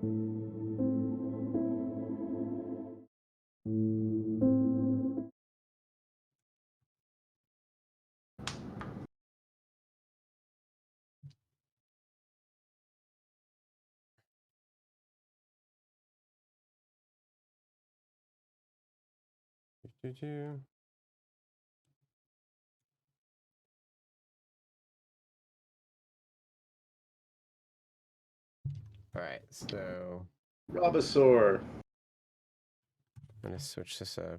All right, so Robosaur. I'm gonna switch this up.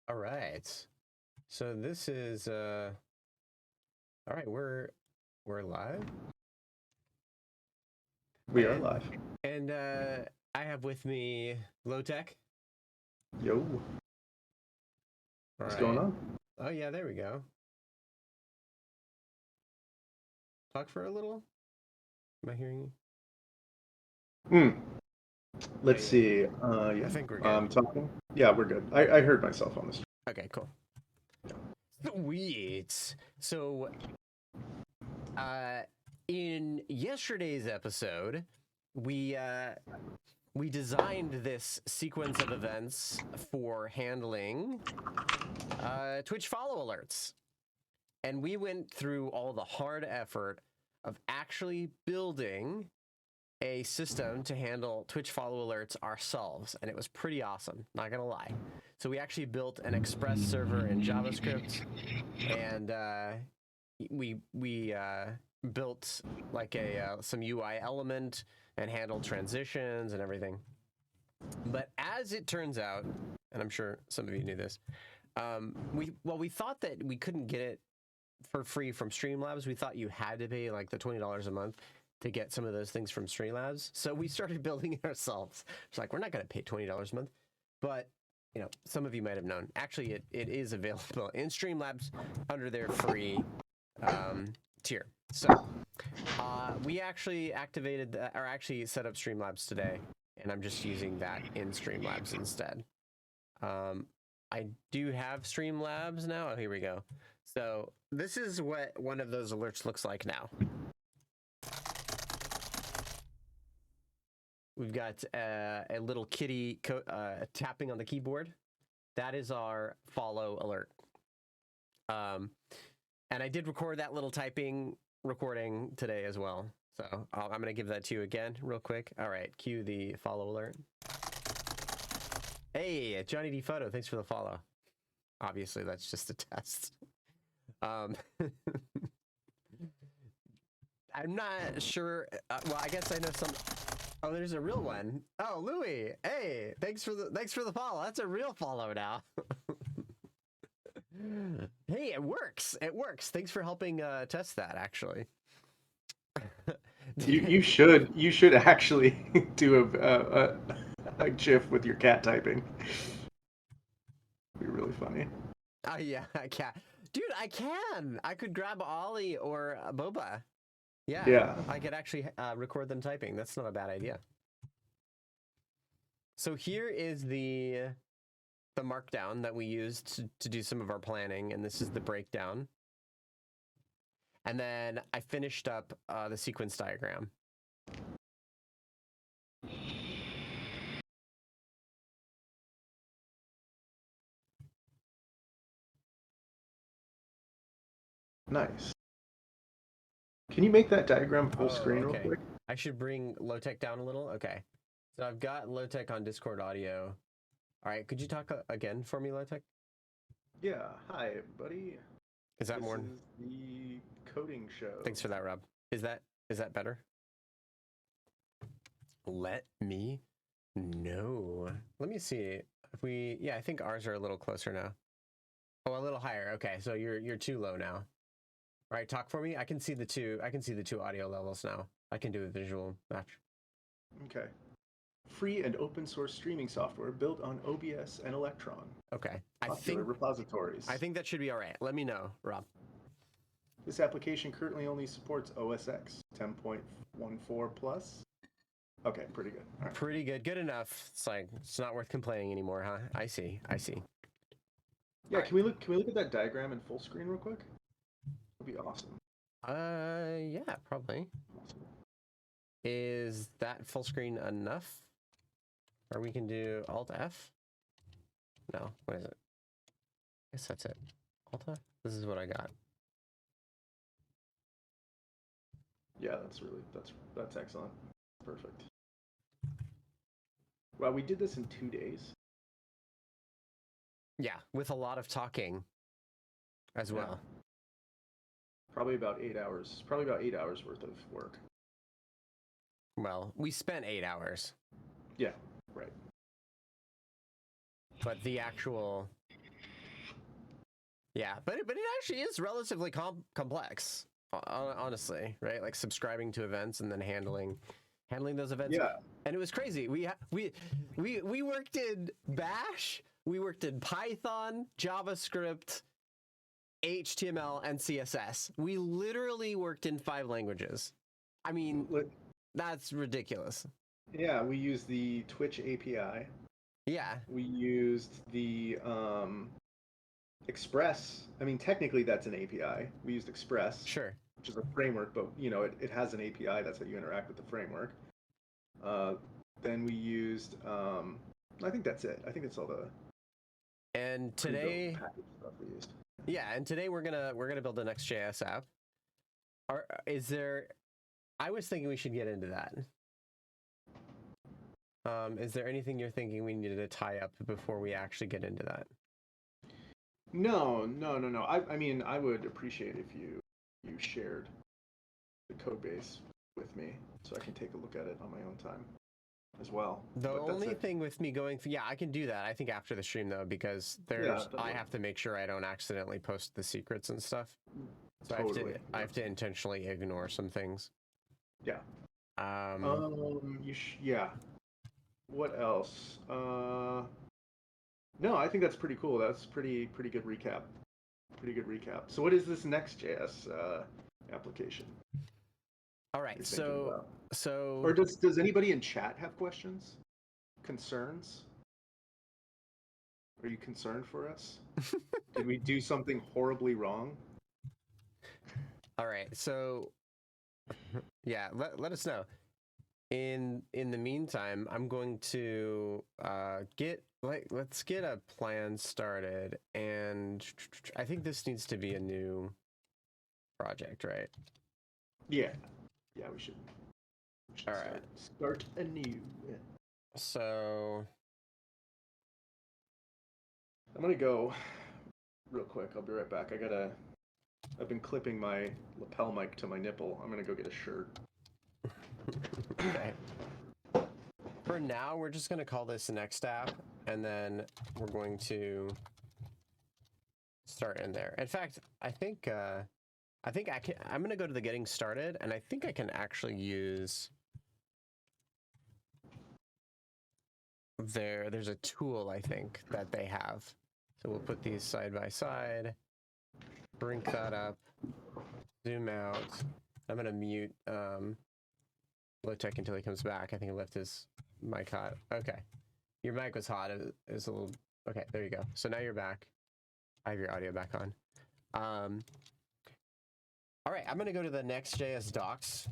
All right, so this is all right. We're live. We are live. And I have with me Lowtech. Yo. What's going on? Oh yeah, there we go. Talk for a little. Am I hearing you? Let's see. Yeah, I think we're good. Talking. Yeah, we're good. I heard myself on the stream. Okay, cool. Sweet. So, in yesterday's episode, we designed this sequence of events for handling Twitch follow alerts. And we went through all the hard effort of actually building a system to handle Twitch follow alerts ourselves. And it was pretty awesome, not gonna lie. So we actually built an Express server in JavaScript, and we built like some UI element and handled transitions and everything. But as it turns out, and I'm sure some of you knew this, we thought that we couldn't get it for free from Streamlabs. We thought you had to pay like the $20 a month to get some of those things from Streamlabs. So we started building it ourselves. It's like, we're not going to pay $20 a month, but you know, some of you might have known. Actually, it is available in Streamlabs under their free tier. So we actually activated that, or actually set up Streamlabs today, and I'm just using that in Streamlabs instead. I do have Streamlabs now. Oh, here we go. So this is what one of those alerts looks like now. We've got a little kitty tapping on the keyboard. That is our follow alert. And I did record that little typing recording today as well. So I'm going to give that to you again real quick. All right, cue the follow alert. Hey, Johnny D Photo, thanks for the follow. Obviously, that's just a test. I'm not sure. Well, I guess I know some. Oh, there's a real one. Oh, Louis. Hey, thanks for the follow. That's a real follow now. Hey, it works. It works. Thanks for helping test that. Actually, you should actually do a GIF with your cat typing. It'd be really funny. Oh yeah, I can. Dude, I can. I could grab Ollie or Boba. Yeah. I could actually record them typing. That's not a bad idea. So here is the markdown that we used to do some of our planning, and this is the breakdown. And then I finished up the sequence diagram. Nice. Can you make that diagram full screen real quick? I should bring Lowtech down a little. Okay. So I've got Lowtech on Discord audio. All right. Could you talk again for me, Lowtech? Yeah. Hi, everybody. Is that more? This is the coding show. Thanks for that, Rob. Is that better? Let me know. Let me see if we. Yeah, I think ours are a little closer now. Oh, a little higher. Okay, so you're too low now. All right, talk for me. I can see the two audio levels now. I can do a visual match. Okay. Free and open source streaming software built on OBS and Electron. Okay. Popular repositories. I think that should be all right. Let me know, Rob. This application currently only supports OS X 10.14 plus. Okay, pretty good. All right. Pretty good. Good enough. It's like, it's not worth complaining anymore, huh? I see. Yeah, Alright. can we look at that diagram in full screen real quick? That'd be awesome. Yeah, probably. Is that full screen enough? Or we can do Alt F? No, what is it? I guess that's it. Alt F? This is what I got. Yeah, that's excellent. Perfect. Well, we did this in 2 days. Yeah, with a lot of talking as Yeah. well. Probably about 8 hours. Probably about 8 hours worth of work. Well, we spent 8 hours. Yeah, right. But the actual... Yeah, but it actually is relatively complex, honestly, right? Like subscribing to events and then handling those events. Yeah. And it was crazy. We worked in Bash, we worked in Python, JavaScript, HTML, and CSS. We literally worked in 5 languages. I mean, that's ridiculous. Yeah, we used the Twitch API. Yeah. We used the Express. I mean, technically that's an API. We used Express, Sure. which is a framework, but you know, it has an API. That's how you interact with the framework. Then we used, I think that's it. I think it's all the. And today, package stuff we used. yeah, and today we're gonna build a NextJS app. Is there? I was thinking we should get into that. Is there anything you're thinking we needed to tie up before we actually get into that? No. I mean, I would appreciate if you shared the code base with me so I can take a look at it on my own time as well. The only thing with me going through, yeah, I can do that. I think after the stream though, because I have to make sure I don't accidentally post the secrets and stuff. So totally. I have to intentionally ignore some things. Yeah. Yeah. What else? No, I think that's pretty cool. That's pretty good recap. Pretty good recap. So what is this NextJS application? All right. So or does anybody in chat have questions? Concerns? Are you concerned for us? Did we do something horribly wrong? All right. So yeah, let us know. In the meantime, I'm going to let's get a plan started, and I think this needs to be a new project, right? Yeah, we should All right, start anew. So I'm gonna go real quick. I'll be right back. I've been clipping my lapel mic to my nipple. I'm gonna go get a shirt. Okay. For now, we're just going to call this Next App, and then we're going to start in there. In fact, I think I'm going to go to the getting started, and I think I can actually use there's a tool, I think, that they have. So we'll put these side by side, bring that up, zoom out. I'm going to mute Low-Tech until he comes back. I think he left his mic hot. Okay. Your mic was hot. It was a little... Okay, there you go. So now you're back. I have your audio back on. All right, I'm going to go to the NextJS docs.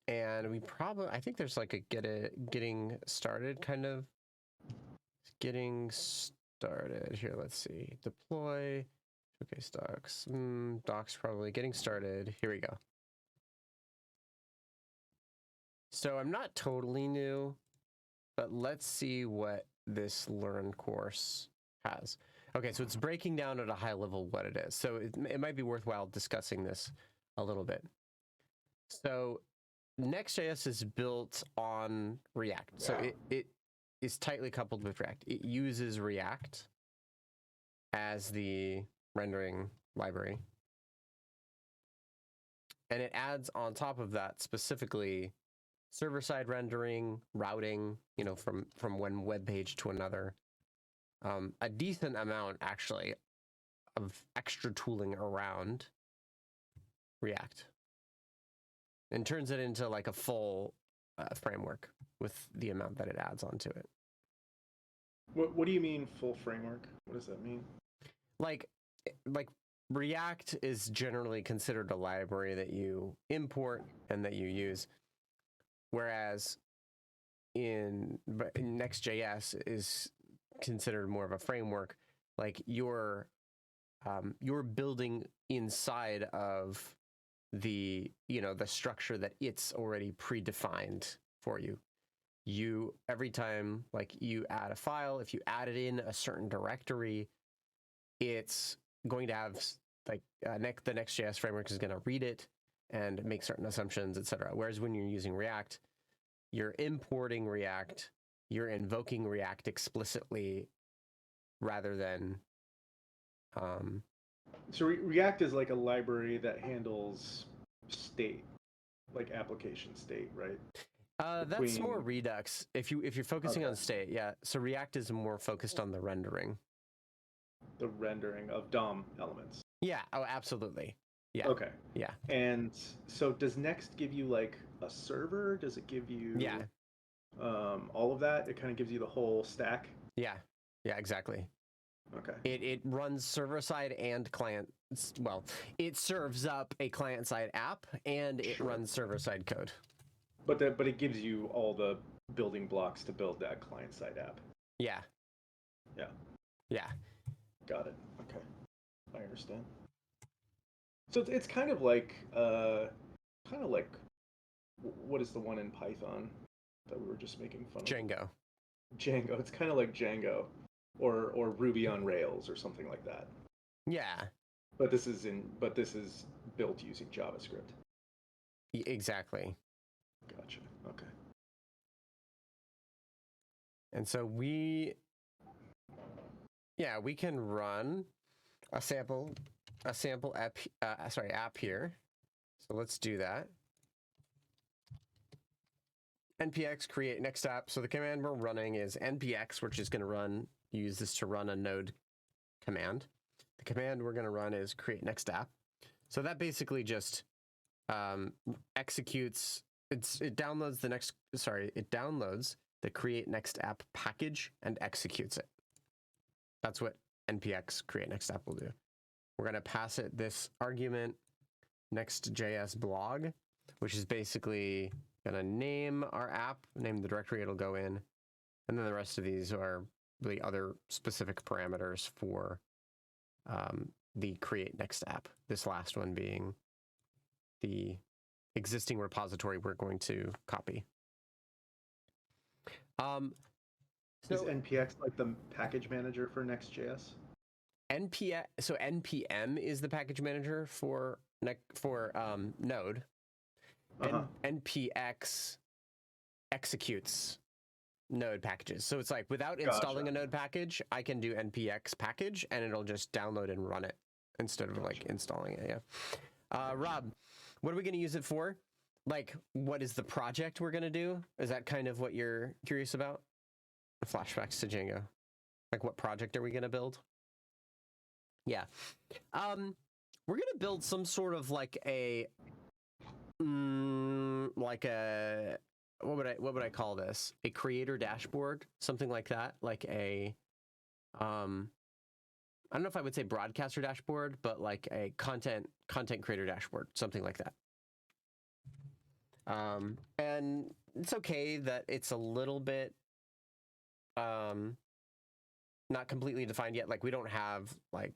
And we probably... I think there's like a getting started kind of... Getting started. Here, let's see. Deploy... Okay, docs. Docs probably getting started. Here we go. So I'm not totally new, but let's see what this Learn course has. Okay, so it's breaking down at a high level what it is. So it might be worthwhile discussing this a little bit. So NextJS is built on React. So it is tightly coupled with React. It uses React as the rendering library. And it adds on top of that specifically server-side rendering, routing, you know, from one web page to another. A decent amount, actually, of extra tooling around React. And turns it into like a full framework with the amount that it adds onto it. What do you mean full framework? What does that mean? Like React is generally considered a library that you import and that you use, whereas in Next.js is considered more of a framework. Like you're building inside of the the structure that it's already predefined for you. Every time like you add a file, if you add it in a certain directory, it's going to have like the Next.js framework is going to read it and make certain assumptions, etc. Whereas when you're using React, you're importing React, you're invoking React explicitly rather than So React is like a library that handles state, like application state, right? That's more Redux. If you're focusing on state, yeah. So React is more focused on the rendering. The rendering of DOM elements. Yeah. Oh, absolutely. Yeah. Okay. Yeah. And so does Next give you like a server? Does it give you all of that? It kind of gives you the whole stack? Yeah. Yeah, exactly. Okay. It runs server side and client. Well, it serves up a client side app and it runs server side code. But it gives you all the building blocks to build that client side app. Yeah. Yeah. Yeah. Got it. Okay. I understand. So it's kind of like what is the one in Python that we were just making fun of? Django. Django. It's kind of like Django or Ruby on Rails or something like that. Yeah. But this is built using JavaScript. Exactly. Gotcha. Okay. And so we can run a sample app here. So let's do that. npx create next app. So the command we're running is npx, which is going to use this to run a node command. The command we're going to run is create next app. So that basically just executes. It downloads the create next app package and executes it. That's what npx create next app will do. We're going to pass it this argument NextJS blog, which is basically going to name our app, name the directory it'll go in, and then the rest of these are really other specific parameters for the create next app. This last one being the existing repository we're going to copy. Is npx like the package manager for Next.js? npm is the package manager for Node. npx executes Node packages. So it's like without installing a Node package, I can do npx package and it'll just download and run it instead of like installing it. Yeah. Rob, what are we going to use it for? Like, what is the project we're going to do? Is that kind of what you're curious about? Flashbacks to Django. Like, what project are we going to build? Yeah. We're going to build some sort of like what would I call this? A creator dashboard, something like that. Like a, I don't know if I would say broadcaster dashboard, but like a content creator dashboard, something like that. And it's okay that it's a little bit not completely defined yet. Like we don't have like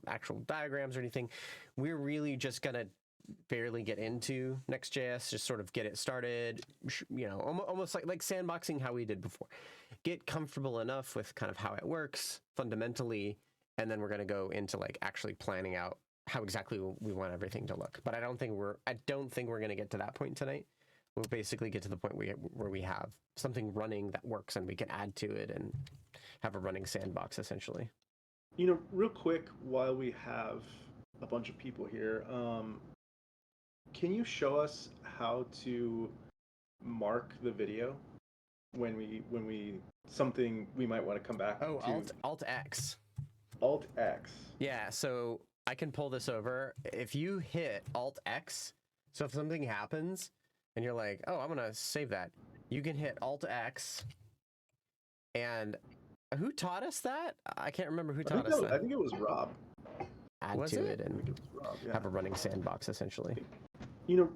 actual diagrams or anything. We're really just gonna barely get into Next.js, just sort of get it started, almost like sandboxing how we did before. Get comfortable enough with kind of how it works fundamentally, and then we're going to go into like actually planning out how exactly we want everything to look. But I don't think we're going to get to that point tonight. We'll basically get to the point where we have something running that works and we can add to it and have a running sandbox essentially. Real quick, while we have a bunch of people here, can you show us how to mark the video when we something we might want to come back to? Alt X. Alt X. Yeah, so I can pull this over. If you hit Alt X, so if something happens and you're like, oh, I'm gonna save that, you can hit Alt X. And who taught us that? I can't remember who taught us that. I think it was Rob. Add Was to it? it and Rob, yeah. Have a running sandbox essentially. You know,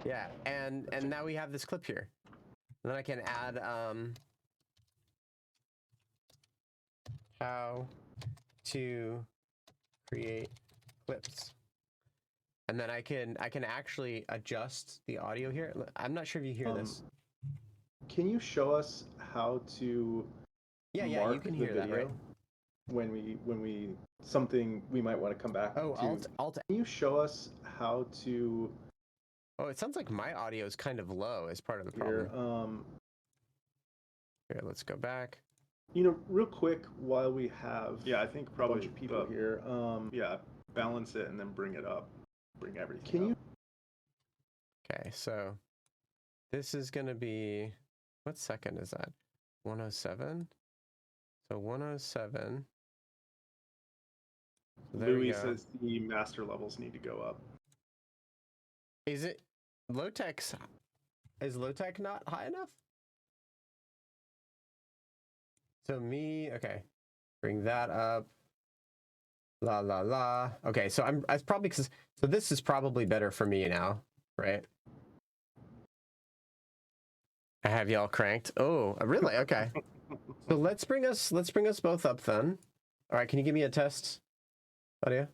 Yeah, and now we have this clip here. And then I can add how to create clips. And then I can actually adjust the audio here. I'm not sure if you hear this. can you show us how to Yeah, mark you can the hear that, video right? when we something we might want to come back Oh, to? Alt. Can you show us how to Oh, it sounds like my audio is kind of low as part of the here? problem. Here, let's go back. You know, real quick while we have Yeah, I think a probably bunch of people here. yeah, balance it and then bring it up, bring everything. Can you? Okay, so this is gonna be, what second is that? 107. So 107. So there we Louis go. says the master levels need to go up. Is it low tech's? Is low tech not high enough? So okay, bring that up. La la la. Okay, so I probably so this is probably better for me now, right? I have y'all cranked. Oh, really? Okay. So let's bring us both up then. All right, can you give me a test audio?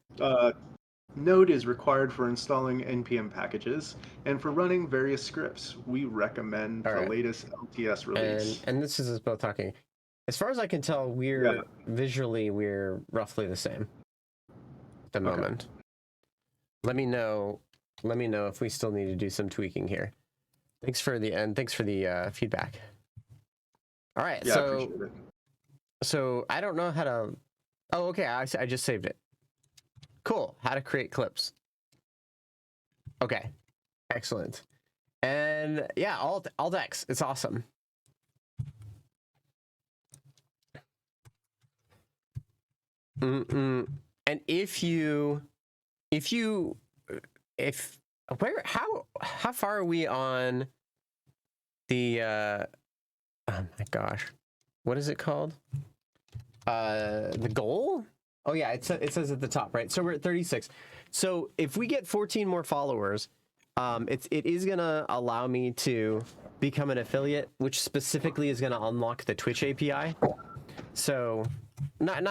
Node is required for installing NPM packages and for running various scripts. We recommend the latest LTS release. And this is us both talking. As far as I can tell, visually we're roughly the same at the moment. Let me know if we still need to do some tweaking here. Thanks for the feedback. All right, Yeah, I appreciate it. so I don't know how to. Oh, okay, I just saved it. Cool. How to create clips. Okay, excellent. And yeah, Alt X. It's awesome. And how far are we on the oh my gosh, what is it called? The goal? Oh yeah, it says at the top, right? So we're at 36. So if we get 14 more followers, it is gonna allow me to become an affiliate, which specifically is gonna unlock the Twitch API. So not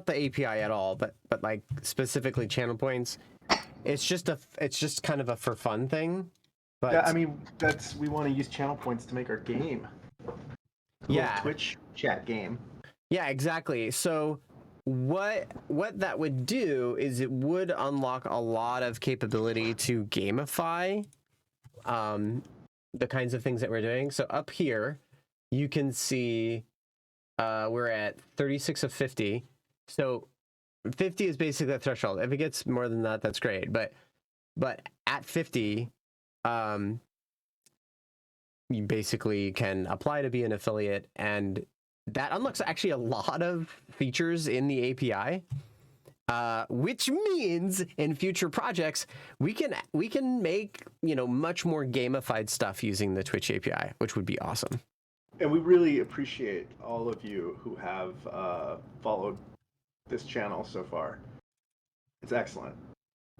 the API at all, but like specifically channel points. It's just kind of a for fun thing. But Yeah, I mean we want to use channel points to make our game. Yeah. Twitch chat game. Yeah, exactly. So what that would do is it would unlock a lot of capability to gamify the kinds of things that we're doing. So up here, you can see we're at 36 of 50. So 50 is basically the threshold. If it gets more than that, that's great. But at 50, you basically can apply to be an affiliate, and that unlocks actually a lot of features in the API, which means in future projects we can make much more gamified stuff using the Twitch API, which would be awesome. And we really appreciate all of you who have followed this channel so far. It's excellent.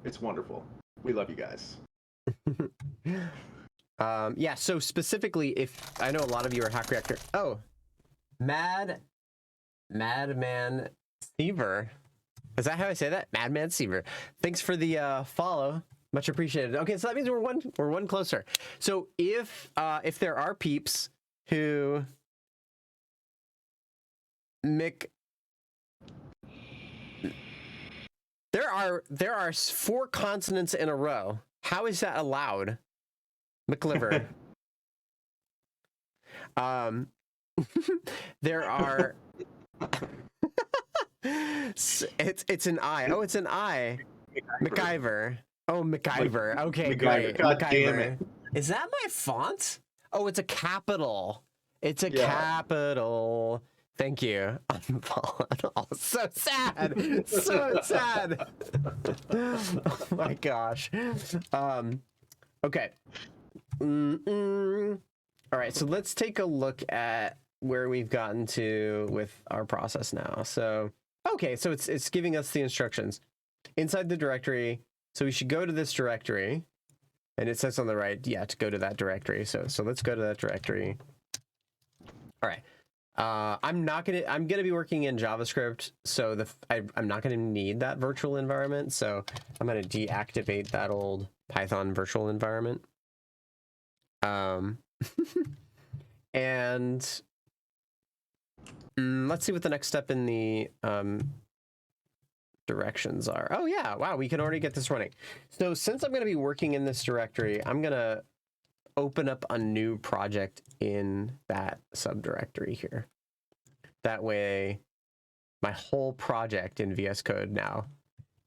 It's wonderful. We love you guys. Yeah, so specifically, if I know a lot of you are Hack Reactor. Oh, Madman Seaver. Is that how I say that? Madman Seaver. Thanks for the follow. Much appreciated. Okay, so that means we're one closer. So if there are peeps who there are 4 consonants in a row. How is that allowed? McLiver. There are it's an I. Oh, it's an I. MacGyver. Oh, MacGyver. Okay, great. God damn it. Is that my font? Oh, it's a capital. It's a capital. Thank you. Oh, so sad. So sad. Oh my gosh. Okay. All right, so let's take a look at where we've gotten to with our process now. So, okay, so it's giving us the instructions inside the directory. So we should go to this directory, and it says on the right, yeah, to go to that directory. So let's go to that directory. All right. I'm gonna be working in JavaScript, so I'm not gonna need that virtual environment. So I'm gonna deactivate that old Python virtual environment. And let's see what the next step in the directions are. Oh yeah, wow, we can already get this running. So since I'm gonna be working in this directory, I'm gonna open up a new project in that subdirectory here. That way, my whole project in VS Code now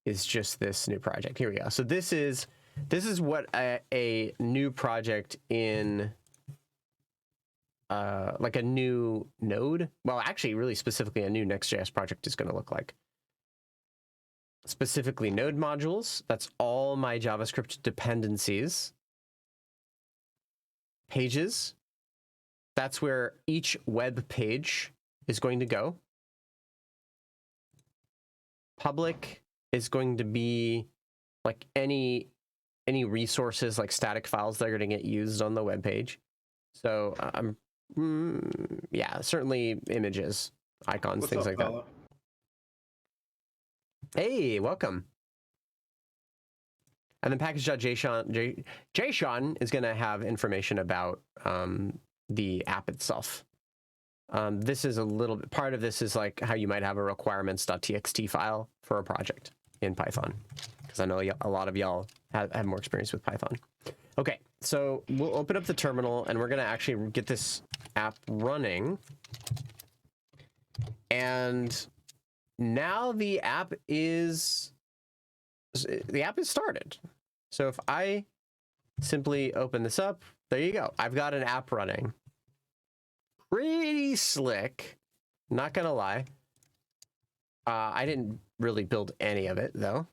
is just this new project. Here we go. So this is what a new project in like a new node. Well, actually, really specifically, a new Next.js project is going to look like. Specifically, node modules. That's all my JavaScript dependencies. Pages. That's where each web page is going to go. Public is going to be like any resources, like static files that are going to get used on the web page. So yeah, certainly images, icons, What's things up, like that. fella? Hey, welcome. And then package.json is going to have information about the app itself. This is a little bit, part of this is like how you might have a requirements.txt file for a project in Python, because I know a lot of y'all have more experience with Python. Okay, so we'll open up the terminal and we're going to actually get this app running. And now the app is started. So if I simply open this up, there you go. I've got an app running. Pretty slick, not gonna lie. I didn't really build any of it though.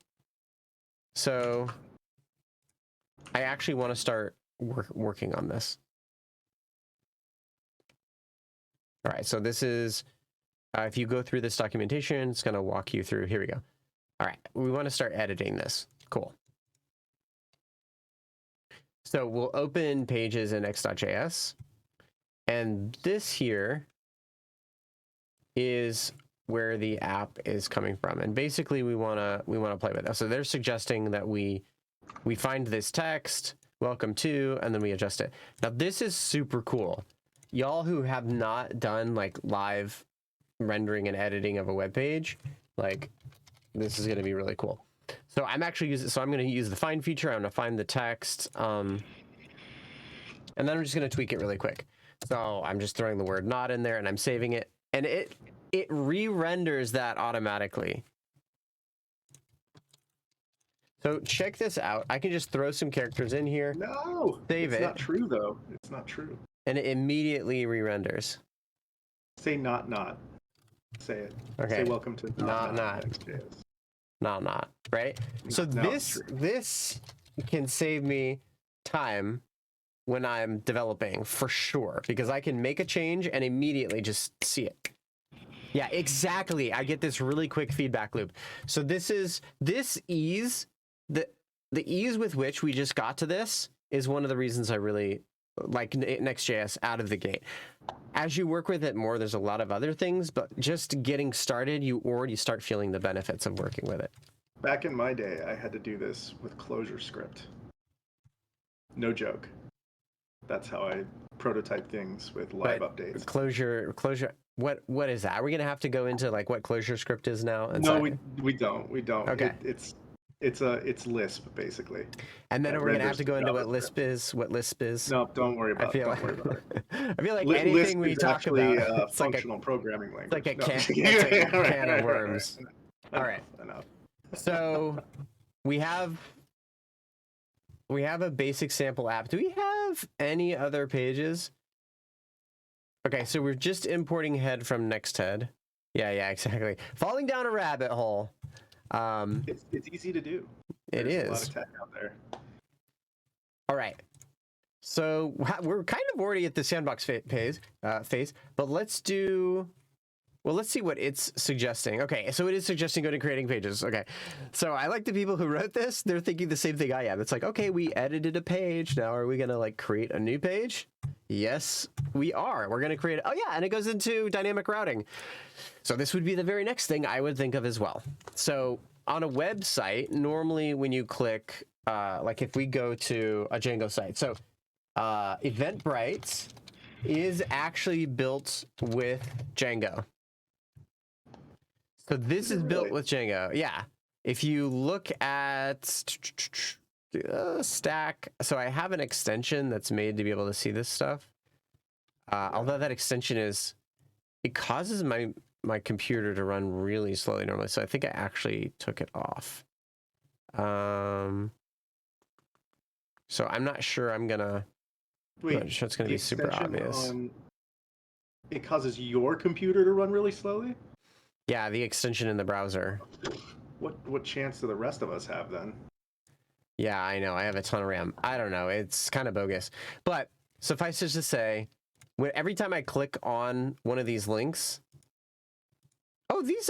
So I actually want to start working on this. All right, so this is, if you go through this documentation, it's gonna walk you through, here we go. All right, we want to start editing this. Cool. So we'll open pages in Next.js. And this here is where the app is coming from. And basically we want to play with it. So they're suggesting that we find this text, welcome to, and then we adjust it. Now this is super cool. Y'all who have not done like live rendering and editing of a web page, like this is going to be really cool. So I'm actually I'm going to use the find feature. I'm going to find the text. And then I'm just going to tweak it really quick. So I'm just throwing the word not in there and I'm saving it. And it re-renders that automatically. So check this out. I can just throw some characters in here. No, Save it's it. not true though. It's not true. And it immediately re-renders. Say not. Say it. Okay. Say welcome to not. Next.js. Not. Right? No, So no, this can save me time when I'm developing for sure, because I can make a change and immediately just see it. Yeah, exactly. I get this really quick feedback loop. So this ease, the ease with which we just got to this is one of the reasons I really like Next.js out of the gate. As you work with it more, there's a lot of other things, but just getting started, you already start feeling the benefits of working with it. Back in my day, I had to do this with ClojureScript. No joke. That's how I prototype things with live updates. Closure. What is that? Are we gonna have to go into like what ClojureScript is now? No, we don't. Okay. It's Lisp basically. And then It we're gonna have to go into renders what Lisp is. What Lisp is. No, don't worry about it. I feel like Lisp anything we is talk actually about, a functional programming language. it's like a No. can of worms. All right. Enough. So we have a basic sample app. Do we have any other pages? Okay, so we're just importing head from NextHead. Yeah, exactly. Falling down a rabbit hole. It's easy to do. It There's is. a lot of tech out there. All right. So we're kind of already at the sandbox phase, but let's do. Well, let's see what it's suggesting. Okay, so it is suggesting go to creating pages. Okay, so I like the people who wrote this. They're thinking the same thing I am. It's like, okay, we edited a page. Now are we gonna like create a new page? Yes, we are. We're gonna create. Oh yeah, and it goes into dynamic routing. So this would be the very next thing I would think of as well. So on a website, normally when you click, like if we go to a Django site, so Eventbrite is actually built with Django. So this is built with Django. Yeah. If you look at stack, so I have an extension that's made to be able to see this stuff. Although that extension it causes my computer to run really slowly normally. So I think I actually took it off. So I'm not sure I'm gonna. Wait, I'm not sure it's gonna be super obvious. It causes your computer to run really slowly? Yeah, the extension in the browser. What chance do the rest of us have then? Yeah, I know. I have a ton of RAM. I don't know. It's kind of bogus. But suffice it to say, every time I click on one of these links, oh, this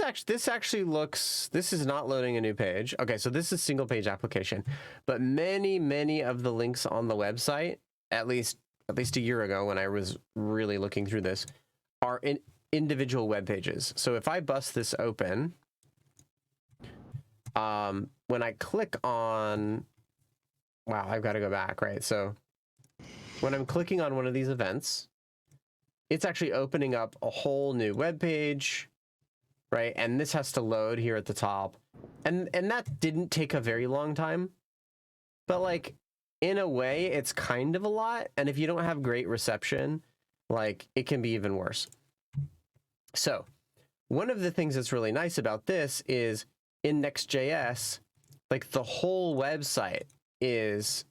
is not loading a new page. Okay, so this is single page application. But many of the links on the website, at least a year ago when I was really looking through this, are in individual web pages. So if I bust this open, when I click on, wow, I've got to go back, right? So when I'm clicking on one of these events, it's actually opening up a whole new web page, right? And this has to load here at the top. And that didn't take a very long time, but like in a way it's kind of a lot. And if you don't have great reception, like it can be even worse. So one of the things that's really nice about this is in Next.js, like the whole website is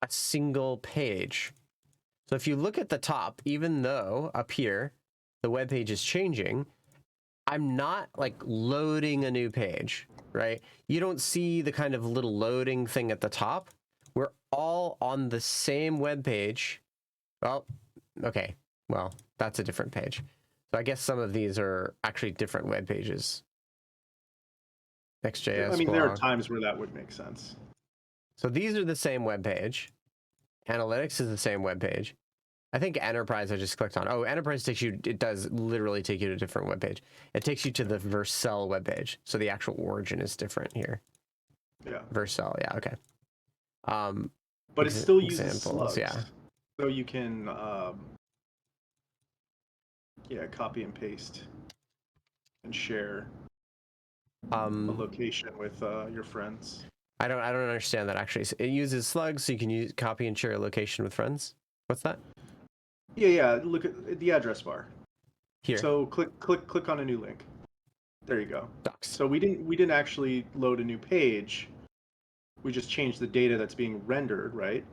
a single page. So if you look at the top, even though up here, the web page is changing, I'm not like loading a new page, right? You don't see the kind of little loading thing at the top. We're all on the same web page. Well, okay. Well, that's a different page. So I guess some of these are actually different web pages. Next.js I mean, blog. there are times where that would make sense. So these are the same web page. Analytics is the same web page. I think Enterprise I just clicked on. Oh, Enterprise takes you, it does literally take you to a different web page. It takes you to the Vercel web page. So the actual origin is different here. Yeah. Vercel, yeah, okay. But it still uses examples, slugs. yeah. So you can, copy and paste and share a location with your friends. I don't understand that actually. It uses slugs, so you can copy and share a location with friends. What's that? Yeah. Look at the address bar. Here. So click on a new link. There you go. Docs. So we didn't actually load a new page. We just changed the data that's being rendered, right?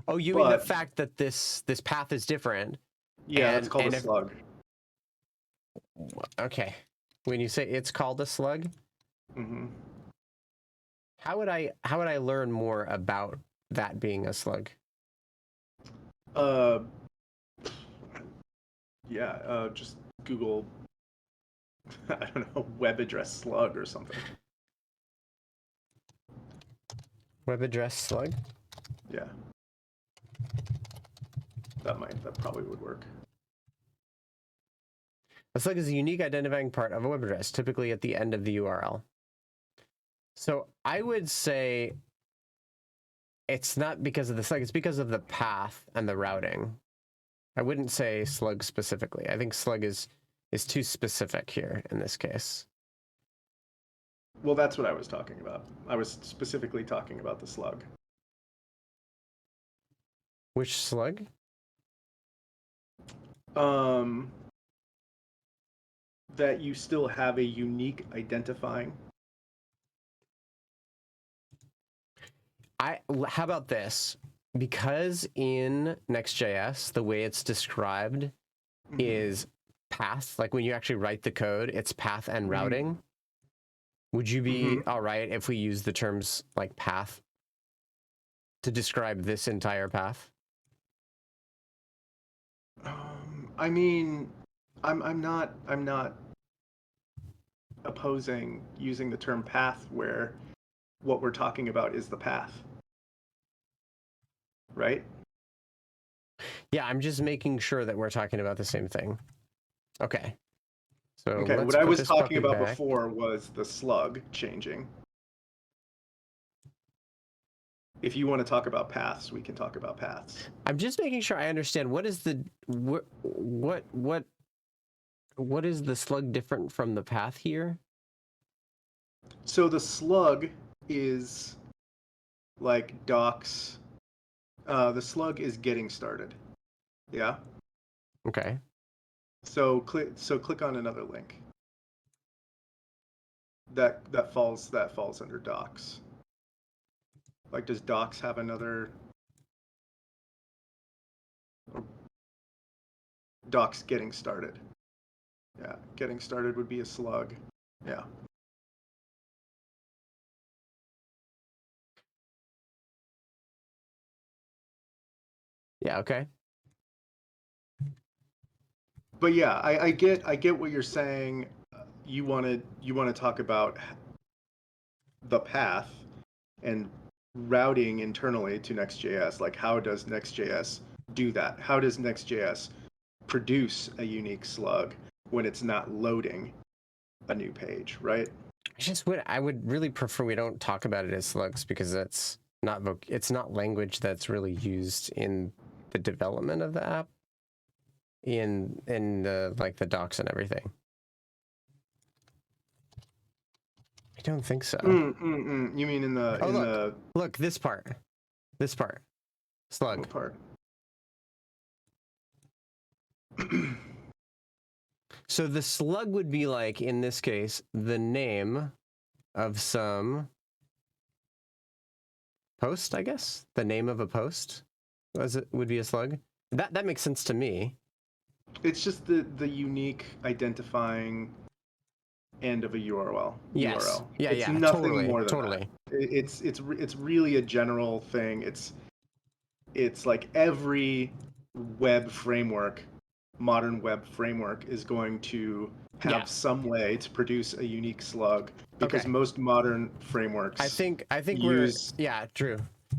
Oh, you mean the fact that this path is different? Yeah, it's called a slug. Okay. When you say it's called a slug, how would I learn more about that being a slug? Just Google, I don't know, web address slug or something. Web address slug? Yeah. That probably would work. A slug is a unique identifying part of a web address, typically at the end of the URL. So I would say it's not because of the slug, it's because of the path and the routing. I wouldn't say slug specifically. I think slug is too specific here in this case. Well, that's what I was talking about. I was specifically talking about the slug. Which slug? That you still have a unique identifying. How about this? Because in Next.js, the way it's described is path. Like when you actually write the code, it's path and routing. Would you be all right if we use the terms like path to describe this entire path? I mean, I'm not opposing using the term path where what we're talking about is the path, right? Yeah, I'm just making sure that we're talking about the same thing. Okay. So Okay, let's what I put was this talking puppy about back. before was the slug changing. If you want to talk about paths, we can talk about paths. I'm just making sure I understand what is the what is the slug different from the path here? So the slug is like docs. The slug is getting started. Yeah. Okay. So click on another link. That falls under docs. Like, does docs have another? Docs getting started. Yeah, getting started would be a slug. Yeah. Yeah, okay. But yeah, I get what you're saying. You want to talk about the path and routing internally to Next.js. Like, how does Next.js do that? How does Next.js produce a unique slug when it's not loading a new page, right? I would really prefer we don't talk about it as slugs because that's not it's not language that's really used in the development of the app in the like the docs and everything. I don't think so. You mean in the look this part slug. What part? So the slug would be like, in this case, the name of some post, I guess. The name of a post would be a slug. That makes sense to me. It's just the unique identifying end of a URL. Yes. URL. Yeah, it's yeah, nothing more than totally. that. It's really a general thing. It's like every modern web framework is going to have some way to produce a unique slug because most modern frameworks I think use... true.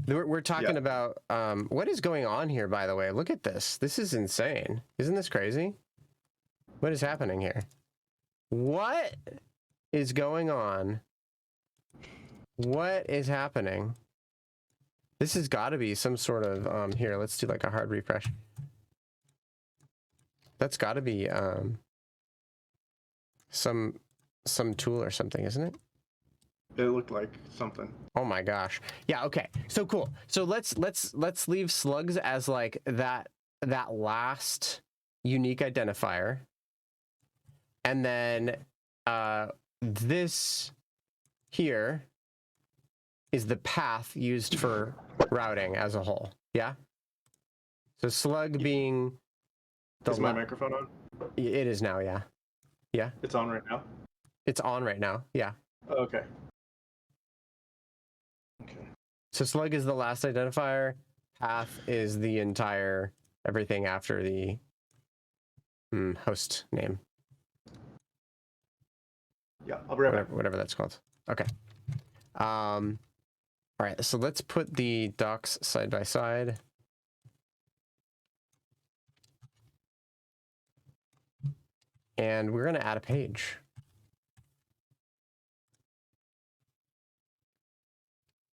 We're talking about what is going on here, by the way. Look at this. This is insane. Isn't this crazy? What is happening here? What is going on? What is happening? This has got to be some sort of here, let's do like a hard refresh. That's got to be some tool or something, isn't it? It looked like something. Oh my gosh. Yeah, okay. So cool. So let's leave slugs as like that last unique identifier. And then this here is the path used for routing as a whole. Yeah? So slug being Is my microphone on? It is now, yeah. Yeah. It's on right now? It's on right now. Yeah. Oh, okay. Okay. So slug is the last identifier. Path is the entire everything after the host name. Yeah, I'll be right back. Whatever that's called. Okay. All right. So let's put the docs side by side. And we're going to add a page.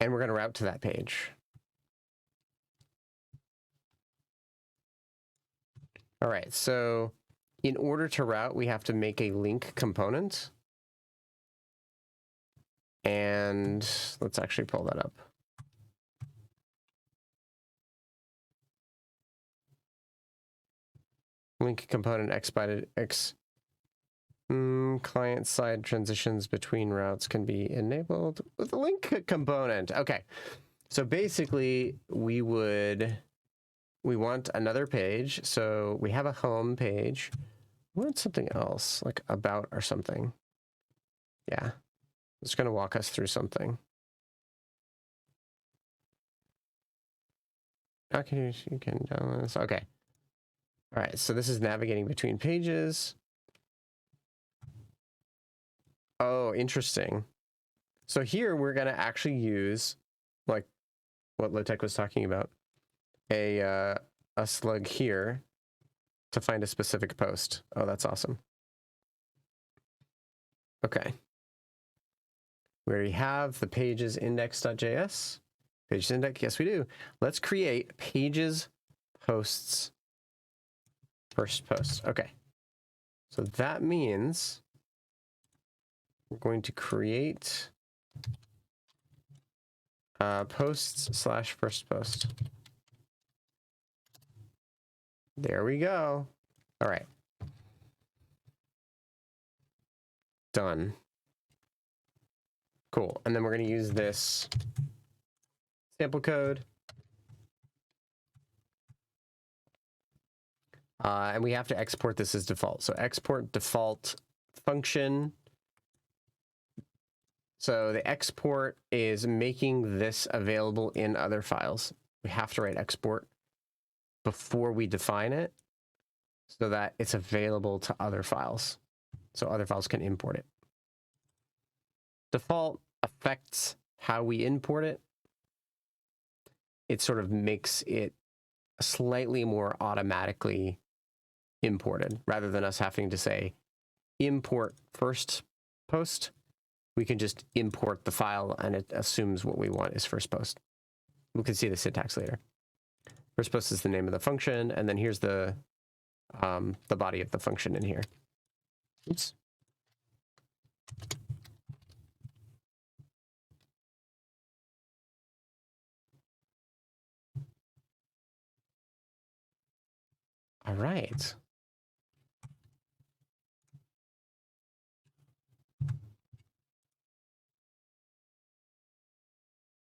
And we're going to route to that page. All right, so in order to route, we have to make a link component. And let's actually pull that up. Link component client side transitions between routes can be enabled with a link component. Okay, so basically we want another page. So we have a home page. We want something else, like about or something. Yeah, it's going to walk us through something. Okay, you can download this. Okay. All right, so this is navigating between pages. Oh, interesting. So here we're going to actually use, like what Lotech was talking about, a slug here to find a specific post. Oh, that's awesome. Okay. We already have the pages index.js. Pages index, yes we do. Let's create pages posts first post. Okay. So that means we're going to create posts / first post. There we go. All right. Done. Cool. And then we're going to use this sample code. And we have to export this as default. So export default function. So the export is making this available in other files. We have to write export before we define it so that it's available to other files. So other files can import it. Default affects how we import it. It sort of makes it slightly more automatically imported rather than us having to say import first post. We can just import the file and it assumes what we want is first post. We can see the syntax later. First post is the name of the function, and then here's the body of the function in here. Oops. All right.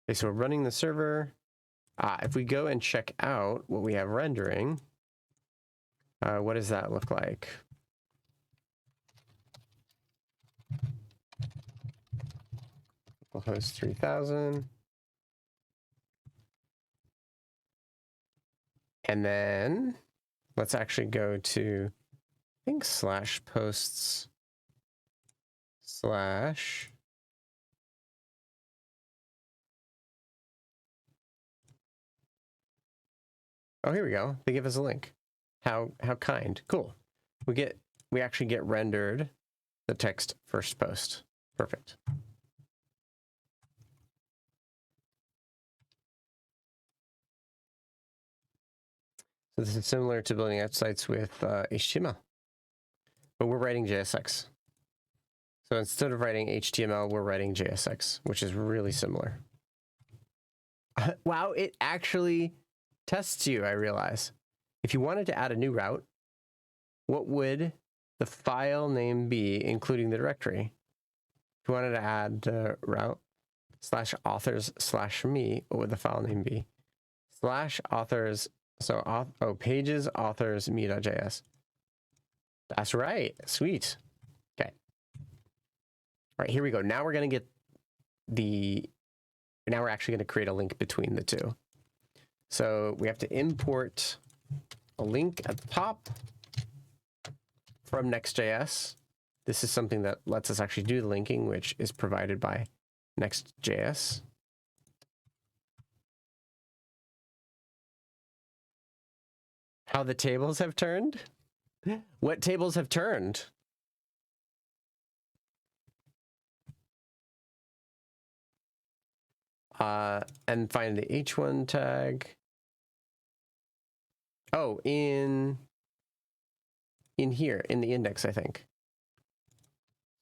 Okay, so we're running the server. If we go and check out what we have rendering, what does that look like? Localhost 3000. And then let's actually go to, I think, /posts/ oh, here we go. They give us a link. How kind. Cool. We actually get rendered the text first post. Perfect. So this is similar to building websites with HTML, but we're writing JSX. So instead of writing HTML, we're writing JSX, which is really similar. Wow, it actually tests you, I realize. If you wanted to add a new route, what would the file name be, including the directory? If you wanted to add the route /authors/me, what would the file name be? /authors, so pages authors me.js. That's right. Sweet. Okay. All right, here we go. Now we're going to get now we're actually going to create a link between the two. So we have to import a link at the top from NextJS. This is something that lets us actually do the linking, which is provided by NextJS. How the tables have turned? What tables have turned? And find the H1 tag. Oh, in here, in the index, I think.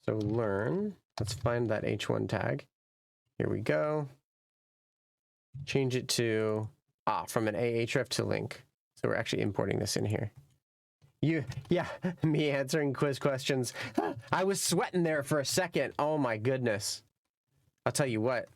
So learn, let's find that H1 tag. Here we go. Change it to, from an ahref to link. So we're actually importing this in here. Yeah, me answering quiz questions. I was sweating there for a second. Oh my goodness. I'll tell you what.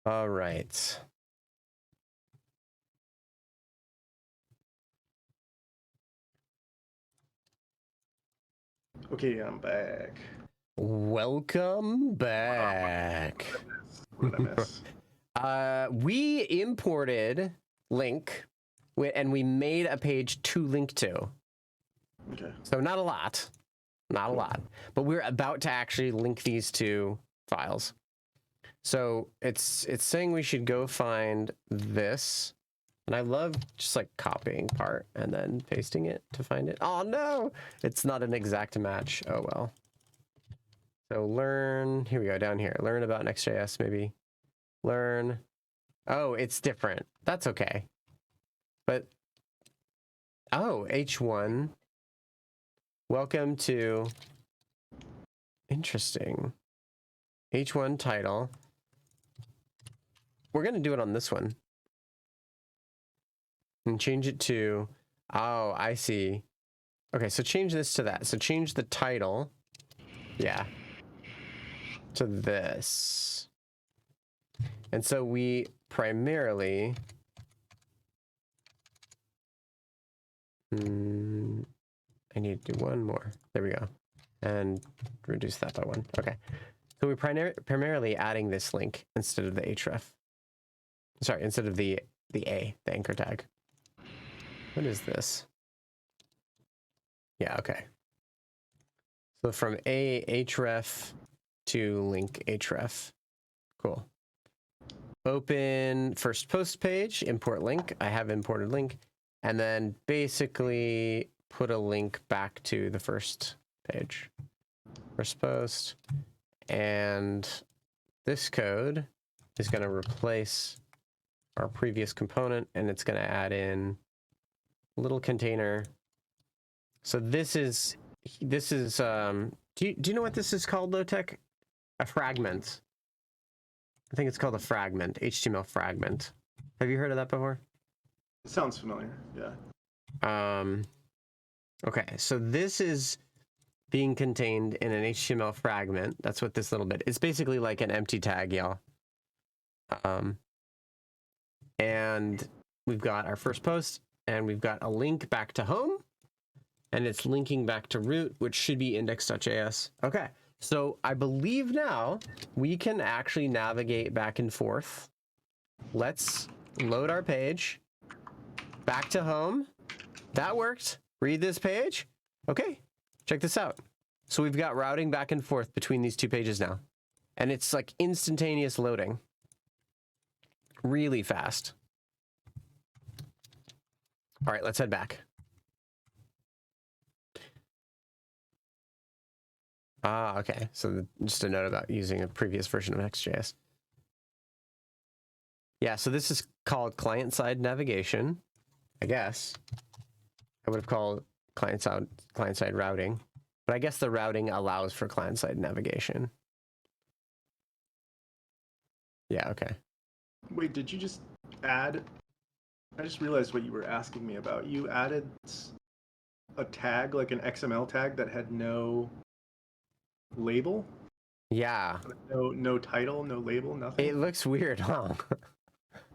All right. Okay, I'm back. Welcome back. What did I miss? We imported link, and we made a page to link to. Okay. So not a lot, not a lot, but we're about to actually link these two files. So it's saying we should go find this, and I love just like copying part and then pasting it to find it. Oh no, it's not an exact match. Oh well. So learn, here we go, down here. Learn about NextJS, maybe. Learn. Oh, it's different. That's okay. But, oh, H1. Welcome to, interesting. H1 title. We're going to do it on this one. And change it to, oh, I see. Okay, so change this to that. So change the title. Yeah. To this. And so we primarily I need to do one more. There we go. And reduce that by 1. Okay. So we're primarily adding this link instead of the href. Sorry, instead of the A, the anchor tag. What is this? Yeah, okay. So from A href to link href. Cool. Open first post page, import link. I have imported link. And then basically put a link back to the first page. First post. And this code is going to replace our previous component, and it's going to add in a little container. So this is do you know what this is called, Low-Tech? A fragment. I think it's called a fragment, HTML fragment. Have you heard of that before? It sounds familiar. Yeah. Okay, so this is being contained in an HTML fragment. That's what this little bit. It's basically like an empty tag, y'all. And we've got our first post, and we've got a link back to home, and it's linking back to root, which should be index.js. Okay, so I believe now we can actually navigate back and forth. Let's load our page. Back to home. That worked. Read this page. Okay, check this out. So we've got routing back and forth between these two pages now. And it's like instantaneous loading. Really fast. All right, let's head back. Ah, okay. So just a note about using a previous version of NextJS. Yeah, so this is called client-side navigation, I guess. I would have called client-side routing, but I guess the routing allows for client-side navigation. Yeah, okay. Wait, did you just add? I just realized what you were asking me about. You added a tag, like an XML tag that had no label? Yeah. No title, no label, nothing? It looks weird, huh?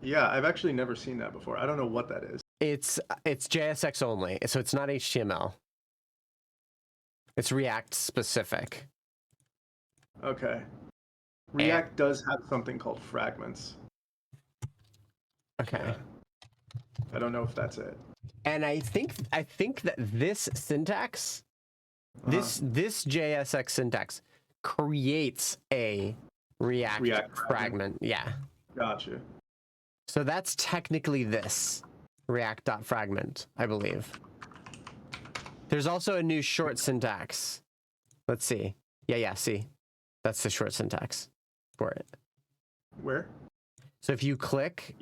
Yeah, I've actually never seen that before. I don't know what that is. It's JSX only, so it's not HTML. It's React specific. Okay. React does have something called fragments. Okay. Yeah. I don't know if that's it. And I think that this syntax, this JSX syntax creates a React fragment. Yeah. Gotcha. So that's technically this React.fragment, I believe. There's also a new short syntax. Let's see. Yeah, see. That's the short syntax for it. Where? So if you click...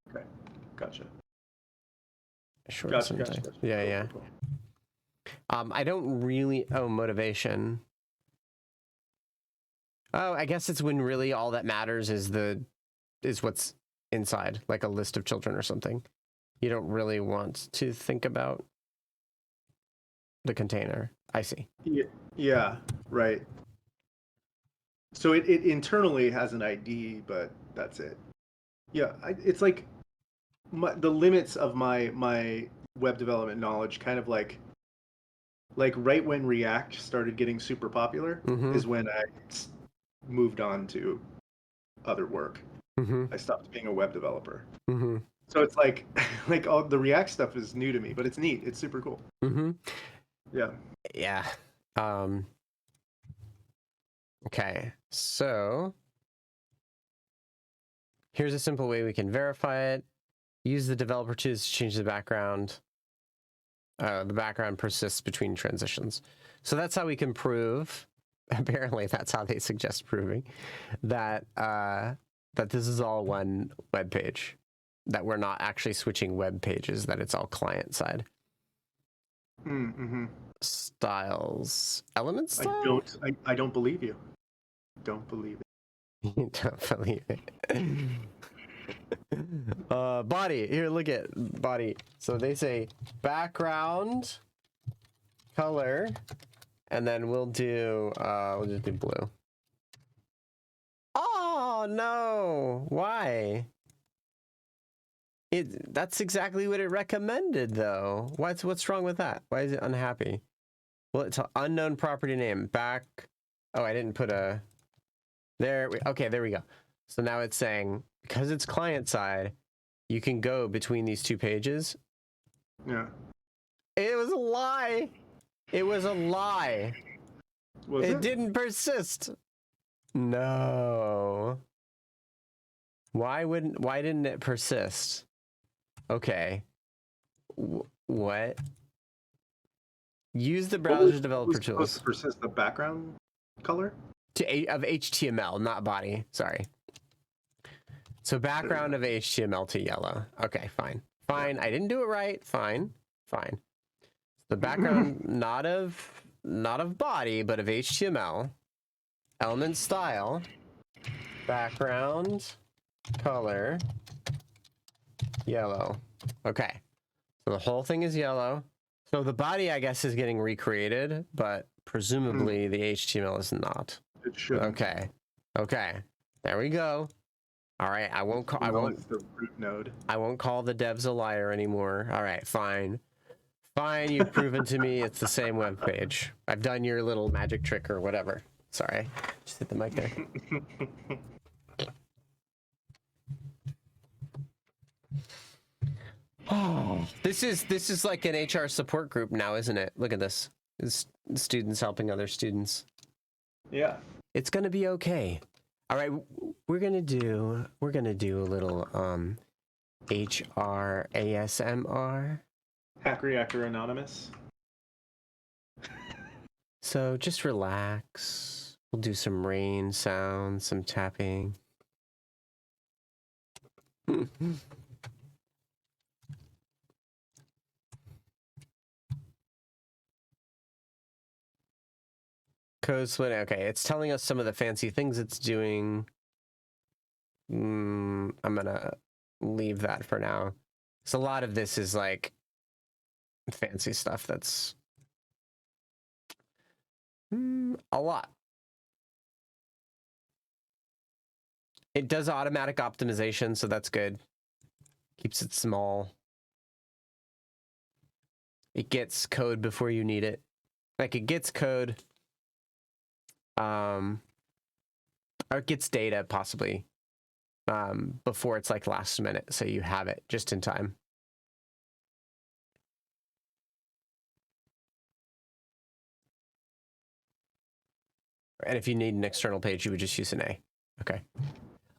Okay, gotcha. Short syntax. Gotcha. Yeah. Cool. I don't really... Oh, motivation. Oh, I guess it's when really all that matters is what's inside, like a list of children or something. You don't really want to think about the container. I see. Yeah, right. So it internally has an ID, but that's it. Yeah, it's like the limits of my web development knowledge kind of like right when React started getting super popular Mm-hmm. is when I moved on to other work. Mm-hmm. I stopped being a web developer. Mm-hmm. So it's like like all the React stuff is new to me, but it's neat. It's super cool. Mm-hmm. Yeah. Yeah. Okay. So here's a simple way we can verify it. Use the developer tools to change the background. The background persists between transitions. So that's how we can prove, apparently that's how they suggest proving, that that this is all one web page, that we're not actually switching web pages, that it's all client side. Mm-hmm. Styles. Element style? I don't believe you. Don't believe it. You don't believe it. Body. Here, look at body. So they say background color, and then we'll just do blue. Oh no! Why? That's exactly what it recommended, though. What's wrong with that? Why is it unhappy? Well, it's an unknown property name. Back. Oh, I didn't put a. Okay, there we go. So now it's saying, because it's client side, you can go between these two pages. Yeah. It was a lie. It was a lie. Was it? It didn't persist. No. Why didn't it persist? Okay. What? Use the browser developer tools. Supposed to persist the background color? Of HTML, not body. Sorry. So background of HTML to yellow. Okay, fine. Fine. I didn't do it right. Fine. Fine. The background not of body, but of HTML. Element style. Background color yellow. Okay. So the whole thing is yellow. So the body, I guess, is getting recreated, but presumably the HTML is not. It should. Okay. Okay. There we go. All right. I won't It's the root node. I won't call the devs a liar anymore. All right. Fine. Fine. You've proven to me it's the same web page. I've done your little magic trick or whatever. Sorry. Just hit the mic there. Oh, this is like an HR support group now, isn't it? Look at this. It's students helping other students. Yeah. It's gonna be okay. All right, we're gonna do a little HR ASMR. Hack Reactor Anonymous. So just relax. We'll do some rain sounds, some tapping. Code split. Okay, it's telling us some of the fancy things it's doing. I'm gonna leave that for now. So a lot of this is like fancy stuff that's a lot. It does automatic optimization, so that's good. Keeps it small. It gets code before you need it. Like it gets code, or it gets data possibly before it's like last minute, so you have it just in time. And if you need an external page, you would just use an A. Okay.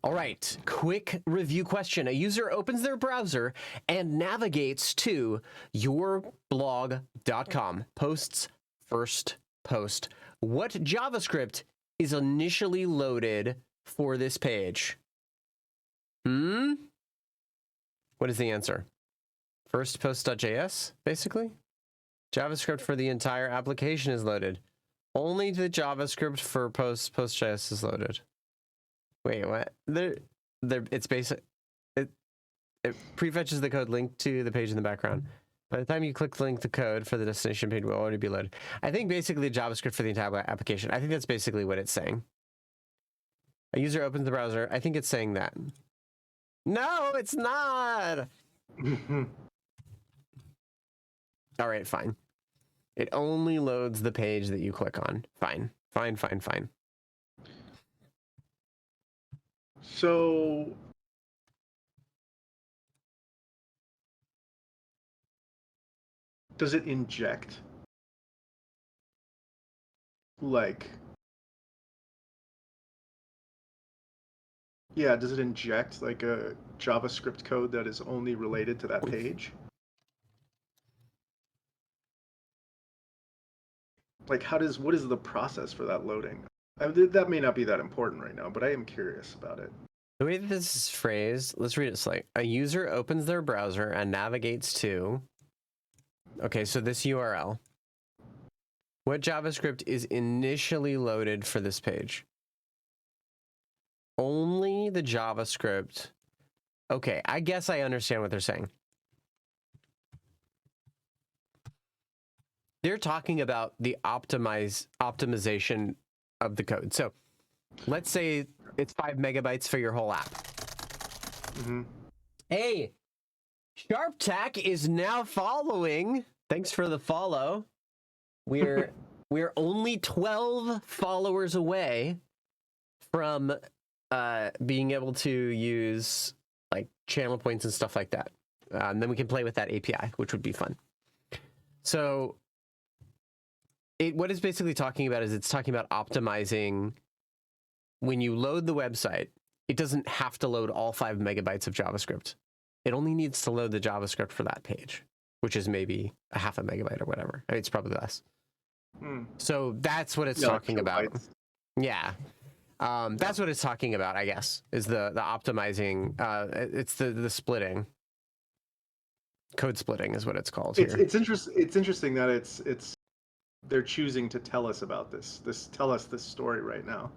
All right, quick review question. A user opens their browser and navigates to yourblog.com, posts first post. What JavaScript is initially loaded for this page? What is the answer? First post.js, basically? JavaScript for the entire application is loaded. Only the JavaScript for post.js is loaded. Wait, what? It's basic. It prefetches the code linked to the page in the background. By the time you click the link, the code for the destination page will already be loaded. I think basically JavaScript for the entire application. I think that's basically what it's saying. A user opens the browser. I think it's saying that. No, it's not. All right, fine. It only loads the page that you click on. Fine. Fine, fine, fine. So does it inject like does it inject like a JavaScript code that is only related to that page? Like what is the process for that loading? That may not be that important right now, but I am curious about it. The way that this is phrased, let's read it slowly. A user opens their browser and navigates to... Okay, so this URL. What JavaScript is initially loaded for this page? Only the JavaScript. Okay, I guess I understand what they're saying. They're talking about the optimization of the code. So let's say it's 5 megabytes for your whole app. Mm-hmm. Hey, SharpTack is now following. Thanks for the follow. We're only 12 followers away from being able to use like channel points and stuff like that. And then we can play with that API, which would be fun. So what it's basically talking about is it's talking about optimizing when you load the website. It doesn't have to load all 5 megabytes of JavaScript. It only needs to load the JavaScript for that page, which is maybe a half a megabyte or whatever. I mean, it's probably less. So that's what it's talking about. Yeah. That's what it's talking about, I guess, is the optimizing. It's the splitting. Code splitting is what it's called here. It's interesting that they're choosing to tell us about tell us this story right now.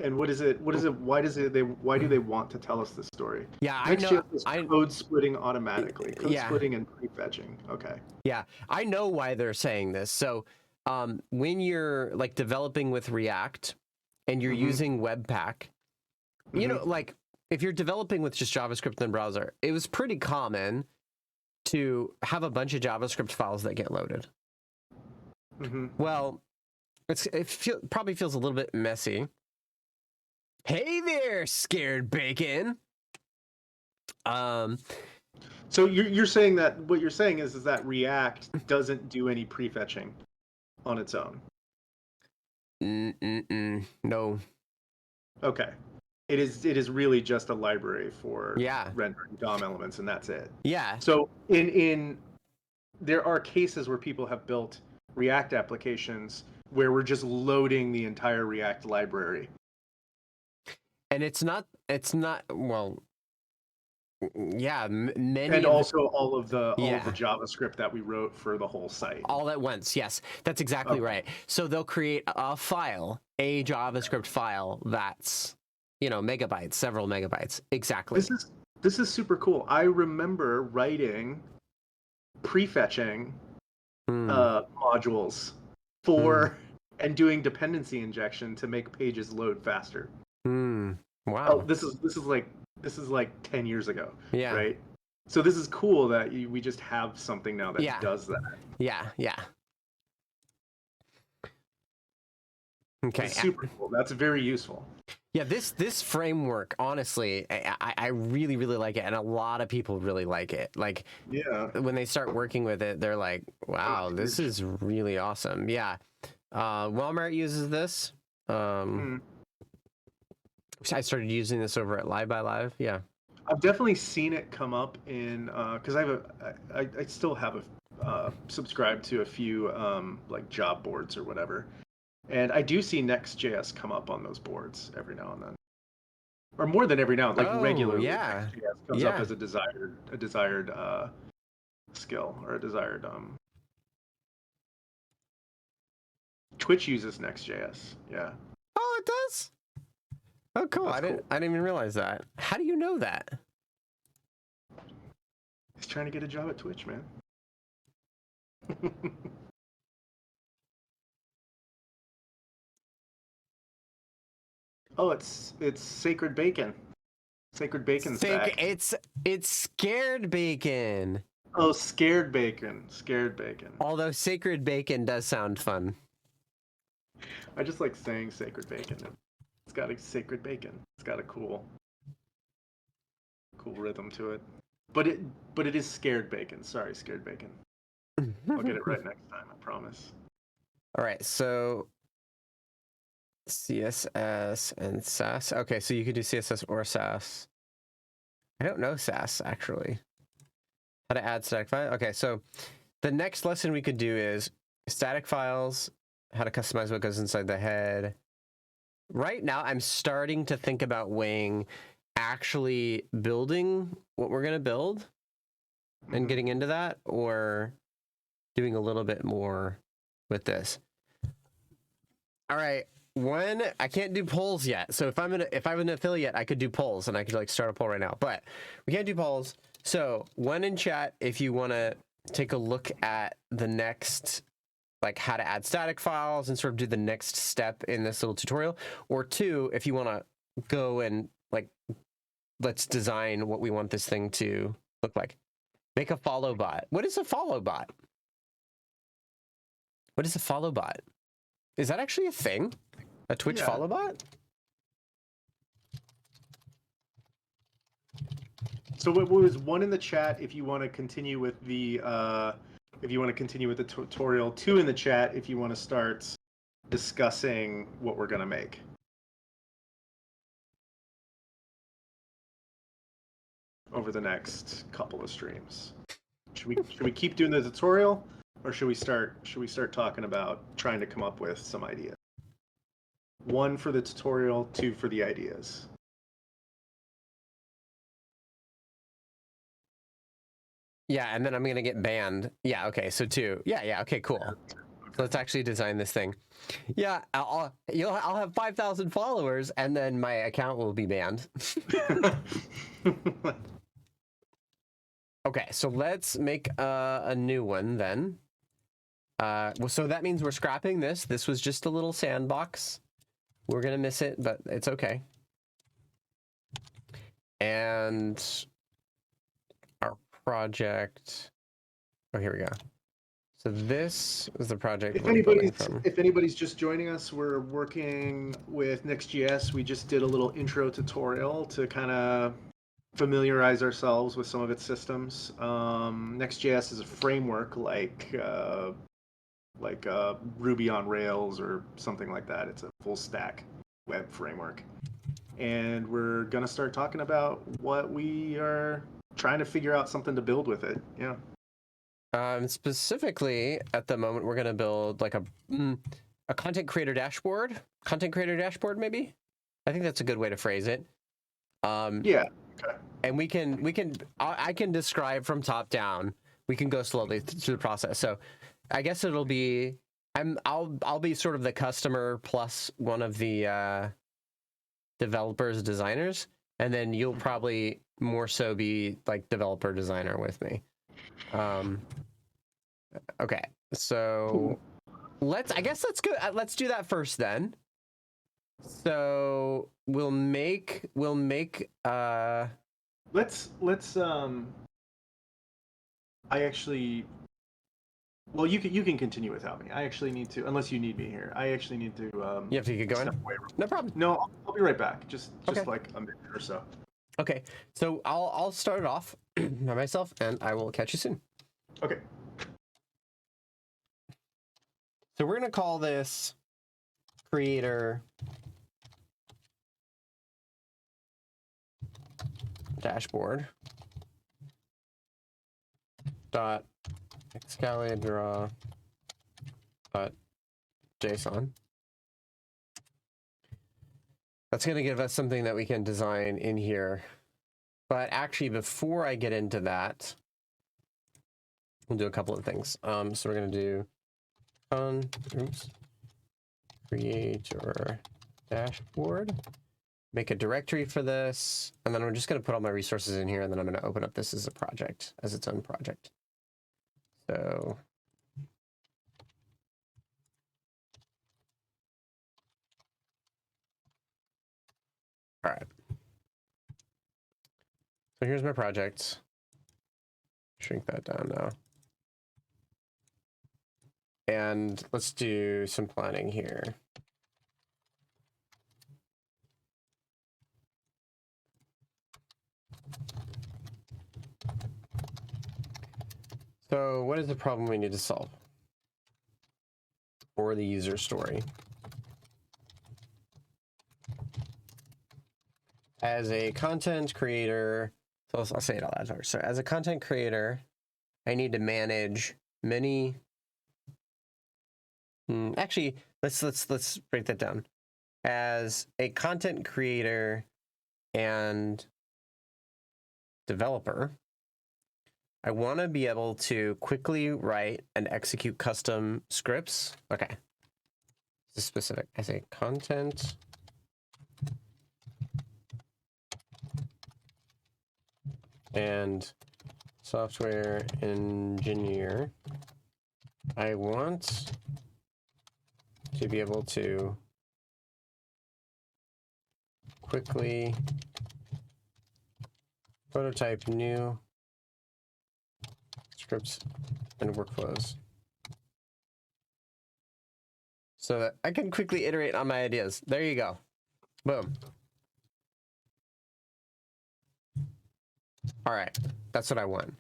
And what is it? Why do they want to tell us this story? Yeah, I know. Code splitting automatically. Code splitting and prefetching. Okay. Yeah, I know why they're saying this. So, when you're like developing with React and you're using Webpack, you know, like if you're developing with just JavaScript in the browser, it was pretty common to have a bunch of JavaScript files that get loaded. Well, probably feels a little bit messy. Hey there, scared bacon. So you're saying that what you're saying is that React doesn't do any prefetching on its own. No. Okay. It is really just a library for rendering DOM elements, and that's it. Yeah. So there are cases where people have built React applications where we're just loading the entire React library. And it's not well, yeah, many. And also all of the JavaScript that we wrote for the whole site. All at once, yes. That's exactly right. So they'll create a file, a JavaScript file that's, megabytes, several megabytes. Exactly. This is super cool. I remember writing prefetching modules for and doing dependency injection to make pages load faster. Wow. Oh, this is like 10 years ago. Yeah. Right. So this is cool that we just have something now that does that. Yeah. Yeah. Okay. It's super cool. That's very useful. Yeah, this framework, honestly, I really, really like it, and a lot of people really like it. Like, when they start working with it, they're like, wow, this is really awesome. Yeah. Walmart uses this. I started using this over at Live by Live. Yeah. I've definitely seen it come up in, because I still have subscribed to a few like job boards or whatever. And I do see Next.js come up on those boards every now and then, or more than every now and then, like regularly. Yeah. Next.js comes up as a desired skill or a desired. Twitch uses Next.js. Yeah. Oh, it does. Oh, cool. I didn't even realize that. How do you know that? He's trying to get a job at Twitch, man. Oh, it's Sacred Bacon. Sacred Bacon's back. It's scared bacon. Oh, scared bacon. Scared bacon. Although sacred bacon does sound fun. I just like saying sacred bacon. It's got a sacred bacon. It's got a cool rhythm to it. But it is scared bacon. Sorry, scared bacon. I'll get it right next time, I promise. All right, so CSS and Sass. Okay, so you could do CSS or Sass. I don't know Sass, actually. How to add static file. Okay, so the next lesson we could do is static files, how to customize what goes inside the head. Right now, I'm starting to think about weighing actually building what we're going to build and getting into that, or doing a little bit more with this. All right. One, I can't do polls yet. So if I'm an affiliate, I could do polls and I could like start a poll right now, but we can't do polls. So one in chat, if you want to take a look at the next, like how to add static files and sort of do the next step in this little tutorial, or two, if you want to go and like, let's design what we want this thing to look like. Make a follow bot. What is a follow bot? What is a follow bot? Is that actually a thing? A Twitch follow bot? So what was one in the chat if you want to continue with the tutorial, two in the chat if you want to start discussing what we're going to make. Over the next couple of streams. Should we keep doing the tutorial, or should we start talking about trying to come up with some ideas? One for the tutorial, two for the ideas. Yeah, and then I'm gonna get banned. Yeah, okay, so two. Yeah, okay, cool. So let's actually design this thing. Yeah, I'll have 5,000 followers, and then my account will be banned. Okay, so let's make a new one then. Well, so that means we're scrapping this. This was just a little sandbox. We're gonna miss it, but it's okay. And our project. Oh, here we go. So this is the project. If anybody's just joining us, we're working with Next.js. We just did a little intro tutorial to kind of familiarize ourselves with some of its systems. Next.js is a framework like Ruby on Rails or something like that. It's a full stack web framework. And we're going to start talking about what we are trying to figure out something to build with it. Yeah. Specifically, at the moment, we're going to build like a content creator dashboard. Content creator dashboard, maybe? I think that's a good way to phrase it. Yeah. Okay. And I can describe from top down. We can go slowly through the process. So I guess it'll be, I'll be sort of the customer plus one of the developers, designers, and then you'll probably more so be like developer designer with me. Okay, so let's go. Let's do that first then. So we'll make. Let's. I actually. Well, you can continue without me. I actually need to, unless you need me here. I actually need to. You have to get going. No problem. No, I'll be right back. Just okay. Like a minute or so. Okay, so I'll start it off by myself, and I will catch you soon. Okay. So we're gonna call this creator dashboard dot Excalibur dot JSON. That's going to give us something that we can design in here. But actually, before I get into that, we'll do a couple of things. So we're going to do creator dashboard, make a directory for this, and then I'm just going to put all my resources in here, and then I'm going to open up this as a project, as its own project. So all right. So here's my project. Shrink that down now. And let's do some planning here. So what is the problem we need to solve? Or the user story? As a content creator, so I'll say it out loud first. So as a content creator, I need to manage many. Actually, let's break that down. As a content creator and developer, I want to be able to quickly write and execute custom scripts. Okay. This is specific. As a content and software engineer, I want to be able to quickly prototype new scripts and workflows so that I can quickly iterate on my ideas. There you go. Boom. All right, that's what I want.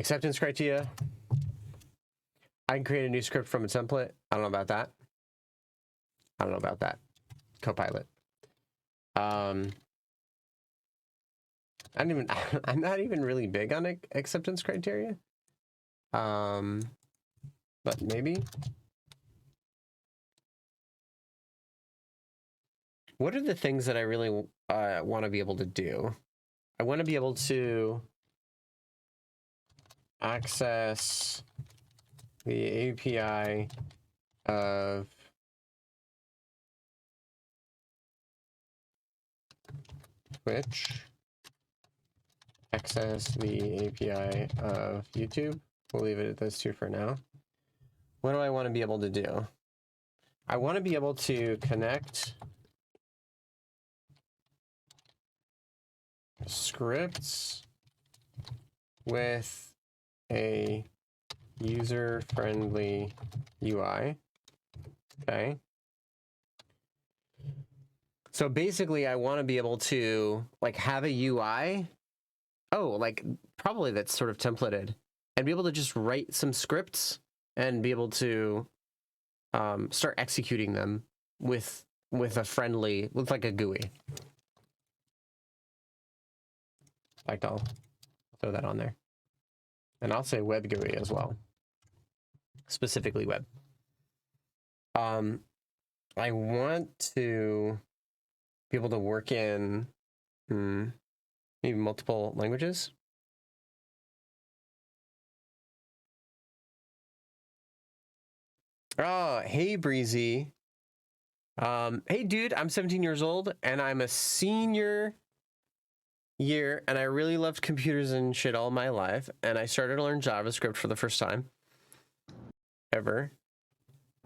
Acceptance criteria. I can create a new script from a template. I don't know about that. I don't know about that. Copilot. I'm not even really big on acceptance criteria. But maybe. What are the things that I really want to be able to do? I want to be able to access the API of Twitch, access the API of YouTube. We'll leave it at those two for now. What do I want to be able to do? I want to be able to connect scripts with a user-friendly UI. Okay. So basically, I want to be able to like have a UI. Oh, like probably that's sort of templated, and be able to just write some scripts and be able to start executing them with like a GUI. In fact, I'll throw that on there. And I'll say web GUI as well. Specifically web. I want to be able to work in maybe multiple languages. Oh, hey Breezy. Hey dude, I'm 17 years old and I'm a senior year and I really loved computers and shit all my life, and I started to learn JavaScript for the first time ever.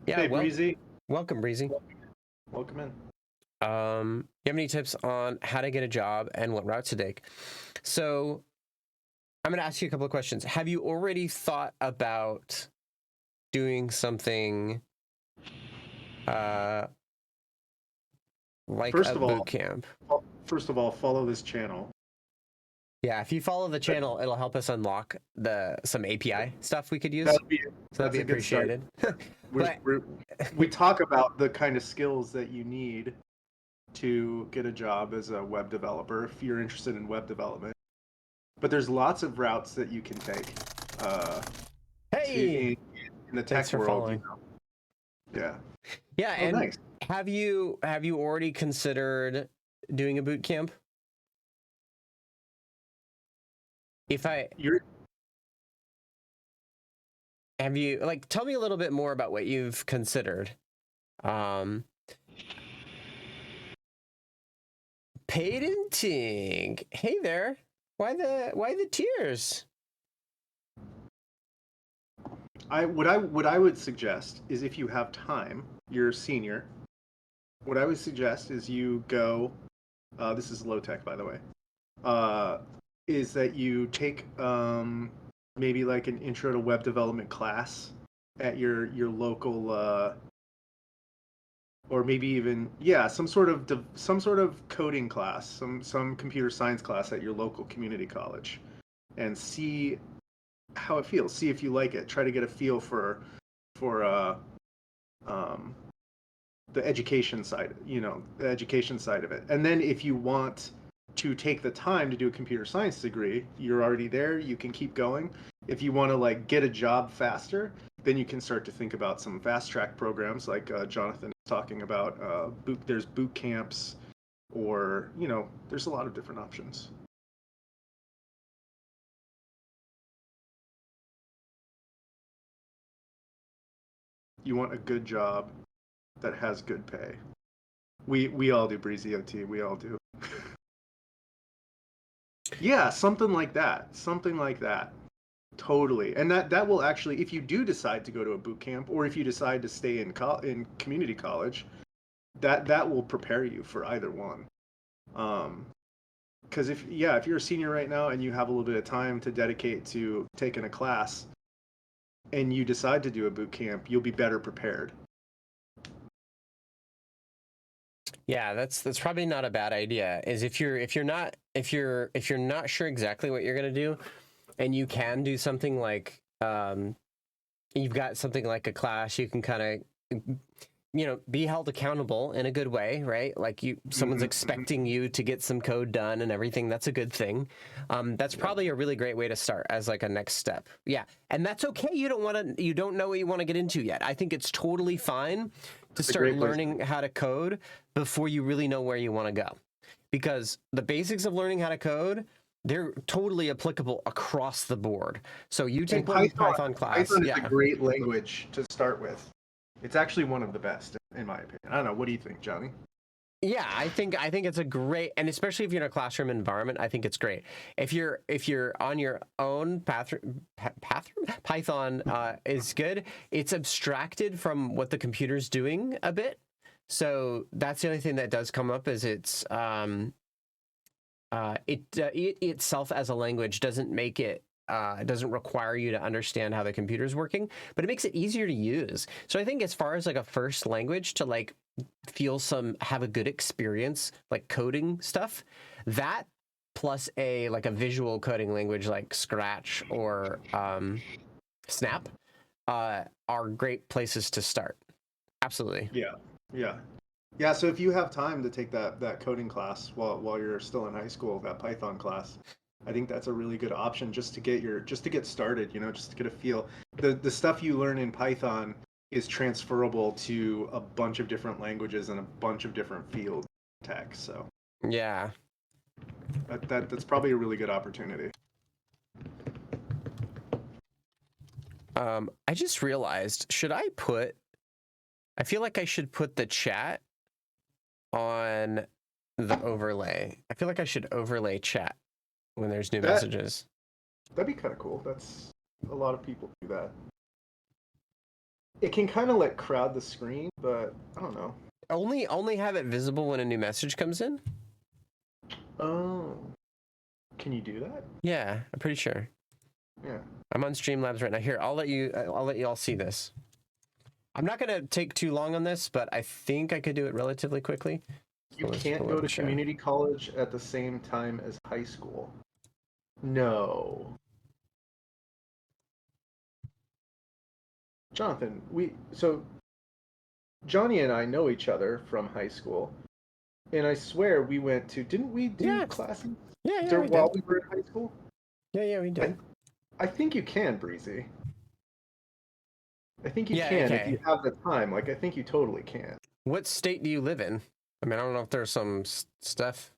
Yeah, Hey, Breezy. Welcome, Breezy. Welcome in. You have any tips on how to get a job and what route to take? So I'm going to ask you a couple of questions. Have you already thought about doing something like First a of all, boot camp? First of all, follow this channel. Yeah, if you follow the channel, it'll help us unlock some API stuff we could use. That'd be a good start. appreciated. We talk about the kind of skills that you need to get a job as a web developer if you're interested in web development. But there's lots of routes that you can take. Hey, in the tech world, you know. Yeah. Yeah, and nice. have you already considered doing a boot camp? Have you, like, tell me a little bit more about what you've considered. Patenting. Hey there. Why the tears? What I would suggest is, if you have time, you're a senior. What I would suggest is you go. This is low tech, by the way. is that you take maybe like an intro to web development class at your local or maybe even some sort of coding class, some computer science class at your local community college, and see how it feels. See if you like it. Try to get a feel for um, the education side, the education side of it. And then if you want to take the time to do a computer science degree, you're already there, you can keep going. If you want to like get a job faster, then you can start to think about some fast track programs like Jonathan is talking about. There's boot camps, or there's a lot of different options. You want a good job that has good pay. We all do, Breezy OT. We all do. Yeah, something like that. Something like that. Totally. And that will actually, if you do decide to go to a boot camp, or if you decide to stay in community college, that will prepare you for either one. Because if you're a senior right now and you have a little bit of time to dedicate to taking a class, and you decide to do a boot camp, you'll be better prepared. Yeah, that's probably not a bad idea. Is if you're not sure exactly what you're gonna do, and you can do something like you've got something like a class, you can kind of be held accountable in a good way, right? Like someone's expecting you to get some code done and everything. That's a good thing. That's probably a really great way to start as like a next step. Yeah, and that's okay. You don't know what you want to get into yet. I think it's totally fine to start learning how to code before you really know where you want to go, because the basics of learning how to code, they're totally applicable across the board. So you take one Python class. Python is a great language to start with. It's actually one of the best, in my opinion. I don't know. What do you think, Johnny? Yeah, I think it's a great, and especially if you're in a classroom environment, I think it's great. If you're on your own Python is good. It's abstracted from what the computer's doing a bit. So that's the only thing that does come up, is it itself as a language doesn't make it. It doesn't require you to understand how the computer's working, but it makes it easier to use. So I think as far as like a first language to like have a good experience, like coding stuff, that plus a visual coding language like Scratch or Snap are great places to start. Absolutely. Yeah. So if you have time to take that coding class while you're still in high school, that Python class, I think that's a really good option just to get started, just to get a feel. The stuff you learn in Python is transferable to a bunch of different languages and a bunch of different field tech. So yeah, that's probably a really good opportunity. I just realized, I feel like I should put the chat on the overlay. I feel like I should overlay chat when there's new messages. That'd be kind of cool. That's a lot of people do that. It can kind of like crowd the screen, but I don't know. Only have it visible when a new message comes in? Oh. Can you do that? Yeah, I'm pretty sure. Yeah. I'm on Streamlabs right now. Here, I'll let you all see this. I'm not gonna take too long on this, but I think I could do it relatively quickly. You can't go to community college at the same time as high school. No. Jonathan, Johnny and I know each other from high school, and I swear didn't we do classes? Yeah, while we were in high school? Yeah, we did. I think you can, Breezy. I think you can if you have the time. Like, I think you totally can. What state do you live in? I mean, I don't know if there's some stuff.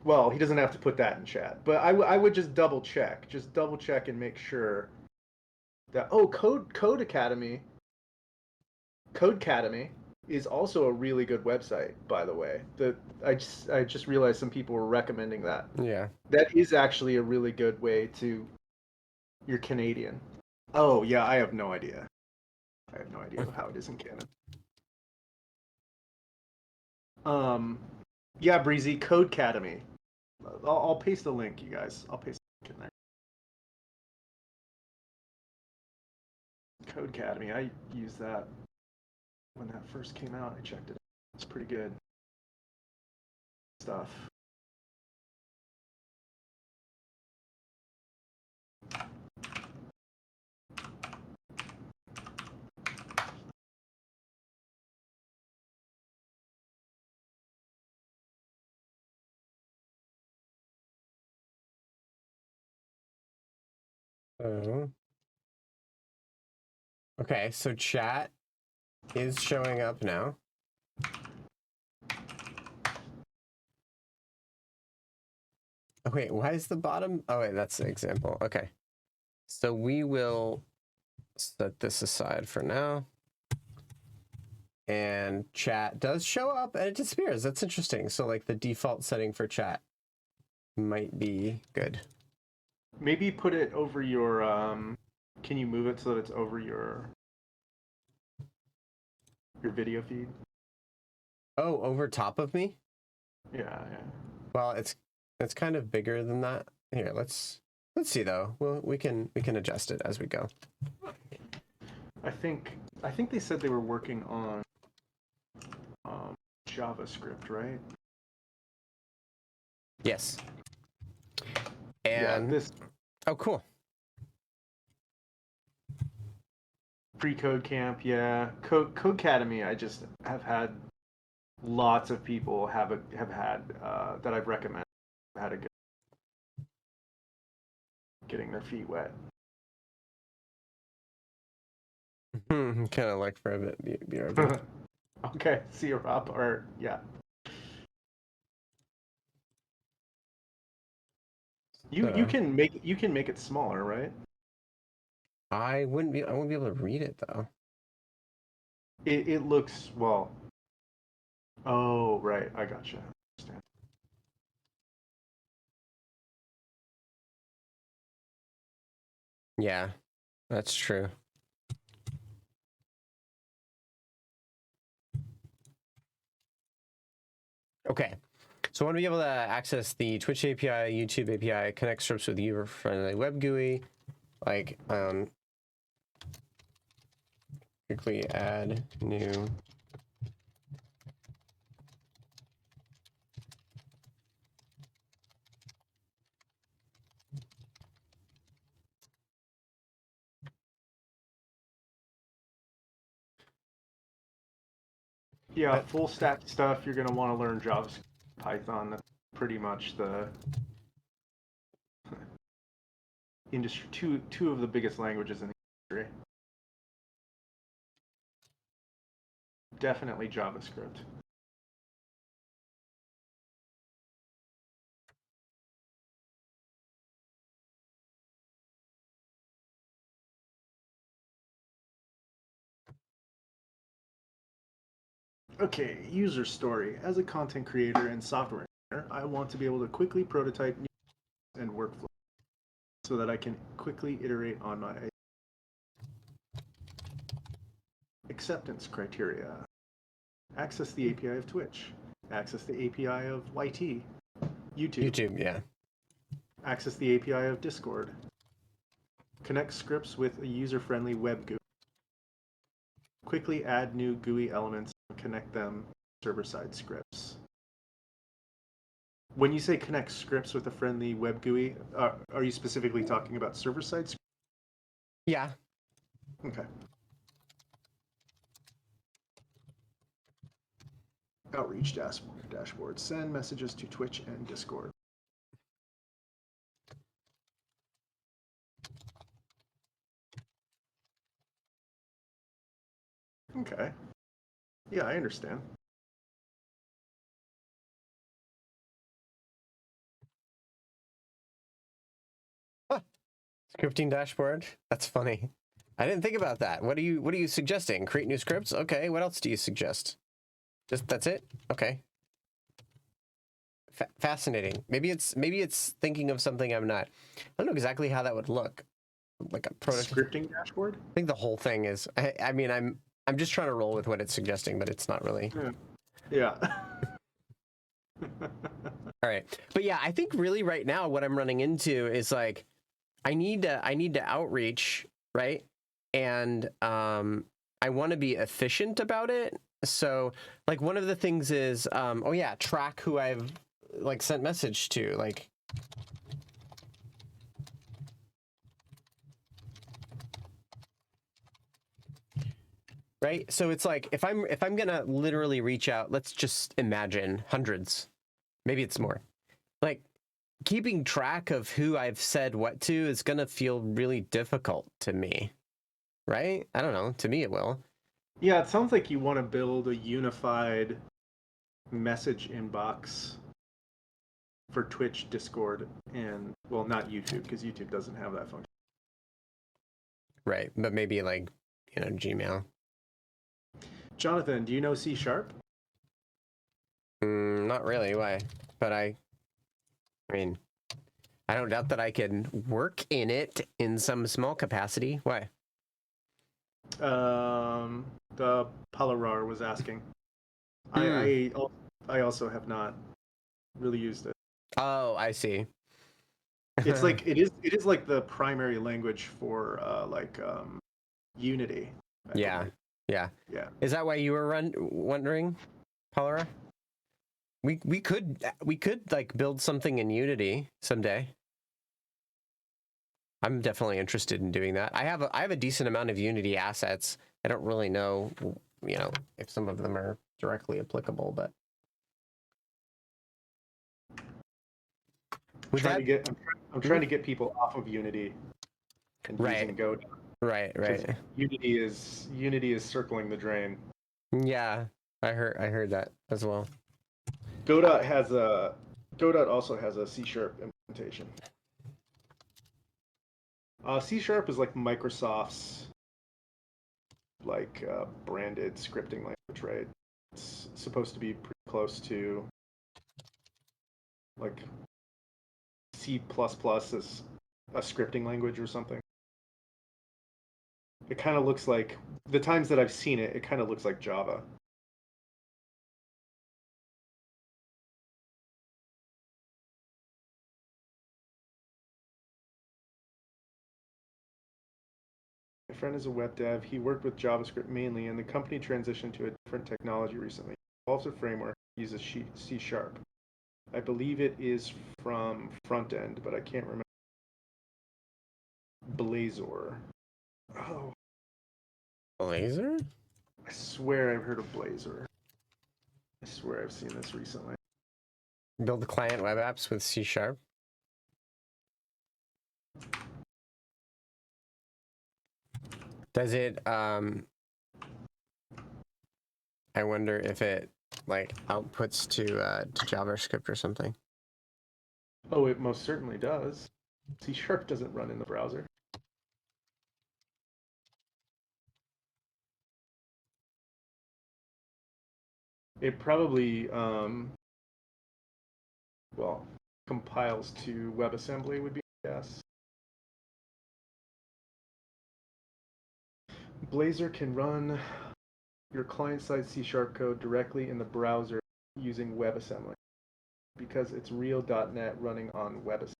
Well, he doesn't have to put that in chat, but I would just double check. Just double check and make sure that Code Academy is also a really good website, by the way. I just realized some people were recommending that. Yeah. That is actually a really good way to. You're Canadian. Oh yeah, I have no idea. I have no idea how it is in Canada. Yeah, Breezy, Code Academy. I'll paste the link, you guys. I'll paste the link in there. Code Academy. I used that when that first came out. I checked it. It's pretty good stuff. Oh. Okay, so chat is showing up now. Oh, wait, why is the bottom? Oh, wait, that's the example. Okay. So we will set this aside for now. And chat does show up and it disappears. That's interesting. So like the default setting for chat might be good. Maybe put it over your, can you move it so that it's over your video feed? Oh, over top of me? Yeah. Well, it's kind of bigger than that. Here, let's see though. We can adjust it as we go. I think they said they were working on JavaScript, right? Yes. Yeah, And this oh, cool. free code camp, yeah. Code Academy, I just have had lots of people have had that I've recommended had a good getting their feet wet. Kind of like for a bit. BRB. Okay, see you, Rob. Or yeah. You can make it smaller, right? I won't be able to read it though. It looks, well. Oh, right. I gotcha. Understand. Yeah, that's true. Okay, so I want to be able to access the Twitch API, YouTube API, connect strips with user-friendly web GUI, like quickly add new. Yeah, full stack stuff. You're gonna want to learn JavaScript, Python. That's pretty much the industry. Two of the biggest languages in the industry. Definitely JavaScript. Okay, user story. As a content creator and software engineer, I want to be able to quickly prototype new and workflow so that I can quickly iterate on my acceptance criteria. Access the API of Twitch. Access the API of YT. YouTube, yeah. Access the API of Discord. Connect scripts with a user-friendly web GUI. Quickly add new GUI elements and connect them to server-side scripts. When you say connect scripts with a friendly web GUI, are you specifically talking about server-side scripts? Yeah. Okay. Outreach dashboard. Send messages to Twitch and Discord. Okay. Yeah, I understand. Huh. Scripting dashboard. That's funny. I didn't think about that. What are you suggesting? Create new scripts? Okay. What else do you suggest? Just that's it? Okay. Fascinating. Maybe it's thinking of something I'm not. I don't know exactly how that would look. Like a prototype. Scripting dashboard? I think the whole thing is. I mean, I'm just trying to roll with what it's suggesting, but it's not really. Yeah. All right. But yeah, I think really right now what I'm running into is like I need to outreach, right? And I want to be efficient about it. So like one of the things is oh yeah, track who I've like sent message to, like right? So it's like if I'm gonna literally reach out, let's just imagine hundreds, maybe it's more. Like keeping track of who I've said what to is gonna feel really difficult to me, right? I don't know. To me, it will. Yeah, it sounds like you want to build a unified message inbox for Twitch, Discord, and, well, not YouTube, because YouTube doesn't have that function. Right, but maybe like, you know, Gmail. Jonathan, do you know C#? Not really. Why? But I mean, I don't doubt that I can work in it in some small capacity. Why? The Palarar was asking. I also have not really used it. Oh, I see. It's like it is like the primary language for Unity. I Yeah, believe. yeah. Yeah. Is that why you were wondering, Palara? We could like build something in Unity someday. I'm definitely interested in doing that. I have a decent amount of Unity assets. I don't really know, you know, if some of them are directly applicable, but I'm trying to get people off of Unity and using Go. Right. Unity is circling the drain. Yeah, I heard that as well. Godot also has a C# implementation. C# is like Microsoft's branded scripting language, right? It's supposed to be pretty close to like C++ as a scripting language or something. It kind of looks like, the times that I've seen it, it kind of looks like Java. My friend is a web dev. He worked with JavaScript mainly, and the company transitioned to a different technology recently. It involves a framework, uses C#. I believe it is from front end, but I can't remember. Blazor. Oh, Blazor? I swear I've heard of Blazor. I swear I've seen this recently. Build client web apps with C#. Does it I wonder if it like outputs to JavaScript or something. Oh, it most certainly does. C# doesn't run in the browser. It probably compiles to WebAssembly would be a guess. Blazor can run your client-side C# code directly in the browser using WebAssembly because it's real .NET running on WebAssembly.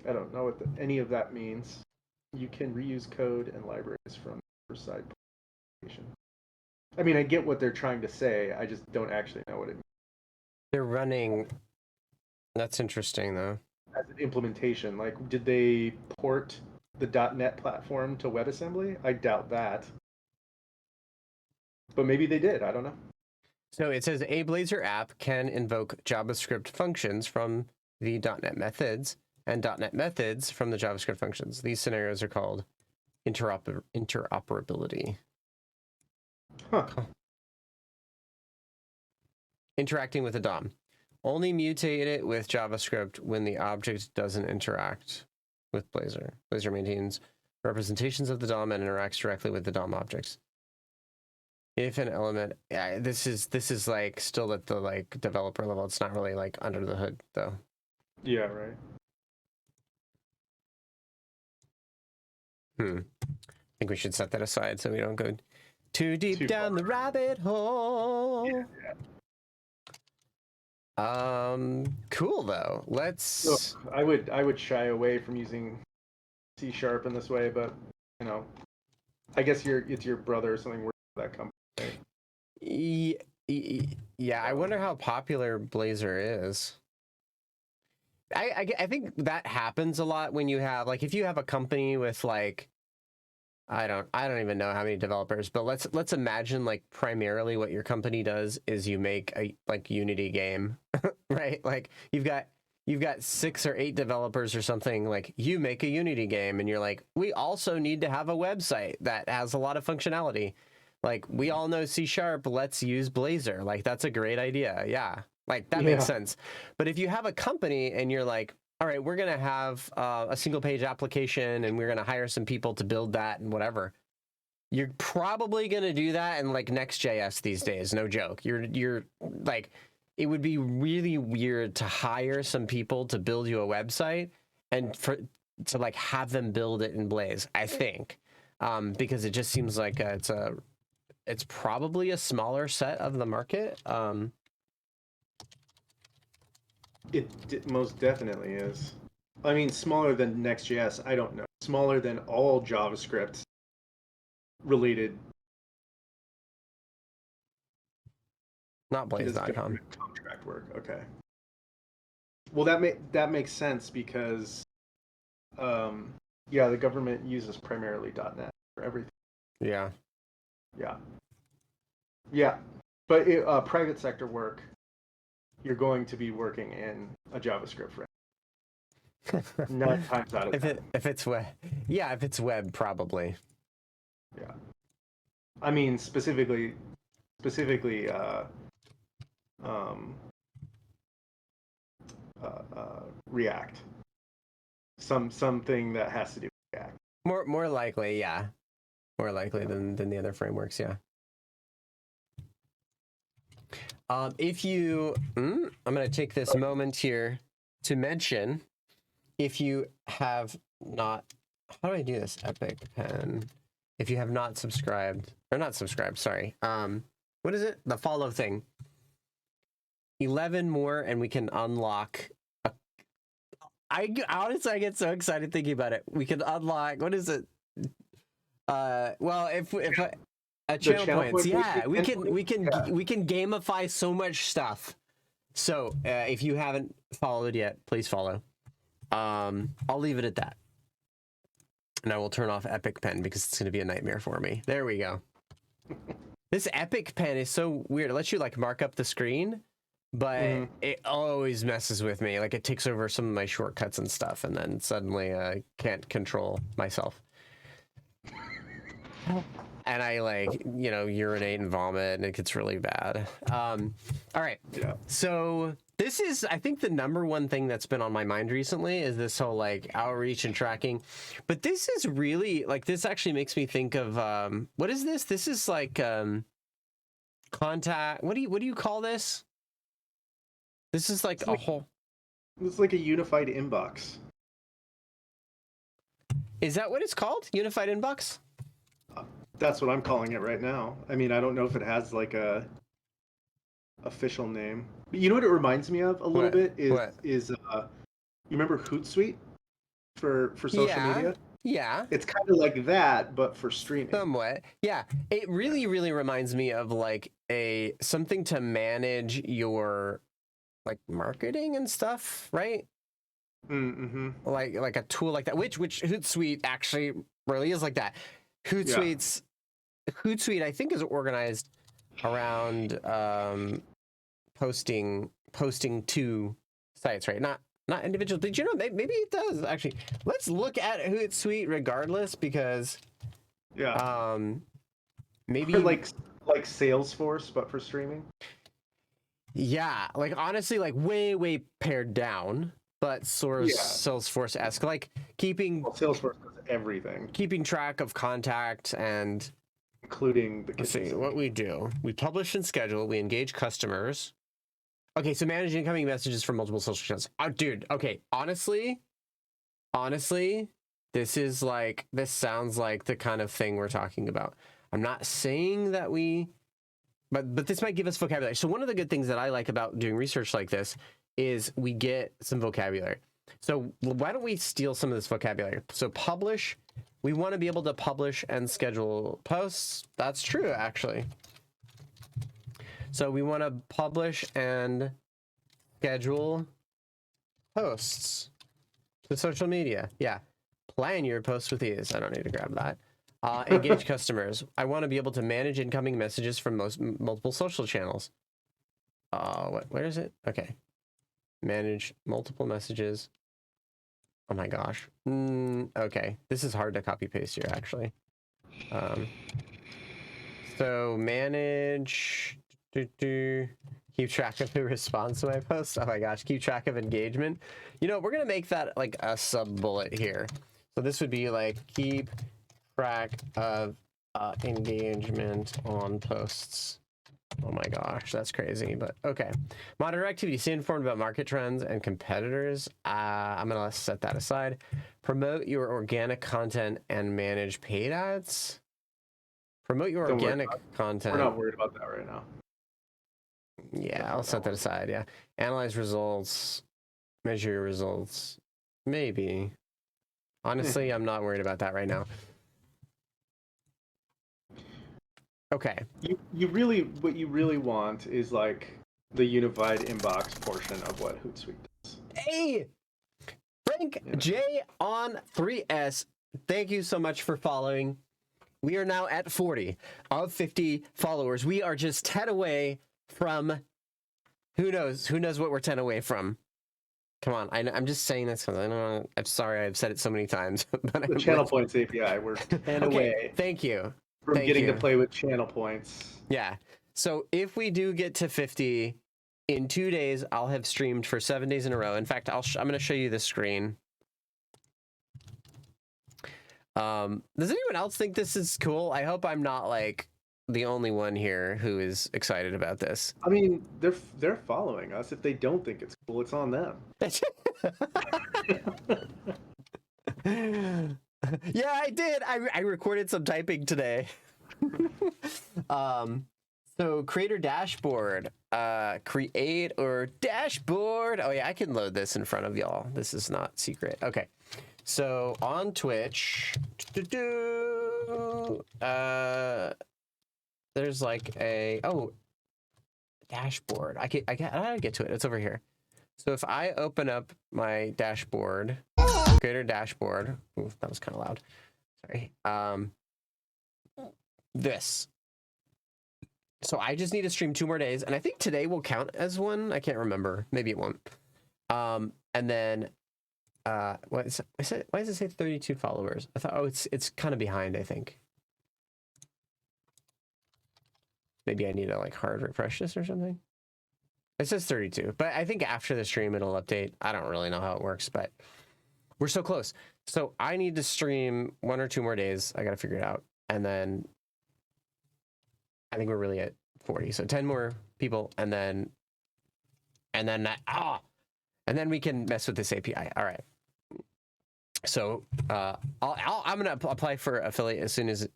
I don't know what any of that means. You can reuse code and libraries from server-side application. I mean, I get what they're trying to say. I just don't actually know what it means. They're running. That's interesting, though. As an implementation, like, did they port the .NET platform to WebAssembly? I doubt that. But maybe they did. I don't know. So it says a Blazor app can invoke JavaScript functions from the .NET methods and .NET methods from the JavaScript functions. These scenarios are called interoperability. Huh. Interacting with the DOM. Only mutate it with JavaScript when the object doesn't interact with Blazor. Blazor maintains representations of the DOM and interacts directly with the DOM objects. If an element, yeah, this is like still at the like developer level. It's not really like under the hood though. Yeah, right. I think we should set that aside so we don't go too deep down the rabbit hole. Yeah. Cool though. Let's. So I would shy away from using C# in this way, but you know, I guess it's your brother or something working for that company. Right? Yeah, I wonder how popular Blazor is. I think that happens a lot when you have, like, if you have a company with, like, I don't even know how many developers, but let's imagine, like, primarily what your company does is you make a, like, Unity game, right? Like you've got 6 or 8 developers or something. Like, you make a Unity game and you're like, we also need to have a website that has a lot of functionality. Like, we all know C#, let's use Blazor. Like, that's a great idea. Yeah. Like, that makes sense. But if you have a company and you're like, all right, we're going to have a single page application and we're going to hire some people to build that and whatever, you're probably going to do that in, like, NextJS these days. No joke. You're like, it would be really weird to hire some people to build you a website and to like have them build it in Blaze, I think, because it just seems like it's probably a smaller set of the market. It most definitely is. I mean, smaller than Next.js, I don't know. Smaller than all JavaScript related. Not Blaze.com. Contract work. Okay. Well, that makes sense because, yeah, the government uses primarily .NET for everything. Yeah. Yeah. Yeah, but private sector work, you're going to be working in a JavaScript framework. 9 times out of 10. If it's web, yeah, if it's web, probably. Yeah, I mean specifically, React. Something that has to do with React. More likely, yeah. More likely than the other frameworks, yeah. If you, I'm going to take this moment here to mention, if you have not, how do I do this? Epic Pen. If you have not subscribed, or not subscribed, sorry. What is it? The follow thing. 11 more and we can unlock. Honestly, I get so excited thinking about it. We can unlock, what is it? Well, if channel points, yeah, we can gamify so much stuff. So if you haven't followed yet, please follow. I'll leave it at that, and I will turn off Epic Pen because it's going to be a nightmare for me. There we go. This Epic Pen is so weird. It lets you like mark up the screen, but it always messes with me. Like, it takes over some of my shortcuts and stuff, and then suddenly I can't control myself. And I, like, you know, urinate and vomit, and it gets really bad. All right. Yeah. So this is, I think, the #1 thing that's been on my mind recently is this whole, like, outreach and tracking. But this is really, like, this actually makes me think of, what is this? This is like contact. What do you call this? This is like a whole. It's like a unified inbox. Is that what it's called? Unified inbox? That's what I'm calling it right now. I mean, I don't know if it has like a official name. But you know what it reminds me of a little bit is you remember Hootsuite for social media? Yeah. It's kind of like that, but for streaming. Somewhat. Yeah. It really, really reminds me of like something to manage your like marketing and stuff, right? Mm-hmm. Like a tool like that, which Hootsuite actually really is like that. Hootsuite, I think, is organized around posting to sites, right? Not individual. Did you know? Maybe it does actually. Let's look at Hootsuite regardless, because maybe for like Salesforce, but for streaming. Yeah, like honestly, like way pared down, but sort of Salesforce-esque, like keeping Salesforce does everything, keeping track of contact and including the. Let's see what we do. We publish and schedule. We engage customers. Okay, so manage incoming messages from multiple social channels. Oh, dude. Okay, honestly, this sounds like the kind of thing we're talking about. I'm not saying that we But this might give us vocabulary. So one of the good things that I like about doing research like this is we get some vocabulary. So why don't we steal some of this vocabulary? So publish, we want to be able to publish and schedule posts. That's true, actually. So we want to publish and schedule posts to social media. Yeah. Plan your posts with ease. I don't need to grab that. Engage customers. I want to be able to manage incoming messages from multiple social channels. Where is it? Okay. Manage multiple messages. Oh my gosh. Okay. This is hard to copy paste here, actually. So manage. Keep track of the response to my post. Oh my gosh. Keep track of engagement. You know, we're going to make that like a sub bullet here. So this would be like keep track of engagement on posts. Oh my gosh, that's crazy, but okay. Monitor activity, stay informed about market trends and competitors. I'm gonna set that aside. Promote your organic content and manage paid ads. Promote your organic content. We're not worried about that right now. Yeah, I'll set that aside, yeah. Analyze results, measure your results. Maybe. Honestly, I'm not worried about that right now. Okay. You really, what you really want is like the unified inbox portion of what Hootsuite does. Hey, Frank J on 3S. Thank you so much for following. We are now at 40 of 50 followers. We are just 10 away from who knows what we're 10 away from. Come on, I'm just saying this because I don't know. I'm sorry I've said it so many times. But the channel points API, we're 10 away. Thank you. From getting to play with channel points. Yeah. So if we do get to 50 in 2 days, I'll have streamed for 7 days in a row. In fact, I'm going to show you the screen. Does anyone else think this is cool? I hope I'm not like the only one here who is excited about this. I mean, they're following us. If they don't think it's cool, it's on them. Yeah, I did. I recorded some typing today. So creator dashboard, create or dashboard. Oh yeah, I can load this in front of y'all. This is not secret. Okay. So on Twitch, there's like a, dashboard. I gotta get to it. It's over here. So if I open up my dashboard, creator dashboard. Ooh, that was kind of loud. Sorry. This. So I just need to stream 2 more days, and I think today will count as one. I can't remember. Maybe it won't. And then, why does it say 32 followers? I thought, it's kind of behind, I think. Maybe I need to like hard refresh this or something. It says 32, but I think after the stream it'll update. I don't really know how it works, but we're so close. So I need to stream 1 or 2 more days. I got to figure it out. And then I think we're really at 40. So 10 more people, and then we can mess with this API. All right. So I'm gonna apply for affiliate as soon as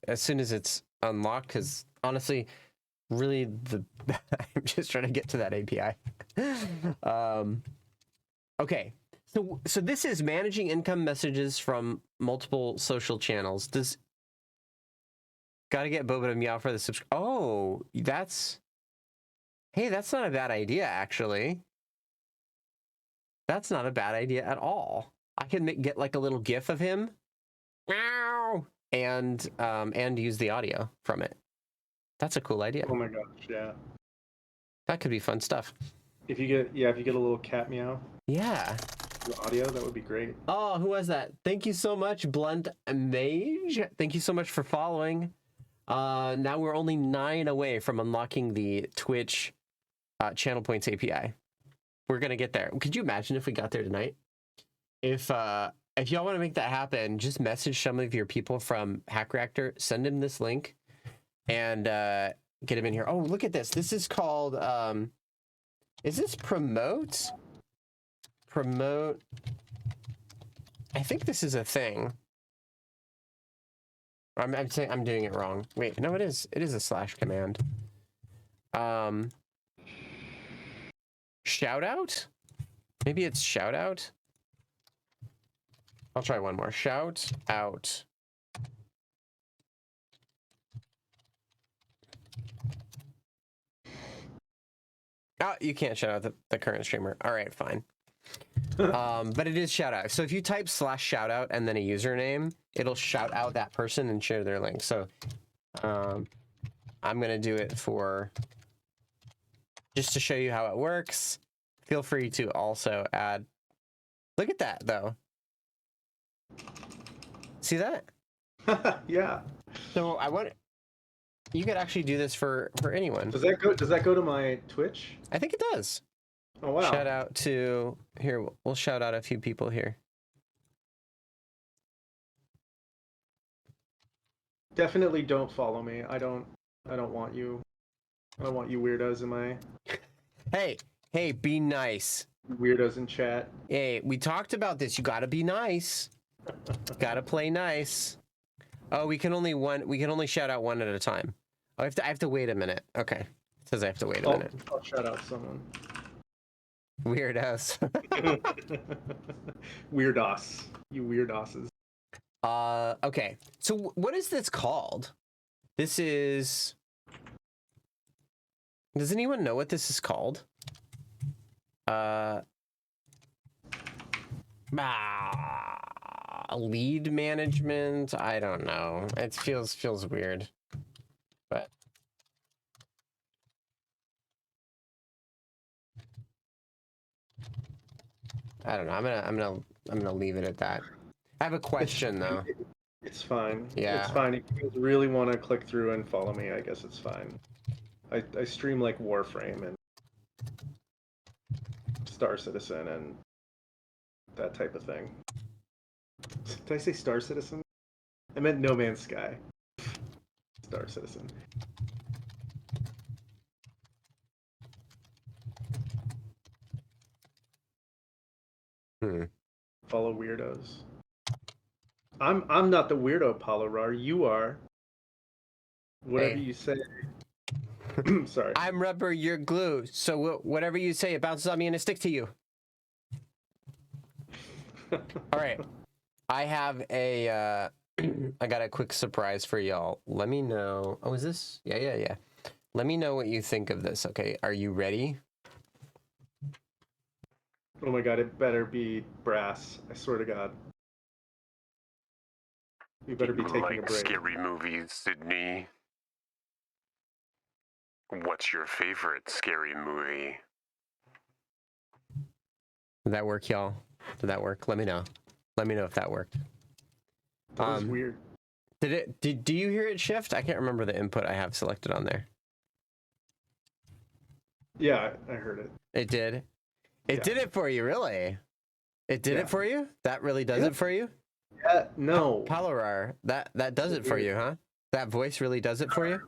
it's unlocked, because honestly, really I'm just trying to get to that API. Okay. So this is managing income messages from multiple social channels. Gotta get Boba to meow for the subscribe. Oh, that's not a bad idea, actually. That's not a bad idea at all. I can get like a little GIF of him, meow, and use the audio from it. That's a cool idea. Oh my gosh, yeah. That could be fun stuff. If you get a little cat meow. Yeah. The audio, that would be great. Oh, who was that? Thank you so much, Blunt Mage. Thank you so much for following. Now we're only 9 away from unlocking the Twitch channel points API. We're gonna get there. Could you imagine if we got there tonight? If y'all want to make that happen, just message some of your people from Hack Reactor, send them this link, and get them in here. Oh, look at this. This is called is this promote? Promote. I think this is a thing. I'm saying I'm doing it wrong. Wait, no, it is. It is a slash command. Shout out? Maybe it's shout out? I'll try one more. Shout out. Oh, you can't shout out the current streamer. All right, fine. But it is shout out. So if you type /shout out and then a username, it'll shout out that person and share their link. So I'm going to do it for just to show you how it works. Feel free to also add. Look at that, though. See that? Yeah. So I want. You could actually do this for anyone. Does that go to my Twitch? I think it does. Oh wow. Shout out to here. We'll shout out a few people here. Definitely don't follow me. I don't want you. I don't want you weirdos in my Hey, be nice. weirdos in chat. Hey, we talked about this. You gotta be nice. Gotta play nice. Oh, we can only shout out one at a time. Oh, I have to wait a minute. Okay. It says I have to wait a minute. I'll shout out someone. Weirdos. Weirdos. You weirdosses. Okay. So what is this called? This is. Does anyone know what this is called? Lead management. I don't know. It feels weird, but I don't know. I'm gonna leave it at that. I have a question though. It's fine. Yeah. It's fine. If you guys really want to click through and follow me, I guess it's fine. I stream like Warframe and Star Citizen and that type of thing. Did I say Star Citizen? I meant No Man's Sky. Star Citizen. Follow weirdos. I'm not the weirdo, Palarar. You are. Whatever Hey. you say. Sorry. I'm rubber, you're glue. So whatever you say, it bounces on me and it sticks to you. All right. I have a. I got a quick surprise for y'all. Let me know. Oh, is this? Yeah. Let me know what you think of this. Okay, are you ready? Oh my god, it better be brass. I swear to God. You better be taking a break. Scary movies, Sydney. What's your favorite scary movie? Did that work, y'all? Did that work? Let me know. Let me know if that worked. That was weird. Do you hear it shift? I can't remember the input I have selected on there. Yeah, I heard it. It did. It did it for you, really? It did it for you? That really does it for you? Yeah, no. Palarar, that does it for you, huh? That voice really does it for you?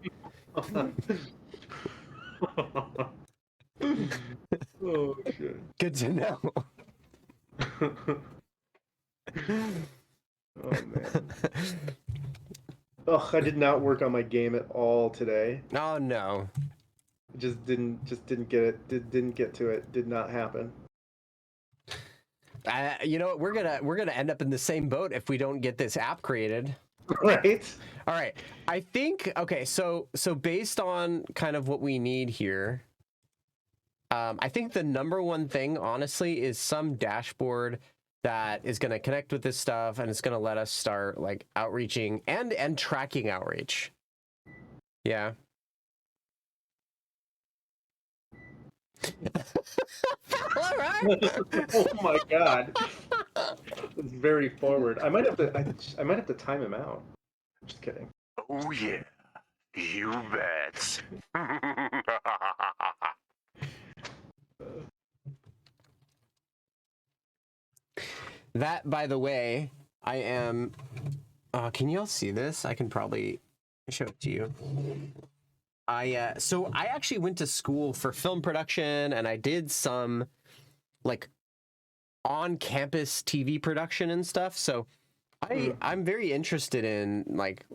Oh shit. Good to know. Oh man. Oh, I did not work on my game at all today. Oh no. Just didn't get it. Didn't get to it. Did not happen. You know what? We're gonna end up in the same boat if we don't get this app created. Right. All right. I think okay. So based on kind of what we need here, I think the number one thing, honestly, is some dashboard that is going to connect with this stuff and it's going to let us start like outreaching and tracking outreach. Yeah. All right. Oh my god. It's very forward. I might have to time him out. Just kidding. Oh yeah, you bet. That, by the way, I am. Can you all see this? I can probably show it to you. So I actually went to school for film production, and I did some like on-campus TV production and stuff. So I'm very interested in like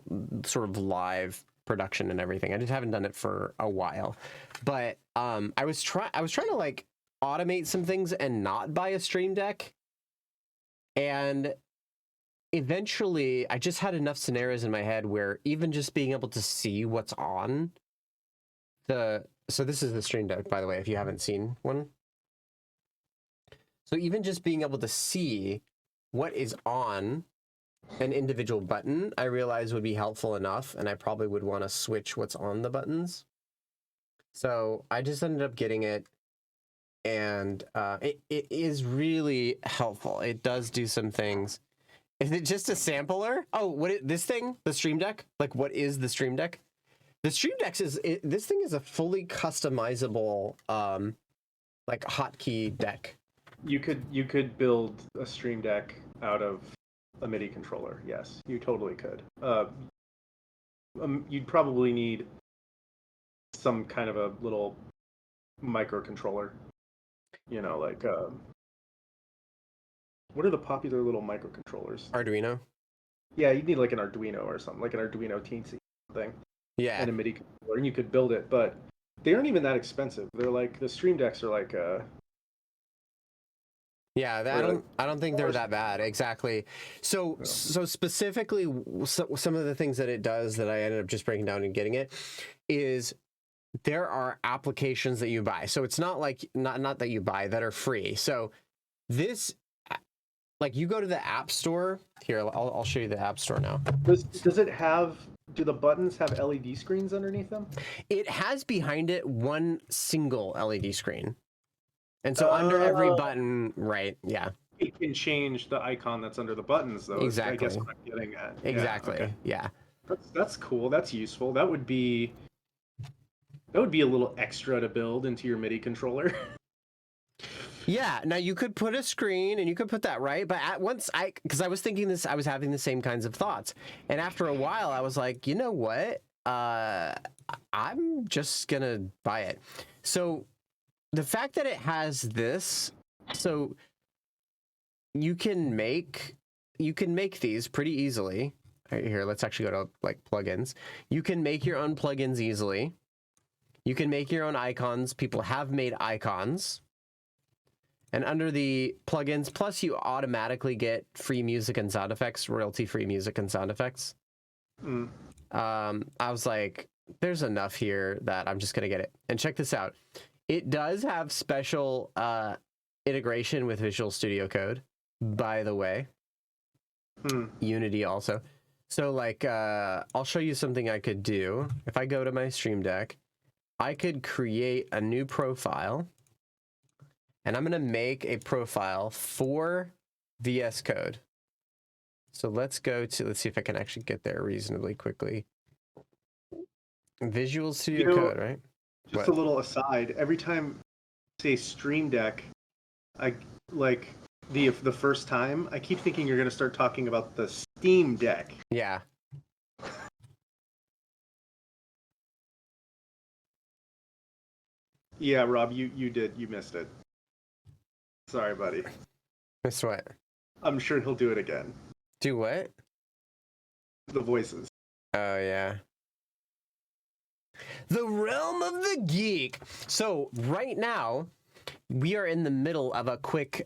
sort of live production and everything. I just haven't done it for a while. But I was trying to like automate some things and not buy a Stream Deck. And eventually I just had enough scenarios in my head where even just being able to see what's on so this is the Stream Deck, by the way, if you haven't seen one. So even just being able to see what is on an individual button, I realized would be helpful enough, and I probably would want to switch what's on the buttons. So I just ended up getting it, and it is really helpful. It does do some things. Is it just a sampler? Oh, this thing? The Stream Deck? Like, what is the Stream Deck? The Stream Deck this thing is a fully customizable, like hotkey deck. You could build a Stream Deck out of a MIDI controller. Yes, you totally could. You'd probably need some kind of a little microcontroller. You know, like what are the popular little microcontrollers? Arduino. Yeah, you'd need like an Arduino or something, like an Arduino teensy thing. Yeah. And a MIDI controller, and you could build it, but they aren't even that expensive. They're like the Stream Decks are like yeah, I don't think they're that bad. Exactly. So specifically, some of the things that it does that I ended up just breaking down and getting it is there are applications that you buy. So it's not like not that you buy that are free. So this, like, you go to the App Store. Here, I'll show you the App Store now. Does it have? Do the buttons have LED screens underneath them? It has behind it one single LED screen. And so under every button, right? Yeah. It can change the icon that's under the buttons, though. Exactly. I guess what I'm getting at. Exactly. Yeah. Okay. Yeah. That's cool. That's useful. That would be a little extra to build into your MIDI controller. Yeah. Now you could put a screen and you could put that right, but because I was thinking this, I was having the same kinds of thoughts, and after a while, I was like, you know what? I'm just gonna buy it. So the fact that it has this, so you can make these pretty easily. Right here, let's actually go to like plugins. You can make your own plugins easily. You can make your own icons. People have made icons. And under the plugins, plus you automatically get free music and sound effects, royalty-free music and sound effects. I was like, there's enough here that I'm just gonna get it. And check this out. It does have special integration with Visual Studio Code, by the way. Unity also. So like, I'll show you something I could do. If I go to my Stream Deck, I could create a new profile. And I'm going to make a profile for VS Code. So let's see if I can actually get there reasonably quickly. Visual Studio Code, right? Just a little aside. Every time I say Stream Deck, I like the first time, I keep thinking you're going to start talking about the Steam Deck. Yeah. Yeah, Rob, you missed it. Sorry, buddy. Missed what? I'm sure he'll do it again. Do what? The voices. Oh, yeah. The realm of the geek. So right now, we are in the middle of a quick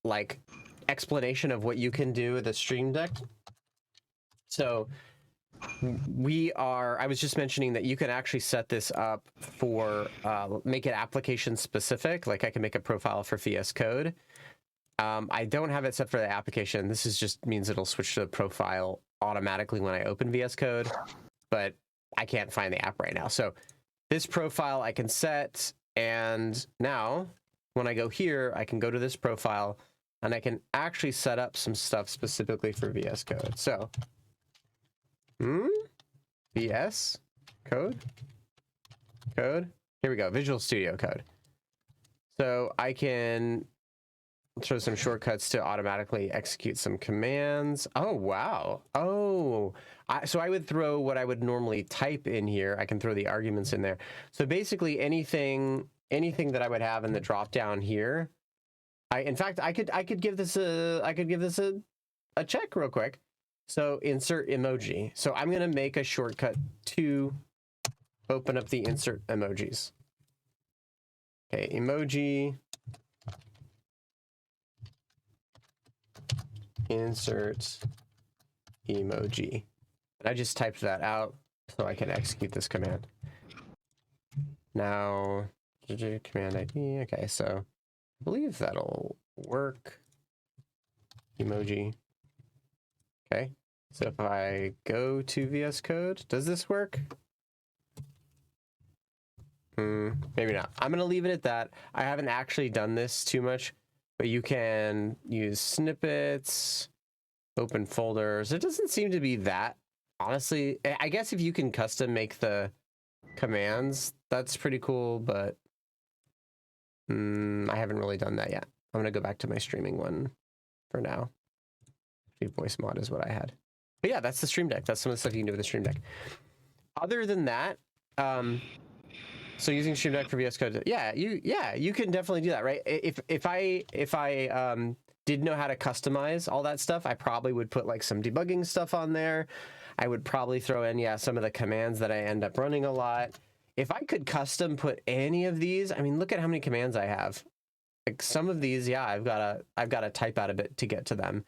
like explanation of what you can do with a Stream Deck. So I was just mentioning that you can actually set this up for make it application specific. Like I can make a profile for VS Code. I don't have it set for the application. This just means it'll switch to the profile automatically when I open VS Code, but I can't find the app right now. So this profile I can set, and now when I go here, I can go to this profile and I can actually set up some stuff specifically for VS Code. So VS Code. Here we go, Visual Studio Code. So I can show some shortcuts to automatically execute some commands. Oh, wow. Oh, so I would throw what I would normally type in here. I can throw the arguments in there. So basically anything that I would have in the drop down here. In fact, I could give this a check real quick. So insert emoji. So I'm going to make a shortcut to open up the insert emojis. Okay, emoji. Insert emoji. And I just typed that out so I can execute this command. Now, command ID. Okay, so I believe that'll work. Emoji. Okay, so if I go to VS Code, does this work? Maybe not. I'm gonna leave it at that. I haven't actually done this too much, but you can use snippets, open folders. It doesn't seem to be that. Honestly, I guess if you can custom make the commands, that's pretty cool, but I haven't really done that yet. I'm gonna go back to my streaming one for now. Voice mod is what I had. But yeah, that's the Stream Deck. That's some of the stuff you can do with the Stream Deck. Other than that, so using Stream Deck for VS Code, you can definitely do that, right? If I did know how to customize all that stuff, I probably would put like some debugging stuff on there. I would probably throw in some of the commands that I end up running a lot. If I could custom put any of these, I mean, look at how many commands I have. Like some of these, I've got to type out a bit to get to them,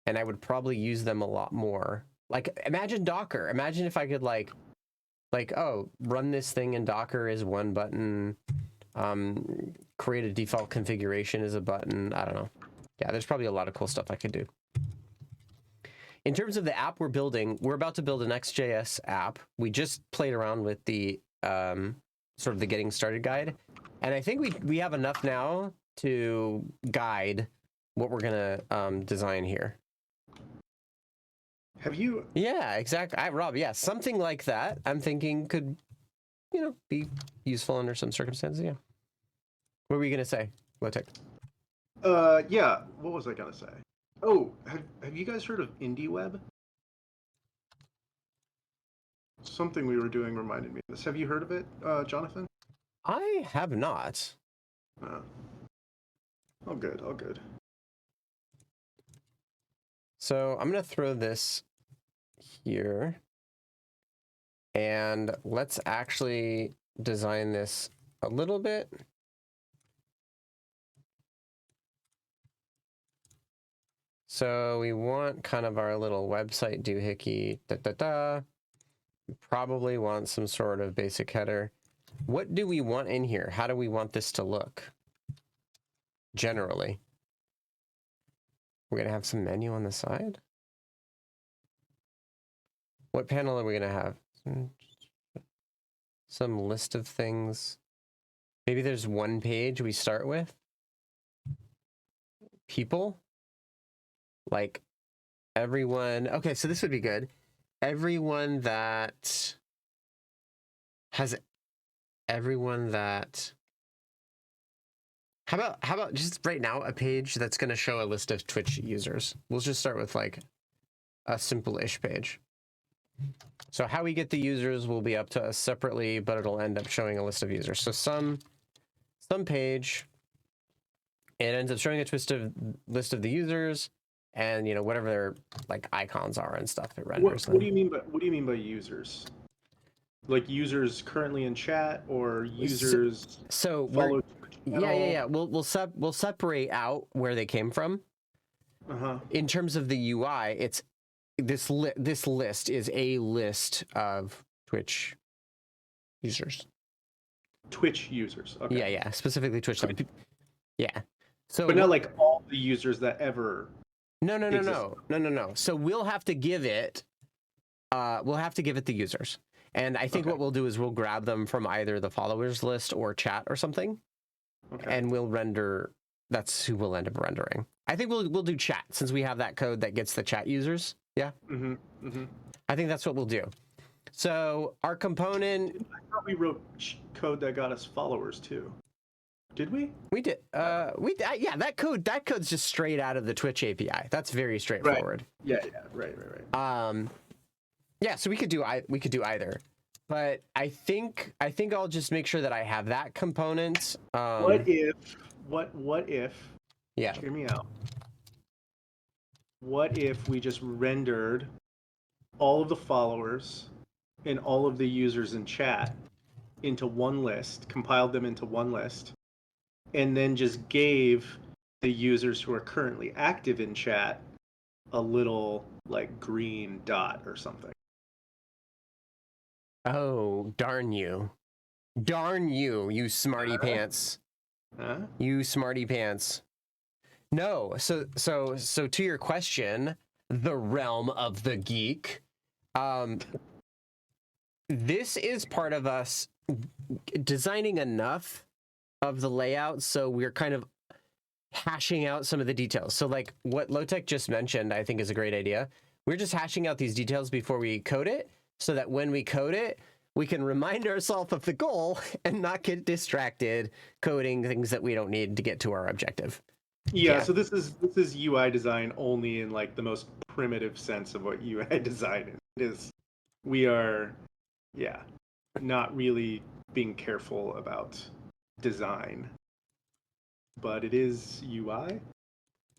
and I would probably use them a lot more. Like imagine Docker. Imagine if I could like, oh, run this thing in Docker is one button, create a default configuration is a button. I don't know. Yeah, there's probably a lot of cool stuff I could do. In terms of the app we're building, we're about to build a NextJS app. We just played around with the sort of the getting started guide, and I think we have enough now to guide what we're gonna design here. Have you? Yeah, exactly. Rob, yeah, something like that. I'm thinking could, be useful under some circumstances. Yeah. What were you gonna say, Lotek? Yeah. What was I gonna say? Oh, have you guys heard of IndieWeb? Something we were doing reminded me of this. Have you heard of it, Jonathan? I have not. All good. All good. So I'm gonna throw this here, and let's actually design this a little bit. So we want kind of our little website doohickey, We probably want some sort of basic header. What do we want in here? How do we want this to look? Generally. We're gonna have some menu on the side. What panel are we gonna have? Some list of things. Maybe there's one page we start with. People. Like everyone. Okay, so this would be good. Everyone that has everyone that. How about just right now a page that's going to show a list of Twitch users? We'll just start with like a simple-ish page. So how we get the users will be up to us separately, but it'll end up showing a list of users. So some page, it ends up showing a list of the users, and whatever their like icons are and stuff. It renders them. What do you mean by users? Like users currently in chat or users so follow? Yeah. We'll separate out where they came from. In terms of the UI, it's this list is a list of Twitch users. Twitch users. Okay. Yeah. Specifically Twitch. Okay. Yeah. So, but not like all the users that ever. No. So we'll have to give it. The users. And I think what we'll do is we'll grab them from either the followers list or chat or something. Okay. And we'll render. That's who we'll end up rendering. I think we'll do chat since we have that code that gets the chat users. Yeah. I think that's what we'll do. So our component. I thought we wrote code that got us followers too. Did we? We did. Yeah. That code's just straight out of the Twitch API. That's very straightforward. Right. Yeah. Right. Yeah. So we could do either. But I think I'll just make sure that I have that component. What if? Yeah. Hear me out. What if we just rendered all of the followers and all of the users in chat into one list, compiled them into one list, and then just gave the users who are currently active in chat a little like green dot or something. Oh, darn you. Darn you, you smarty pants. Huh? You smarty pants. No, so to your question, the realm of the geek, this is part of us designing enough of the layout so we're kind of hashing out some of the details. So like what Lowtech just mentioned, I think is a great idea. We're just hashing out these details before we code it so that when we code it, we can remind ourselves of the goal and not get distracted coding things that we don't need to get to our objective. Yeah, Yeah. so this is UI design only in like the most primitive sense of what UI design is. It is we are not really being careful about design. But it is UI.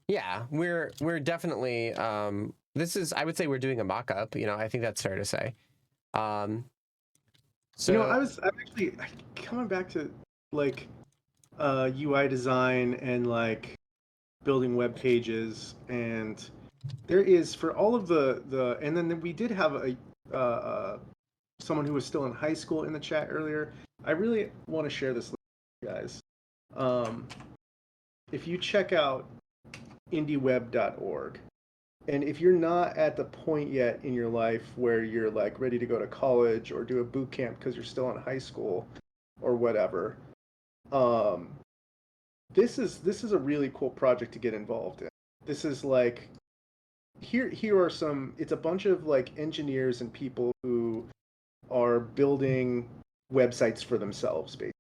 Yeah, we're definitely this is, I would say we're doing a mock-up, you know, I think that's fair to say. So You know, I'm actually coming back to like UI design and like building web pages, and there is for all of the and then we did have a someone who was still in high school in the chat earlier. I really want to share this with you guys. If you check out indieweb.org, and if you're not at the point yet in your life where you're like ready to go to college or do a boot camp because you're still in high school or whatever, this is a really cool project to get involved in. This is like here are some. It's a bunch of like engineers and people who are building websites for themselves, basically.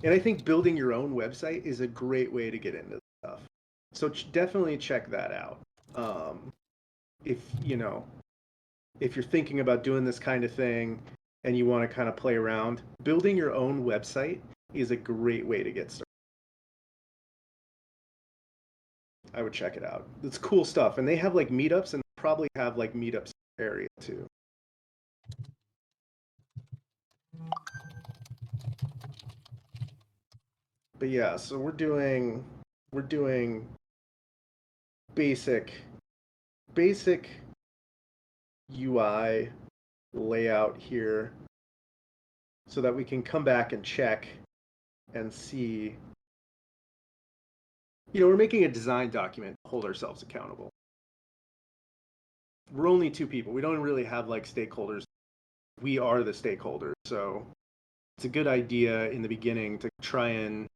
And I think building your own website is a great way to get into this stuff. So definitely check that out. If if you're thinking about doing this kind of thing and you want to kind of play around, building your own website is a great way to get started. I would check it out. It's cool stuff, and they have like meetups, and probably have like meetups area too. But yeah, so we're doing basic UI layout here so that we can come back and check and see. We're making a design document to hold ourselves accountable. We're only two people. We don't really have like stakeholders. We are the stakeholders. So it's a good idea in the beginning to try and,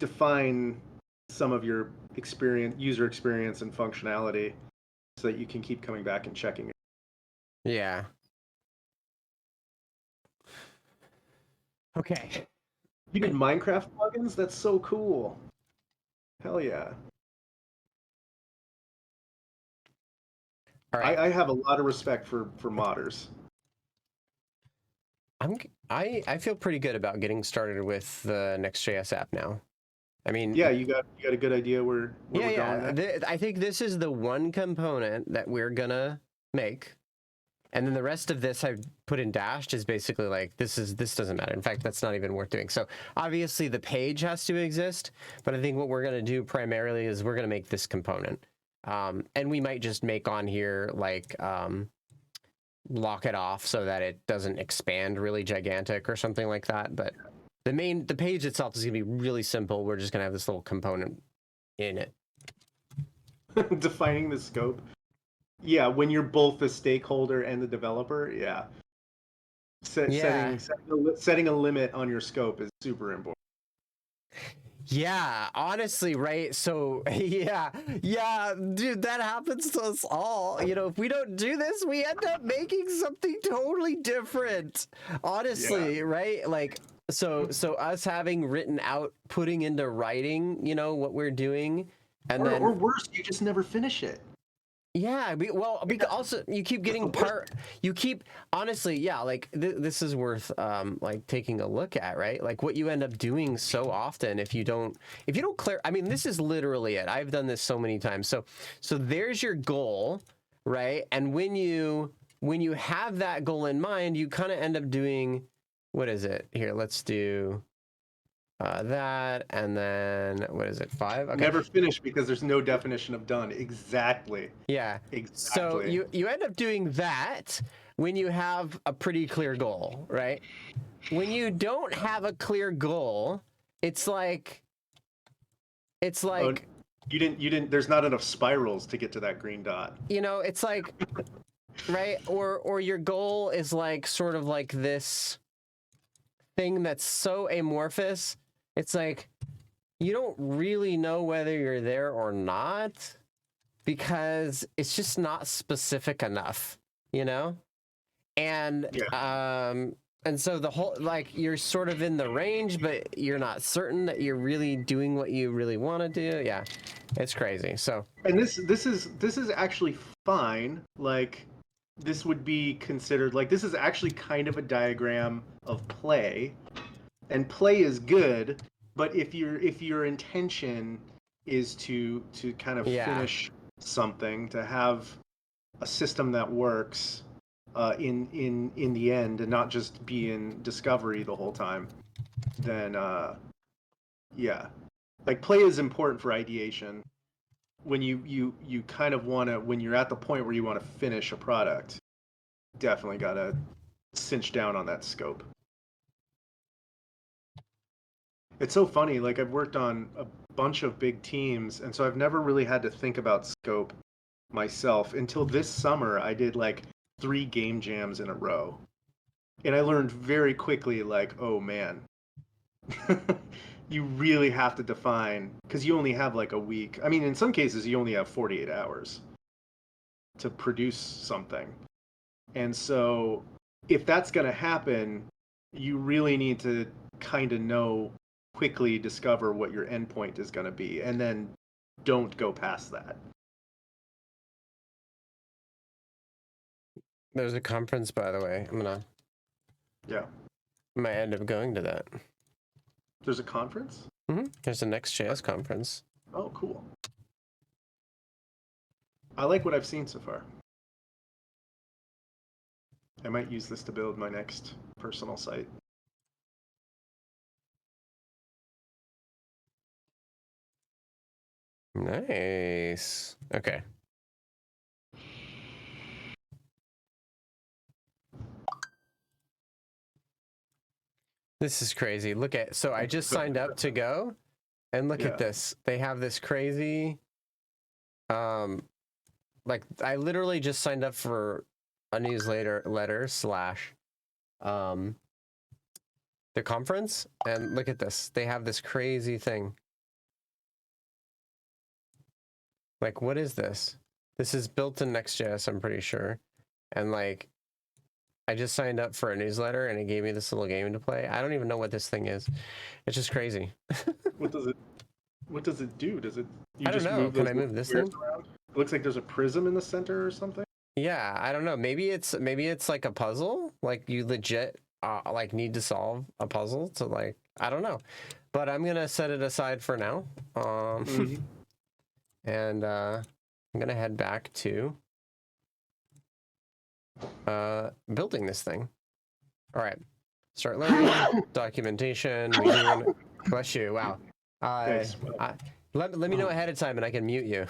define some of your user experience and functionality so that you can keep coming back and checking it. yeah. Okay. You did Minecraft plugins? That's so cool. Hell yeah. All right. I have a lot of respect for modders. I feel pretty good about getting started with the NextJS app now. I mean, yeah, you got a good idea where we're going next? I think this is the one component that we're gonna make, and then the rest of this I've put in dashed is basically like this doesn't matter. In fact, that's not even worth doing. So obviously the page has to exist, but I think what we're gonna do primarily is we're gonna make this component, and we might just make on here like lock it off so that it doesn't expand really gigantic or something like that. But the page itself is gonna be really simple. We're just gonna have this little component in it. Defining the scope. Yeah, when you're both the stakeholder and the developer, yeah. Setting a limit on your scope is super important. Yeah, honestly, right? So, yeah, dude, that happens to us all. If we don't do this, we end up making something totally different. Honestly, right? Like, so us having written out, putting into writing, what we're doing, and or worse, you just never finish it. Yeah, because also you keep getting honestly, yeah, like this is worth like taking a look at, right? Like what you end up doing so often if you don't clear, I mean, this is literally it. I've done this so many times. So there's your goal, right? And when you have that goal in mind, you kind of end up doing, what is it? Here, let's do that, and then what is it, 5? Okay. Never finish because there's no definition of done. Exactly. Yeah. So Exactly. you end up doing that when you have a pretty clear goal, right? When you don't have a clear goal, it's like Oh, you didn't. There's not enough spirals to get to that green dot. you know, it's like right, or your goal is like sort of like this thing that's so amorphous. It's like you don't really know whether you're there or not because it's just not specific enough, you know? And and so the whole, like, you're sort of in the range, but you're not certain that you're really doing what you really want to do. Yeah. It's crazy. So, And this is actually fine. Like, this would be considered, like, this is actually kind of a diagram of play, and play is good. But if your intention is to kind of finish something, to have a system that works in the end, and not just be in discovery the whole time, then yeah, like, play is important for ideation. When you kind of want to, when you're at the point where you want to finish a product, definitely gotta cinch down on that scope. It's so funny, like, I've worked on a bunch of big teams, and so I've never really had to think about scope myself until this summer. I did like 3 game jams in a row, and I learned very quickly, like, oh man, you really have to define, because you only have like a week. I mean, in some cases you only have 48 hours to produce something. And so if that's going to happen, you really need to kind of quickly discover what your endpoint is going to be, and then don't go past that. there's a conference, by the way. Yeah. Might end up going to that. There's a conference? There's a NextJS conference. Oh, cool. I like what I've seen so far. I might use this to build my next personal site. Nice. Okay. This is crazy. Look at, so I just signed up to go, and look at this. They have this crazy, like, I literally just signed up for a newsletter slash the conference, and look at this. They have this crazy thing. Like, what is this? This is built in Next.js, I'm pretty sure. And like, I just signed up for a newsletter and it gave me this little game to play. I don't even know what this thing is. It's just crazy. What does it do? Does it, I don't know. Can I move this thing? Around? It looks like there's a prism in the center or something. Yeah, I don't know. Maybe it's like a puzzle. Like, you legit like need to solve a puzzle to, like, I don't know. But I'm gonna set it aside for now. And I'm gonna head back to building this thing. All right, start learning. Documentation. Bless you. Wow. Let me know ahead of time and I can mute you.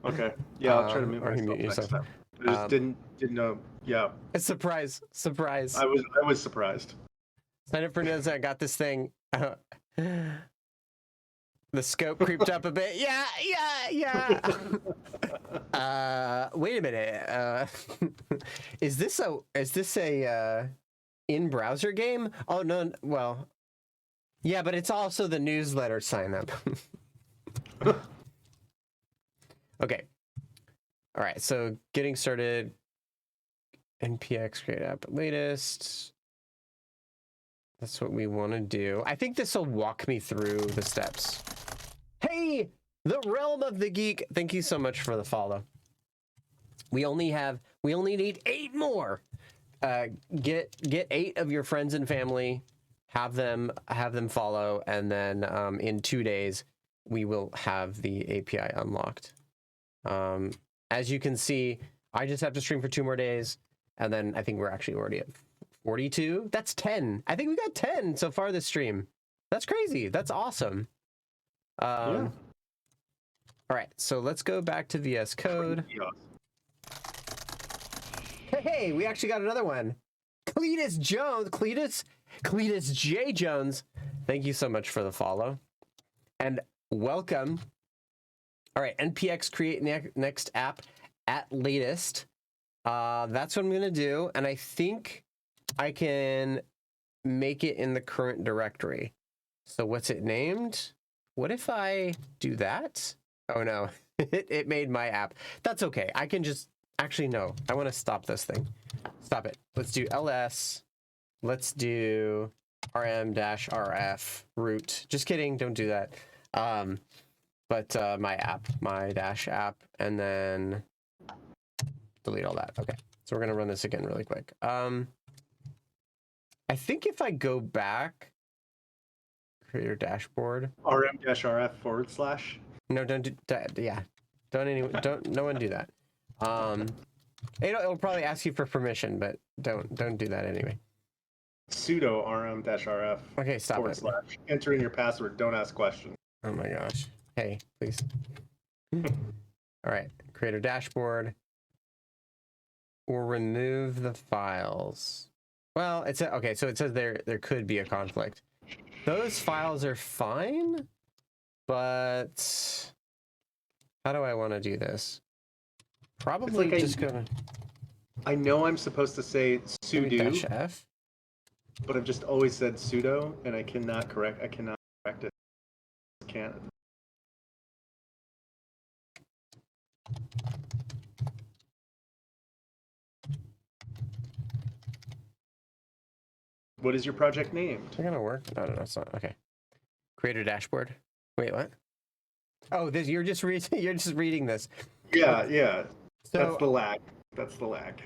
Okay. Yeah, I'll try to mute myself next time. I just didn't know. Yeah. It's surprise. I was surprised. Sign up for news. I got this thing. The scope creeped up a bit. Yeah. Wait a minute. Is this a in-browser game? Oh no. Well, yeah, but it's also the newsletter sign up. Okay. All right. So getting started. npx create app latest. That's what we want to do. I think this will walk me through the steps. Hey, the realm of the geek. Thank you so much for the follow. We only need 8 more. Get 8 of your friends and family, have them follow, and then in 2 days we will have the API unlocked. As you can see, I just have to stream for 2 more days, and then I think we're actually already at 42. That's 10. I think we got 10 so far this stream. That's crazy. That's awesome. Yeah. All right, so let's go back to VS Code. Hey, we actually got another one. Cletus J. Jones. Thank you so much for the follow. And welcome. All right, NPX create next app at latest. That's what I'm going to do. And I think I can make it in the current directory. So what's it named? What if I do that? Oh, no. it made my app. That's okay. I can just... Actually, no. I want to stop this thing. Stop it. Let's do ls. Let's do rm-rf root. Just kidding. Don't do that. But my app, my dash app, and then delete all that. Okay. So we're going to run this again really quick. I think if I go back, create your dashboard. rm-rf/. No, don't do that. Yeah. No one do that. It'll probably ask you for permission, but don't do that anyway. Sudo rm-rf. Okay, stop it. / Enter in your password. Don't ask questions. Oh my gosh. Hey, please. All right, create a dashboard. Or remove the files. Well, it says okay, so it says there could be a conflict. Those files are fine, but how do I want to do this? Probably like just gonna. I know I'm supposed to say sudo, -f. but I've just always said sudo, and I cannot correct it. Can't. What is your project named? Is it gonna work? No, it's not. Okay. Create a dashboard. Wait, what? Oh, this you're just reading this. Yeah. So That's the lag.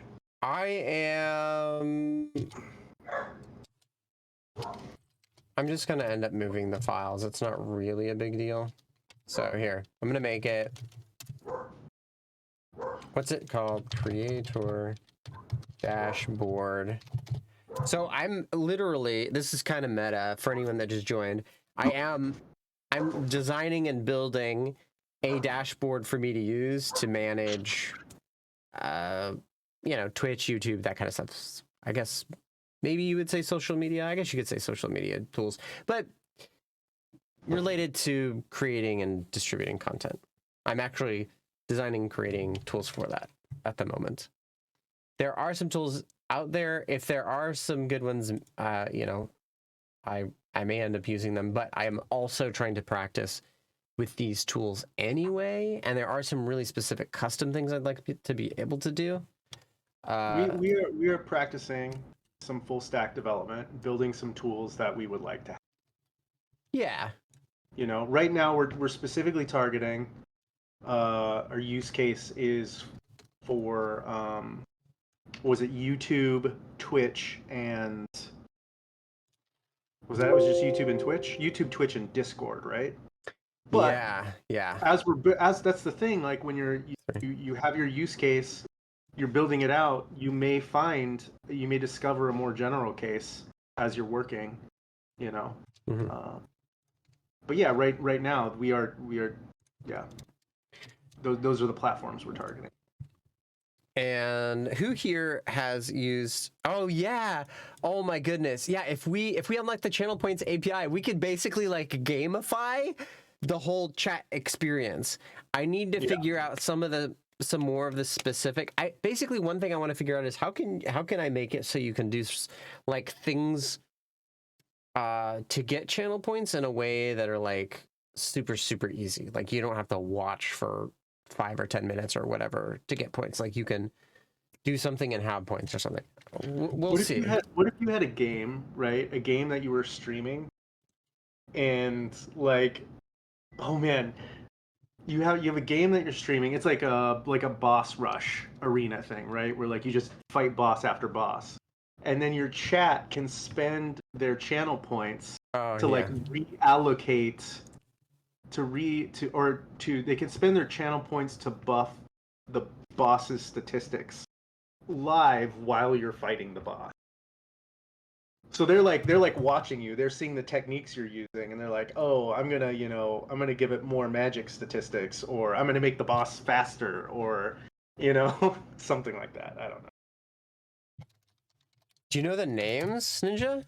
I'm just gonna end up moving the files. It's not really a big deal. So here, I'm gonna make it. What's it called? Creator dashboard. So I'm literally, this is kind of meta for anyone that just joined. I'm designing and building a dashboard for me to use to manage, Twitch, YouTube, that kind of stuff. I guess maybe you would say social media. I guess you could say social media tools, but related to creating and distributing content. I'm actually designing and creating tools for that at the moment. There are some tools out there. If there are some good ones, I may end up using them, but I am also trying to practice with these tools anyway. And there are some really specific custom things I'd like to be able to do. We are practicing some full stack development, building some tools that we would like to have. Yeah. Right now we're specifically targeting our use case is for was it YouTube, Twitch, and was just YouTube and Twitch? YouTube, Twitch, and Discord, right? But yeah. As that's the thing, like when you have your use case, you're building it out, you may discover a more general case as you're working, Mm-hmm. But yeah, right now we are those are the platforms we're targeting. And who here has used? Oh yeah! Oh my goodness! Yeah, if we unlock the Channel Points API, we could basically like gamify the whole chat experience. I need to figure out some more of the specific. Basically one thing I want to figure out is how can I make it so you can do like things to get channel points in a way that are like super easy. Like you don't have to watch for 5 or 10 minutes or whatever to get points. Like you can do something and have points or something. We'll see. What if you had a game, right? A game that you were streaming, and like, oh man, you have a game that you're streaming. It's like a boss rush arena thing, right? Where like you just fight boss after boss, and then your chat can spend their channel points Oh to like yeah. reallocate they can spend their channel points to buff the boss's statistics live while you're fighting the boss. So they're like watching you. They're seeing the techniques you're using, and they're like, "Oh, I'm gonna give it more magic statistics, or I'm gonna make the boss faster, or something like that." I don't know. Do you know the names, Ninja?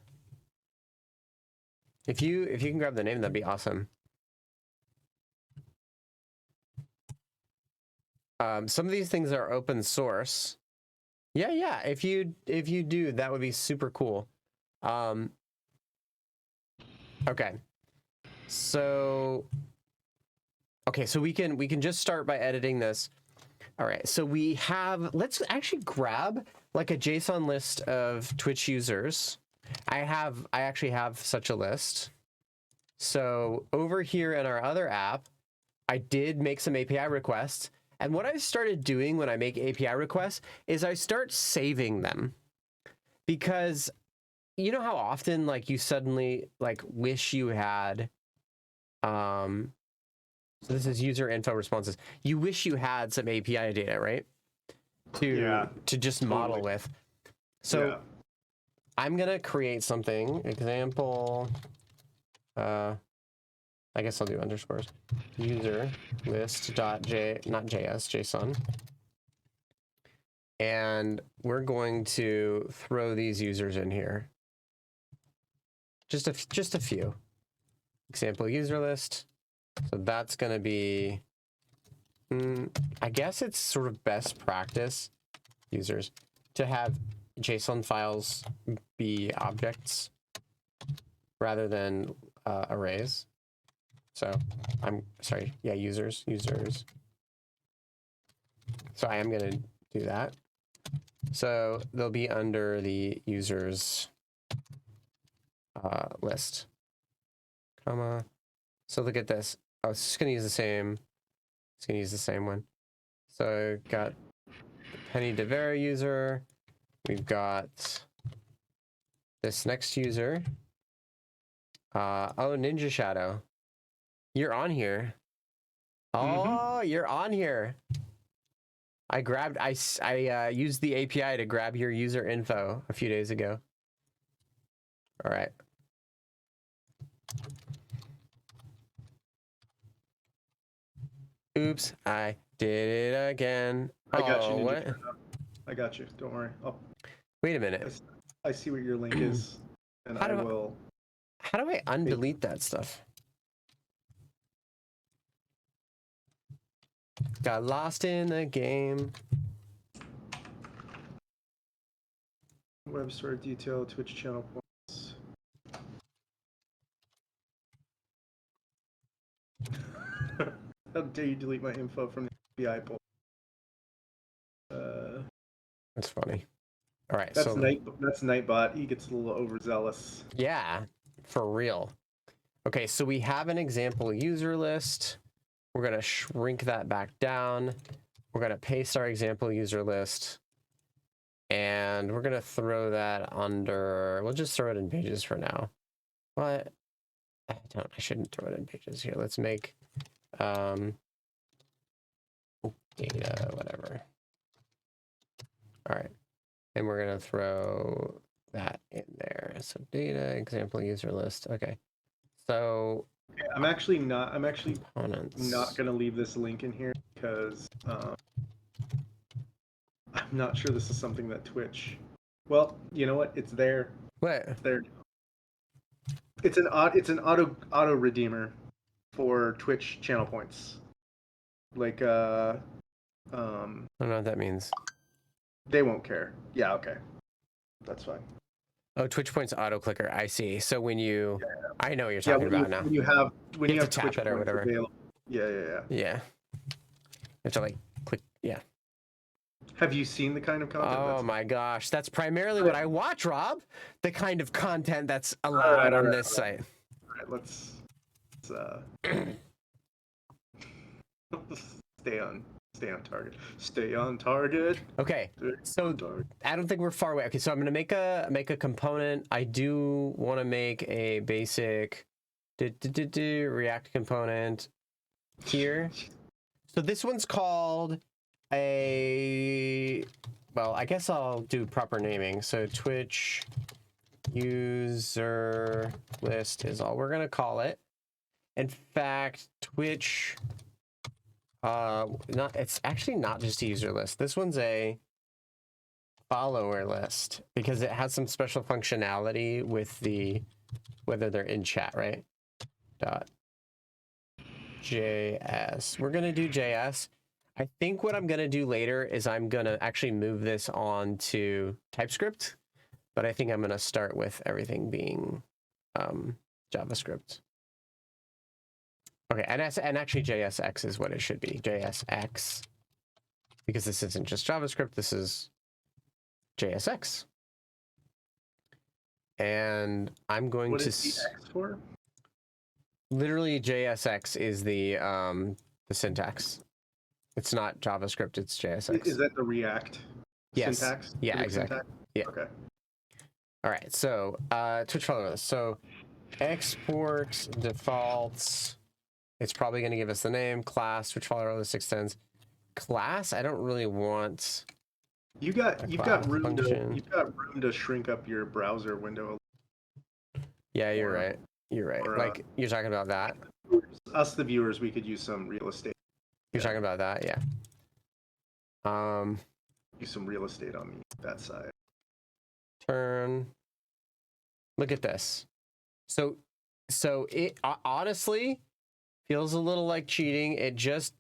If you can grab the name, that'd be awesome. Some of these things are open source. Yeah. If you do, that would be super cool. Okay. So we can just start by editing this. All right. So let's actually grab like a JSON list of Twitch users. I actually have such a list. So over here in our other app, I did make some API requests. And what I started doing when I make API requests is I start saving them, because you know how often like you suddenly like wish you had, so this is user info responses. You wish you had some API data, right? To just model with. So I'm going to create something, example, I guess I'll do underscores, user list dot JSON. And we're going to throw these users in here. Just a few. Example user list. So that's going to be, I guess it's sort of best practice, users, to have JSON files be objects rather than arrays. So I'm sorry, yeah, users. So I am going to do that. So they'll be under the users list, comma. So look at this. I was just going to use the same. It's going to use the same one. So got Penny DeVera user. We've got this next user. Oh, Ninja Shadow. You're on here. Oh, you're on here. I used the API to grab your user info a few days ago. All right. Oops, I did it again. I got you. What? I got you. Don't worry. Wait a minute. I see what your link is, and How do I undelete that stuff? Got lost in the game. Web store detail, Twitch channel points. How dare you delete my info from the API poll? That's funny. All right, that's Nightbot. He gets a little overzealous. Yeah, for real. Okay, so we have an example user list. We're gonna shrink that back down. We're gonna paste our example user list, and we're gonna throw that under. We'll just throw it in pages for now. What? I shouldn't throw it in pages here. Let's make data, whatever. All right, and we're gonna throw that in there. So data example user list. Okay, so I'm actually not components. not gonna leave this link in here because I'm not sure this is something that Twitch. Well, you know what? It's there. What? It's there. It's an auto redeemer for Twitch channel points. Like I don't know what that means. They won't care. Yeah, okay. That's fine. Oh, Twitch points auto clicker. I see. So when you, I know what you're talking about now. When you have to tap Twitch it or whatever. Available. Yeah. Yeah. You have to like click. Yeah. Have you seen the kind of content? Oh my gosh, that's primarily what I watch, Rob. The kind of content that's allowed on this site. All right, let's Stay on target. Stay on target. Okay, so I don't think we're far away. Okay, so I'm gonna make a component. I do want to make a basic React component here. So this one's called a, well, I guess I'll do proper naming. So Twitch user list is all we're gonna call it. In fact, Twitch, it's actually not just a user list. This one's a follower list because it has some special functionality with the, whether they're in chat, right? .js. We're gonna do JS. I think what I'm gonna do later is I'm gonna actually move this on to TypeScript, but I think I'm gonna start with everything being JavaScript. Okay, and actually JSX is what it should be, JSX, because this isn't just JavaScript, this is JSX. And I'm going What to is the X for? literally JSX is the syntax. It's not JavaScript, it's JSX. Is that the React syntax? Yeah, exactly. Syntax? Yeah. Okay. All right, so Twitch follower list. So export defaults. It's probably going to give us the name, class, Twitch follower list extends. Class, I don't really want. You've got room function. you've got room to shrink up your browser window. Yeah, you're right. You're right. Or, like you're talking about that. Us, the viewers, we could use some real estate. You're talking about that, yeah. Use some real estate on that side. Turn. Look at this. So it honestly feels a little like cheating. It just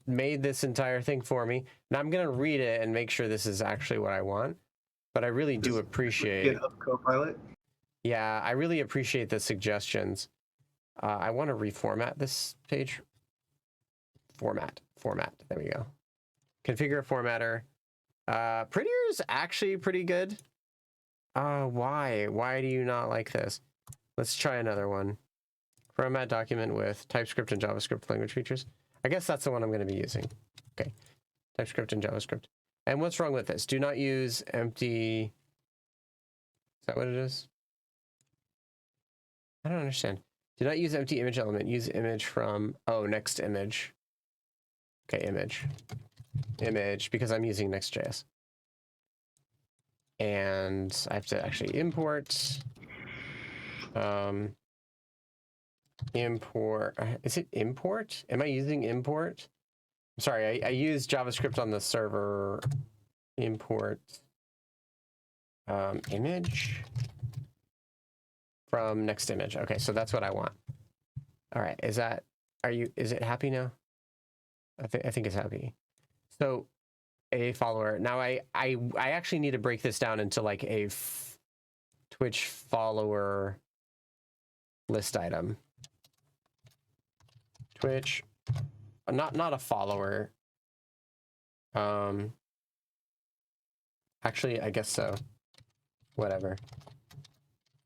made this entire thing for me. Now I'm gonna read it and make sure this is actually what I want. But I really do appreciate. GitHub Copilot. Yeah, I really appreciate the suggestions. I want to reformat this page. Format. There we go. Configure a formatter. Prettier is actually pretty good. Why? Why do you not like this? Let's try another one. Format document with TypeScript and JavaScript language features. I guess that's the one I'm going to be using. Okay. TypeScript and JavaScript. And what's wrong with this? Do not use empty. Is that what it is? I don't understand. Do not use empty image element. Use image from, next image. Okay, image, because I'm using NextJS. And I have to actually import. Import. Is it import? Am I using import? I'm sorry, I use JavaScript on the server. Import image from next image. Okay, so that's what I want. All right, is it happy now? I think it's happy. So a follower. Now I actually need to break this down into like a Twitch follower list item. Twitch, not a follower. Actually, I guess so. Whatever.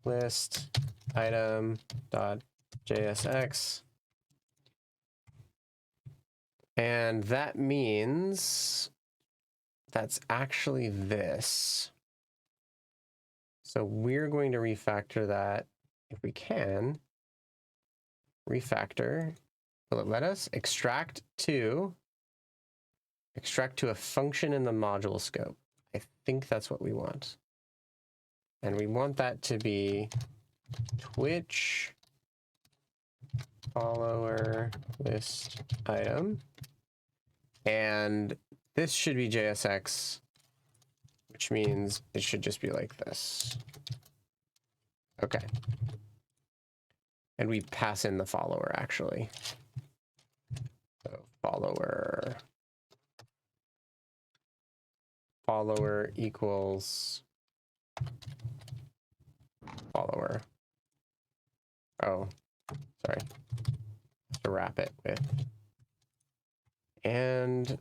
List item dot JSX. And that means that's actually this. So we're going to refactor that if we can. Refactor. Will it let us extract to a function in the module scope? I think that's what we want. And we want that to be Twitch follower list item. And this should be JSX, which means it should just be like this. Okay. And we pass in the follower, actually. So follower equals follower. Oh, sorry. To wrap it with. And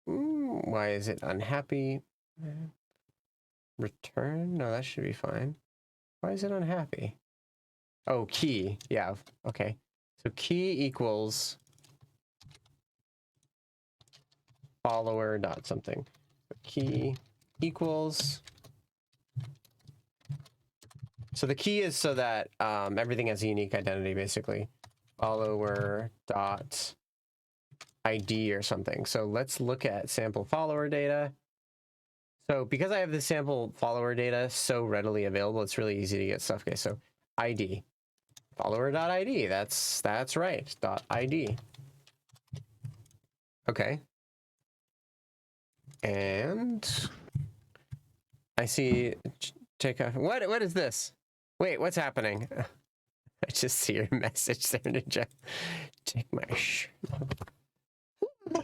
why is it unhappy? Return? No, that should be fine. Why is it unhappy? Oh, key. Yeah, okay. So key equals follower dot something. Key equals. So the key is so that everything has a unique identity, basically. Follower dot ID or something. So let's look at sample follower data. So because I have the sample follower data so readily available, it's really easy to get stuff. Okay, so ID. Follower.id. That's right. .id. Okay. And I see take off. What is this? Wait, what's happening? I just see your message there, Ninja. Take my shirt off.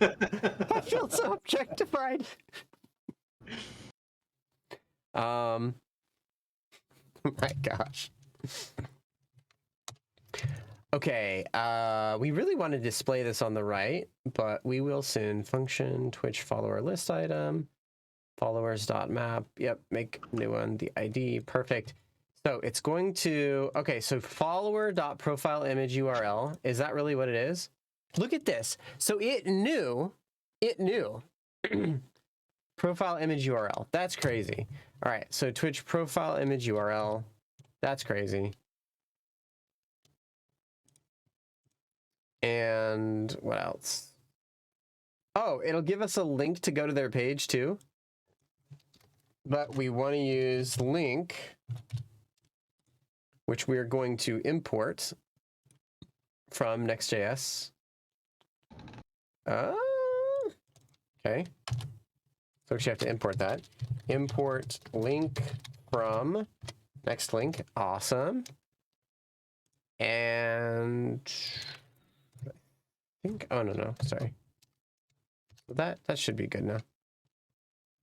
I feel so objectified. Oh my gosh. Okay, we really want to display this on the right, but we will soon. Function Twitch follower list item, followers.map. Yep, make new one, the ID, perfect. So it's going to, okay, so follower.profile image URL, is that really what it is? Look at this. So it knew profile image URL. That's crazy. All right, so Twitch profile image URL, that's crazy. And what else? Oh, it'll give us a link to go to their page too. But we want to use link, which we're going to import from NextJS. Okay. So we actually have to import that. Import link from next link. Awesome. And I think, oh no, sorry. That should be good now.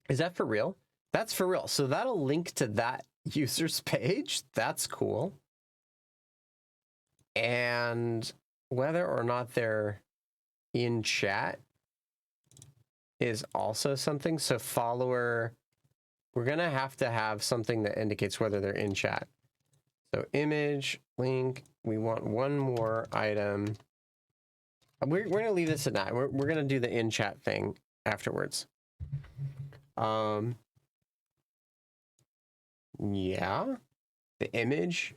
Is that for real? That's for real. So that'll link to that user's page. That's cool. And whether or not they're in chat is also something. So follower, we're gonna have to have something that indicates whether they're in chat. So image, link, we want one more item. We're gonna leave this at that. We're gonna do the in chat thing afterwards. Yeah, the image.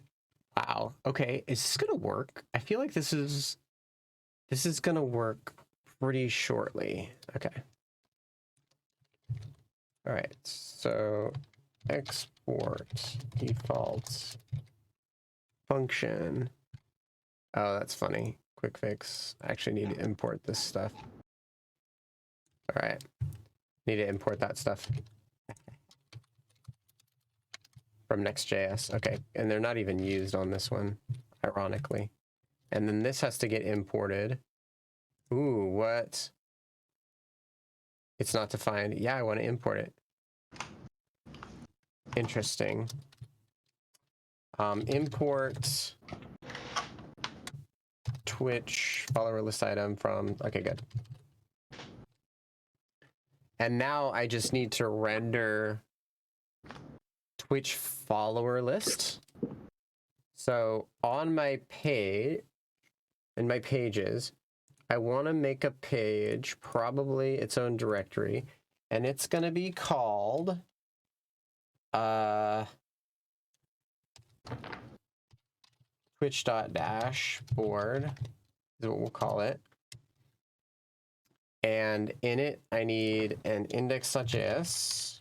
Wow. Okay, is this gonna work? I feel like this is gonna work pretty shortly. Okay. All right. So export default function. Oh, that's funny. Quick fix. I actually need to import this stuff. All right. Need to import that stuff from NextJS. Okay. And they're not even used on this one, ironically. And then this has to get imported. Ooh, what? It's not defined. Yeah, I want to import it. Interesting. Import Twitch follower list item from, okay, good. And now I just need to render Twitch follower list. So on my page, in my pages, I want to make a page, probably its own directory, and it's going to be called twitch.dashboard is what we'll call it. And in it, I need an index.js.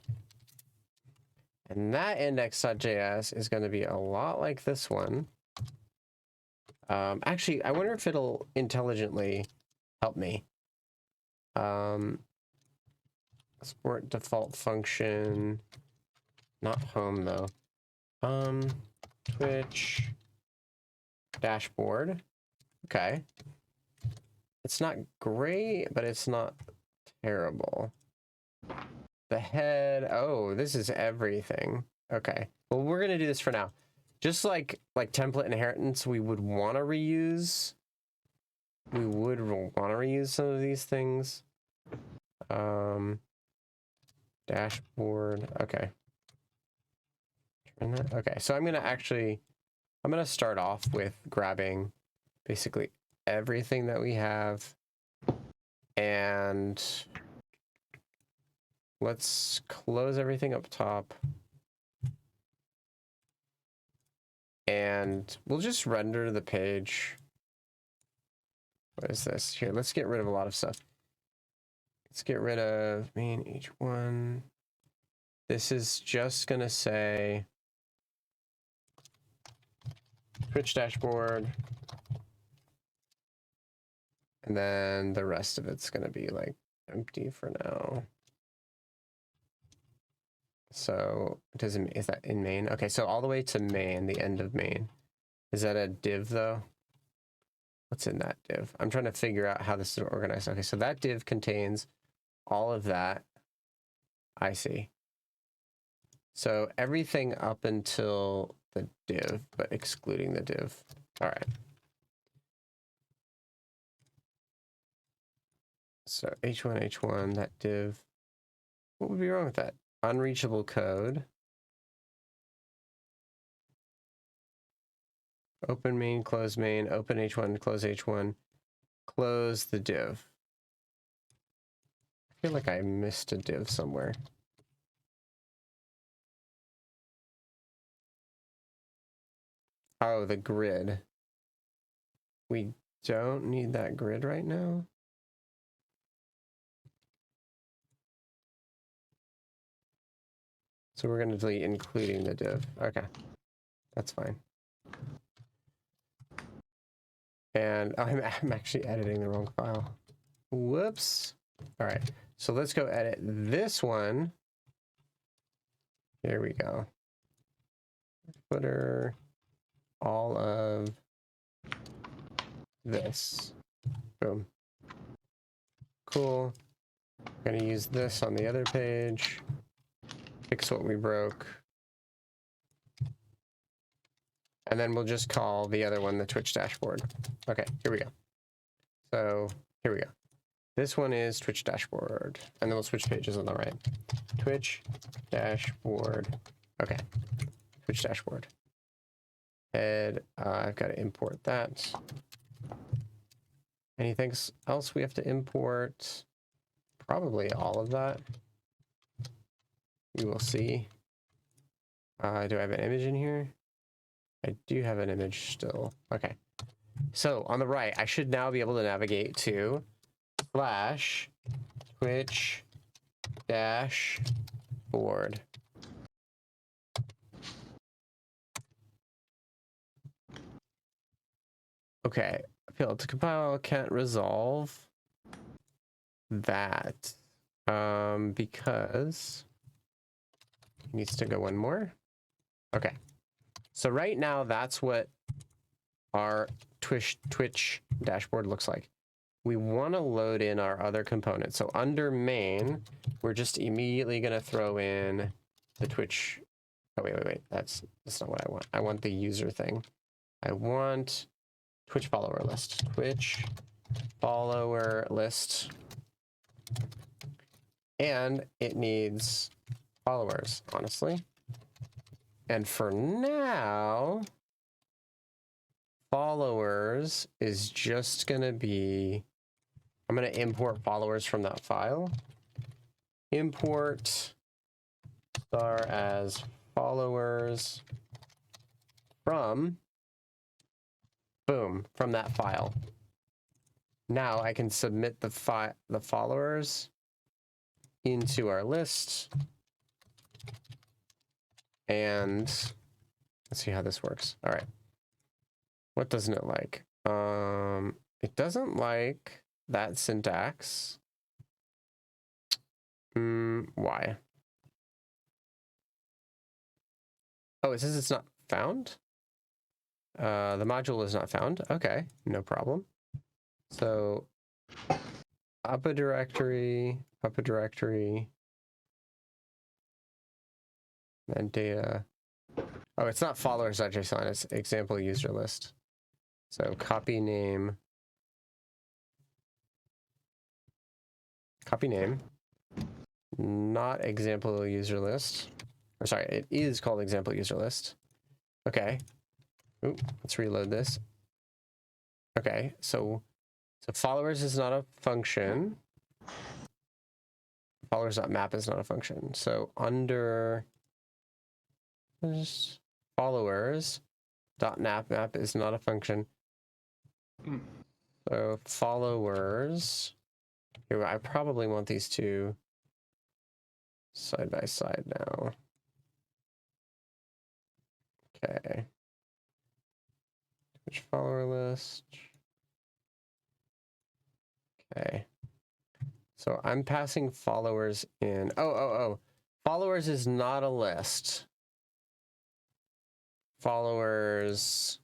And that index.js is going to be a lot like this one. Actually, I wonder if it'll intelligently help me. Export default function, not home though. Twitch dashboard. Okay. It's not great, but it's not terrible. The head, oh, this is everything. Okay. Well, we're gonna do this for now. Just like template inheritance, we would want to reuse. We would want to reuse some of these things. Dashboard. Okay. Turn that. Okay. So I'm gonna start off with grabbing basically everything that we have, and let's close everything up top. And we'll just render the page. What is this? Here, let's get rid of a lot of stuff. Let's get rid of main h1. This is just going to say Twitch dashboard. And then the rest of it's going to be like empty for now. So is that in main? Okay, so all the way to main, the end of main. Is that a div though? What's in that div? I'm trying to figure out how this is organized. Okay, so that div contains all of that. I see. So everything up until the div, but excluding the div. All right. So h1, that div. What would be wrong with that? Unreachable code. Open main, close main, open h1, close the div. I feel like I missed a div somewhere. Oh, the grid. We don't need that grid right now. So we're going to delete including the div. Okay, that's fine. And I'm actually editing the wrong file. Whoops. All right, so let's go edit this one. Here we go. Footer, all of this. Boom. Cool. I'm going to use this on the other page. Fix what we broke. And then we'll just call the other one the Twitch dashboard. Okay, here we go. So here we go. This one is Twitch dashboard. And then we'll switch pages on the right. Twitch dashboard. Okay, Twitch dashboard. And I've got to import that. Anything else we have to import? Probably all of that. We will see. Do I have an image in here? I do have an image still. Okay. So on the right, I should now be able to navigate to /Twitch dashboard. Okay. Failed to compile, can't resolve that. Because it needs to go one more. Okay. So right now, that's what our Twitch dashboard looks like. We want to load in our other components. So under main, we're just immediately going to throw in the Twitch. Oh, wait. That's not what I want. I want the user thing. I want Twitch follower list. Twitch follower list. And it needs followers, honestly. And for now, followers is just going to be, I'm going to import followers from that file. Import star as followers from, boom, from that file. Now I can submit the followers into our list. And let's see how this works. All right. What doesn't it like? It doesn't like that syntax. Why? Oh, it says it's not found? The module is not found. Okay, no problem. So up a directory, and data. Oh, it's not followers.json, it's example user list. So copy name, not example user list. Or sorry, it is called example user list. Okay. Ooh, let's reload this. Okay, so followers is not a function. followers.map is not a function. So under followers.map is not a function. So followers, here, I probably want these two side by side now. Okay. Which follower list? Okay. So I'm passing followers in. Oh. Followers is not a list. Followers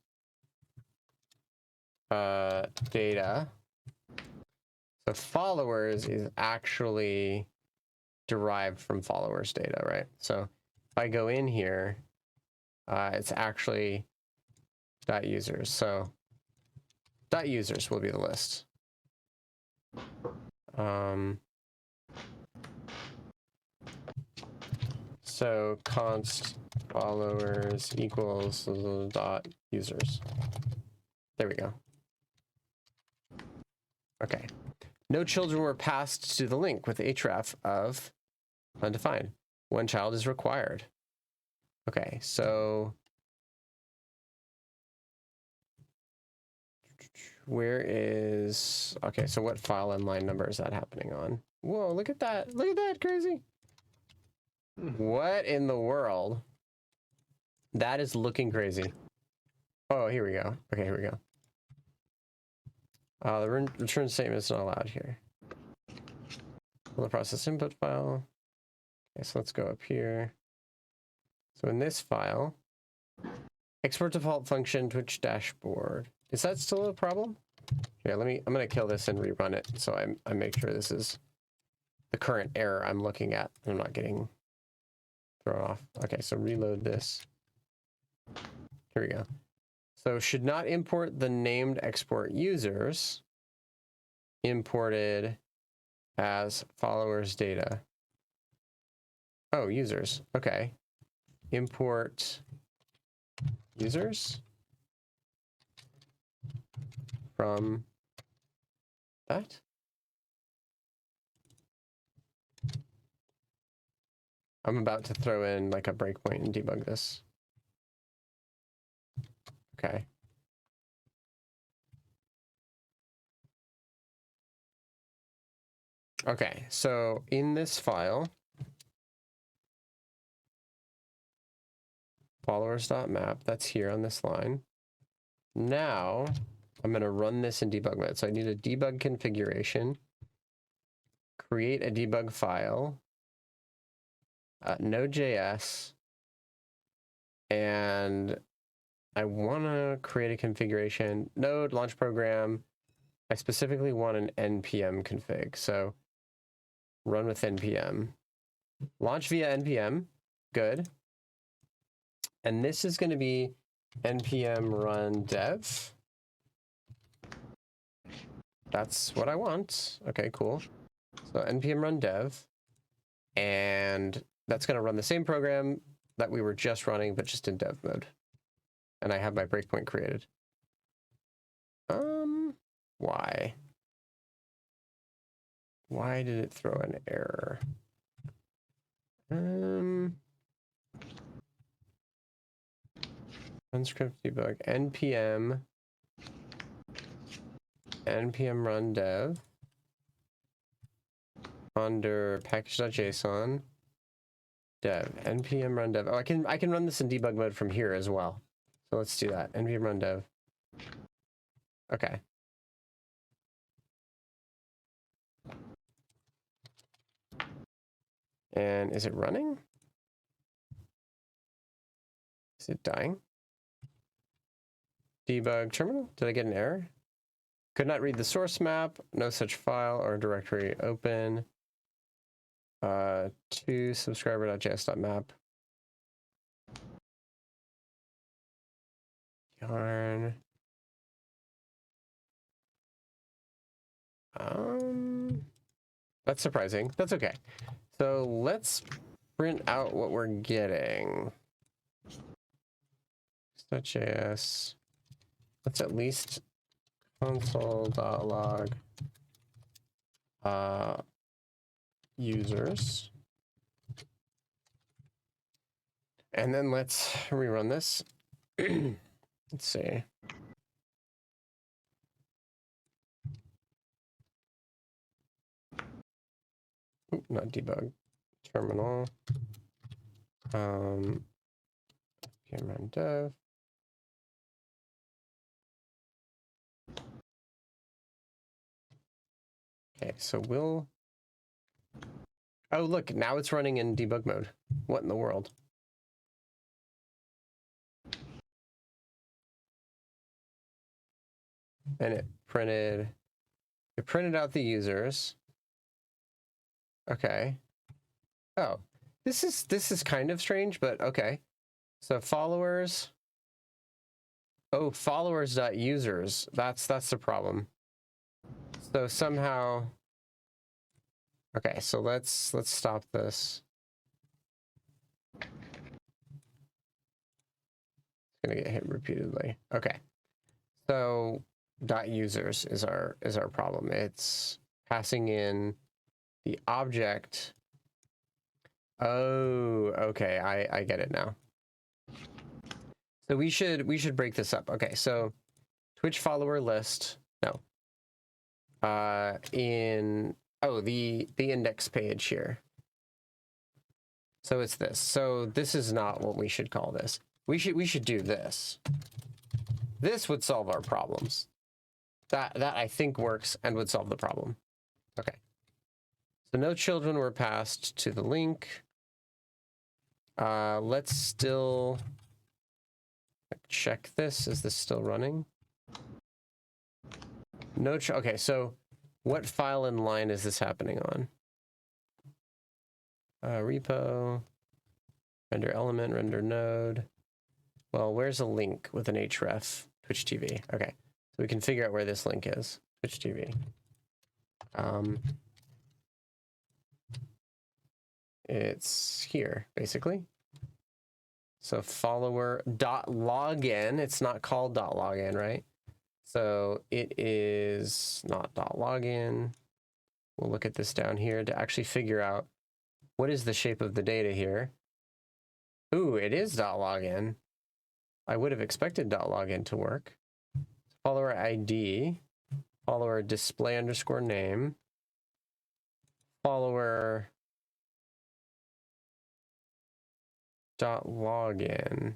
data. So followers is actually derived from followers data, right? So if I go in here, it's actually .users. So .users will be the list. So const followers equals .users. There we go. Okay. No children were passed to the link with href of undefined. One child is required. Okay, so where is, okay, so what file and line number is that happening on? Whoa, look at that. Look at that, crazy. What in the world? That is looking crazy. Oh, here we go. Okay, here we go. The return statement is not allowed here. The process input file. Okay, so let's go up here. So in this file, export default function Twitch dashboard. Is that still a problem? Yeah, I'm gonna kill this and rerun it so I make sure this is the current error I'm looking at. I'm not getting thrown off. Okay, so reload this. Here we go. So should not import the named export users imported as followers data. Oh, users. Okay. Import users from that. I'm about to throw in like a breakpoint and debug this. Okay. Okay, so in this file, followers.map, that's here on this line. Now, I'm going to run this in debug mode. So I need a debug configuration, create a debug file, Node.js, and I want to create a configuration, node, launch program. I specifically want an npm config. So run with npm. Launch via npm. Good. And this is going to be npm run dev. That's what I want. Okay, cool. So npm run dev. And that's going to run the same program that we were just running, but just in dev mode. And I have my breakpoint created. Why? Why did it throw an error? Unscript debug npm run dev under package.json dev npm run dev. Oh, I can run this in debug mode from here as well. So let's do that. Npm run dev. Okay. And is it running? Is it dying? Debug terminal? Did I get an error? Could not read the source map. No such file or directory open. To subscriber.js.map. Yarn. That's surprising. That's okay. So let's print out what we're getting. .js. Let's at least console.log users. And then let's rerun this. Let's see. Oop, not debug. Terminal. Run dev. Okay, so we'll. Oh, look, now it's running in debug mode. What in the world? And it printed out the users. Okay. Oh, this is kind of strange, but okay. So followers. Oh, followers.users. That's the problem. So somehow. Okay, so let's stop this. It's gonna get hit repeatedly. Okay. So .users is our problem. It's passing in the object. Oh, okay. I get it now. So we should break this up. Okay, so Twitch follower list. No. The index page here. So it's this. So this is not what we should call this. We should do this. This would solve our problems. That I think works and would solve the problem. Okay. So no children were passed to the link. Let's still check this. Is this still running? No. Okay, so what file and line is this happening on? Repo, render element, render node. Well, where's a link with an href? Twitch TV. Okay, so we can figure out where this link is. Twitch TV. It's here, basically. So follower.login. It's not called .login, right? So it is not .login. We'll look at this down here to actually figure out what is the shape of the data here. Ooh, it is .login. I would have expected .login to work. Follower ID, follower display underscore name, follower .login.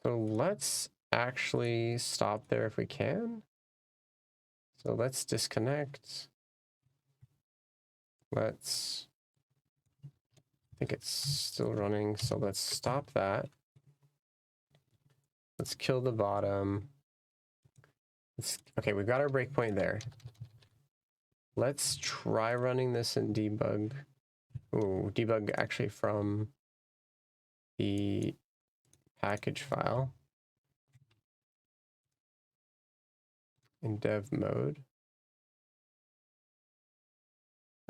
So let's actually stop there if we can. So let's disconnect. I think it's still running, so let's stop that. Let's kill the bottom. Okay, we've got our breakpoint there. Let's try running this in debug. Ooh, debug actually from the package file in dev mode.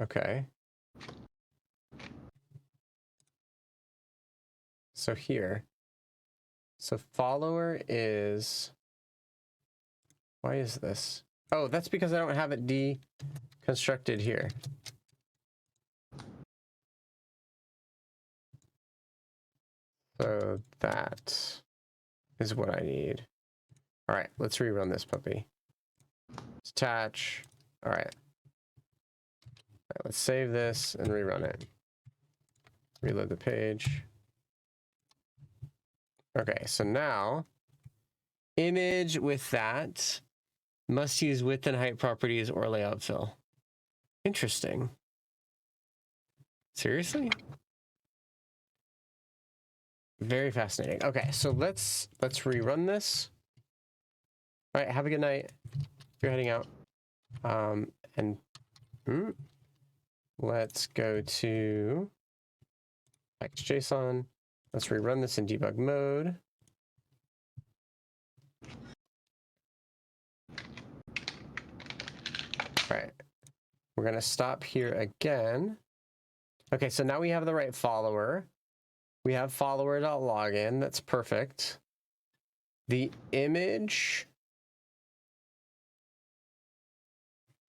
Okay. So here. So follower is, why is this? Oh, that's because I don't have it deconstructed here. So that is what I need. All right, let's rerun this puppy. Attach. All right. Let's save this and rerun it. Reload the page. Okay, so now image with that must use width and height properties or layout fill. Interesting. Seriously? Very fascinating. Okay, so let's rerun this. All right, have a good night. You're heading out. Let's go to package.json. Let's rerun this in debug mode. All right, we're gonna stop here again. Okay, so now we have the right follower. We have follower.login. That's perfect. The image.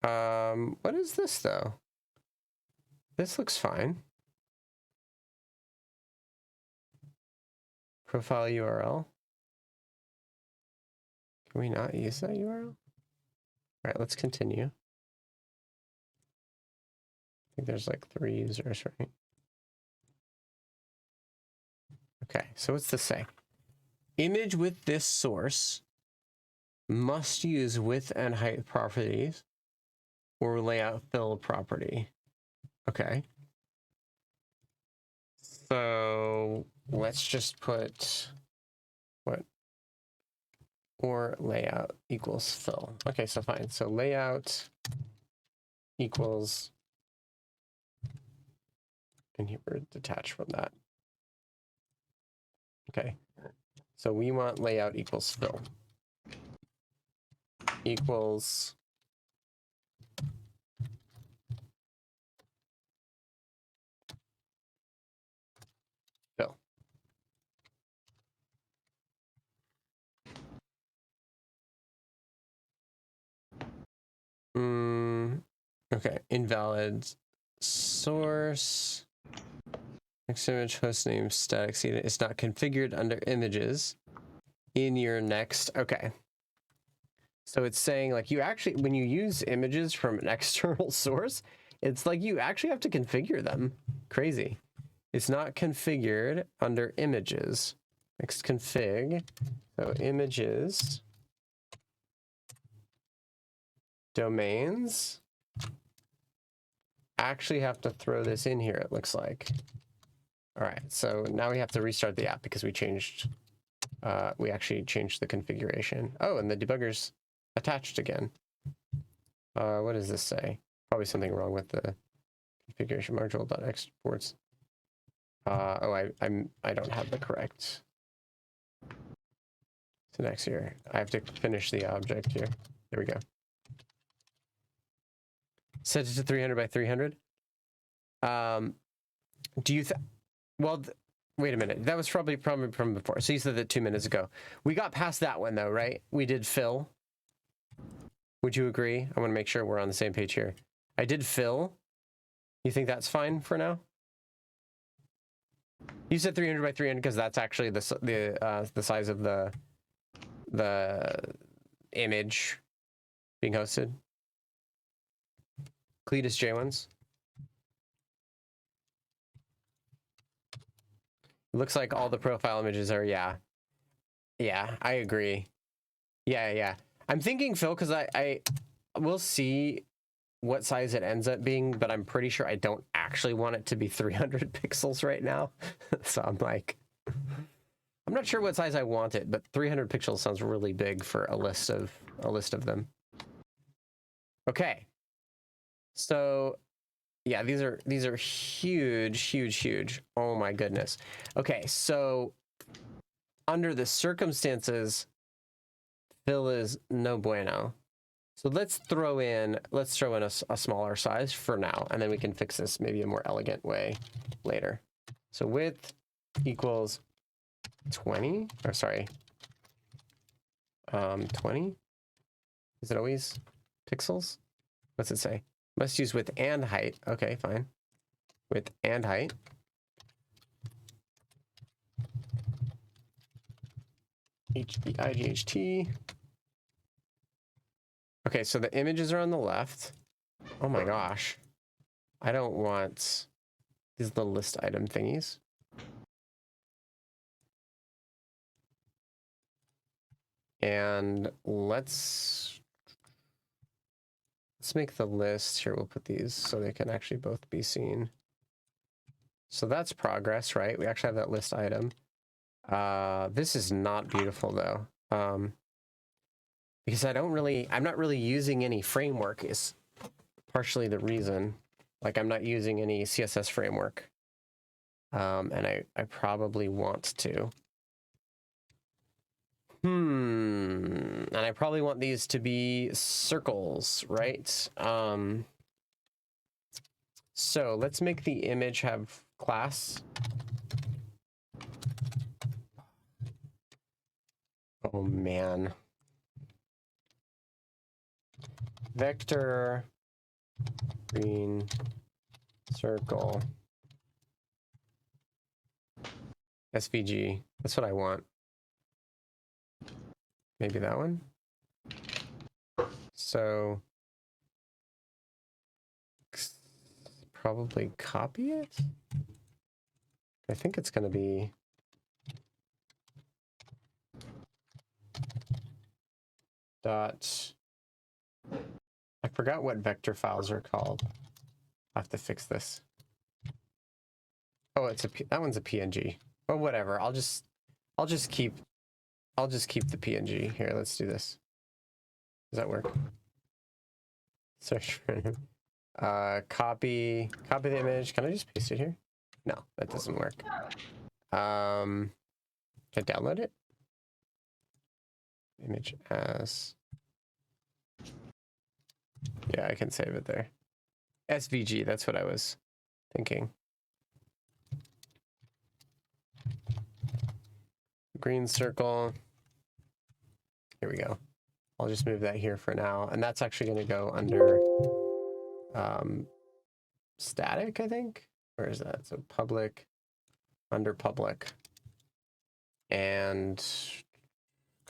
What is this though? This looks fine. Profile URL. Can we not use that URL? All right, let's continue. I think there's like 3 users, right? Okay, so what's this say? Image with this source must use width and height properties or layout fill property. Okay. So let's just put what? Or layout equals fill. Okay, so fine. So layout equals, and here we're detached from that. Okay. So we want layout equals fill. Equals fill. Okay, invalid source. Next image hostname static seed is not configured under images in your next. Okay. So it's saying like you actually, when you use images from an external source, it's like you actually have to configure them. Crazy. It's not configured under images. Next config. So images. Domains. Actually have to throw this in here, it looks like. All right, so now we have to restart the app because we changed, we actually changed the configuration. Oh, and the debugger's attached again. What does this say? Probably something wrong with the configuration module.exports. Oh, I don't have the correct syntax here. I have to finish the object here. There we go. Set it to 300 by 300. Do you well, wait a minute. That was probably from before. So you said that 2 minutes ago. We got past that one though, right? We did fill. Would you agree? I want to make sure we're on the same page here. I did fill. You think that's fine for now? You said 300 by 300 because that's actually the size of the image being hosted. Cletus J1s. Looks like all the profile images are, yeah, I agree. Yeah. I'm thinking fill because I will see what size it ends up being, but I'm pretty sure I don't actually want it to be 300 pixels right now. So I'm like, I'm not sure what size I want it, but 300 pixels sounds really big for a list of them. Okay. So yeah, these are huge. Oh my goodness. Okay, so under the circumstances, fill is no bueno. So let's throw in a smaller size for now, and then we can fix this maybe a more elegant way later. So width equals 20, or sorry, 20. Is it always pixels? What's it say? Must use width and height. Okay, fine. Width and height. IGHT. Okay, so the images are on the left. Oh my gosh. I don't want these little list item thingies. And let's make the list here. We'll put these so they can actually both be seen. So that's progress, right? We actually have that list item. This is not beautiful though. Because I'm not really using any framework is partially the reason. Like I'm not using any CSS framework. And I probably want to. And I probably want these to be circles, right? So let's make the image have class. Oh man. vector green circle SVG. That's what I want. Maybe that one. So probably copy it. I think it's going to be dot. I forgot what vector files are called. I have to fix this. Oh, that one's a PNG. But whatever. I'll just keep the PNG. Here, let's do this. Does that work? Search for copy the image. Can I just paste it here? No, that doesn't work. Can I download it? Image as. Yeah, I can save it there. SVG, that's what I was thinking. Green circle. Here we go. I'll just move that here for now. And that's actually going to go under static, I think. Where is that? So public, under public. And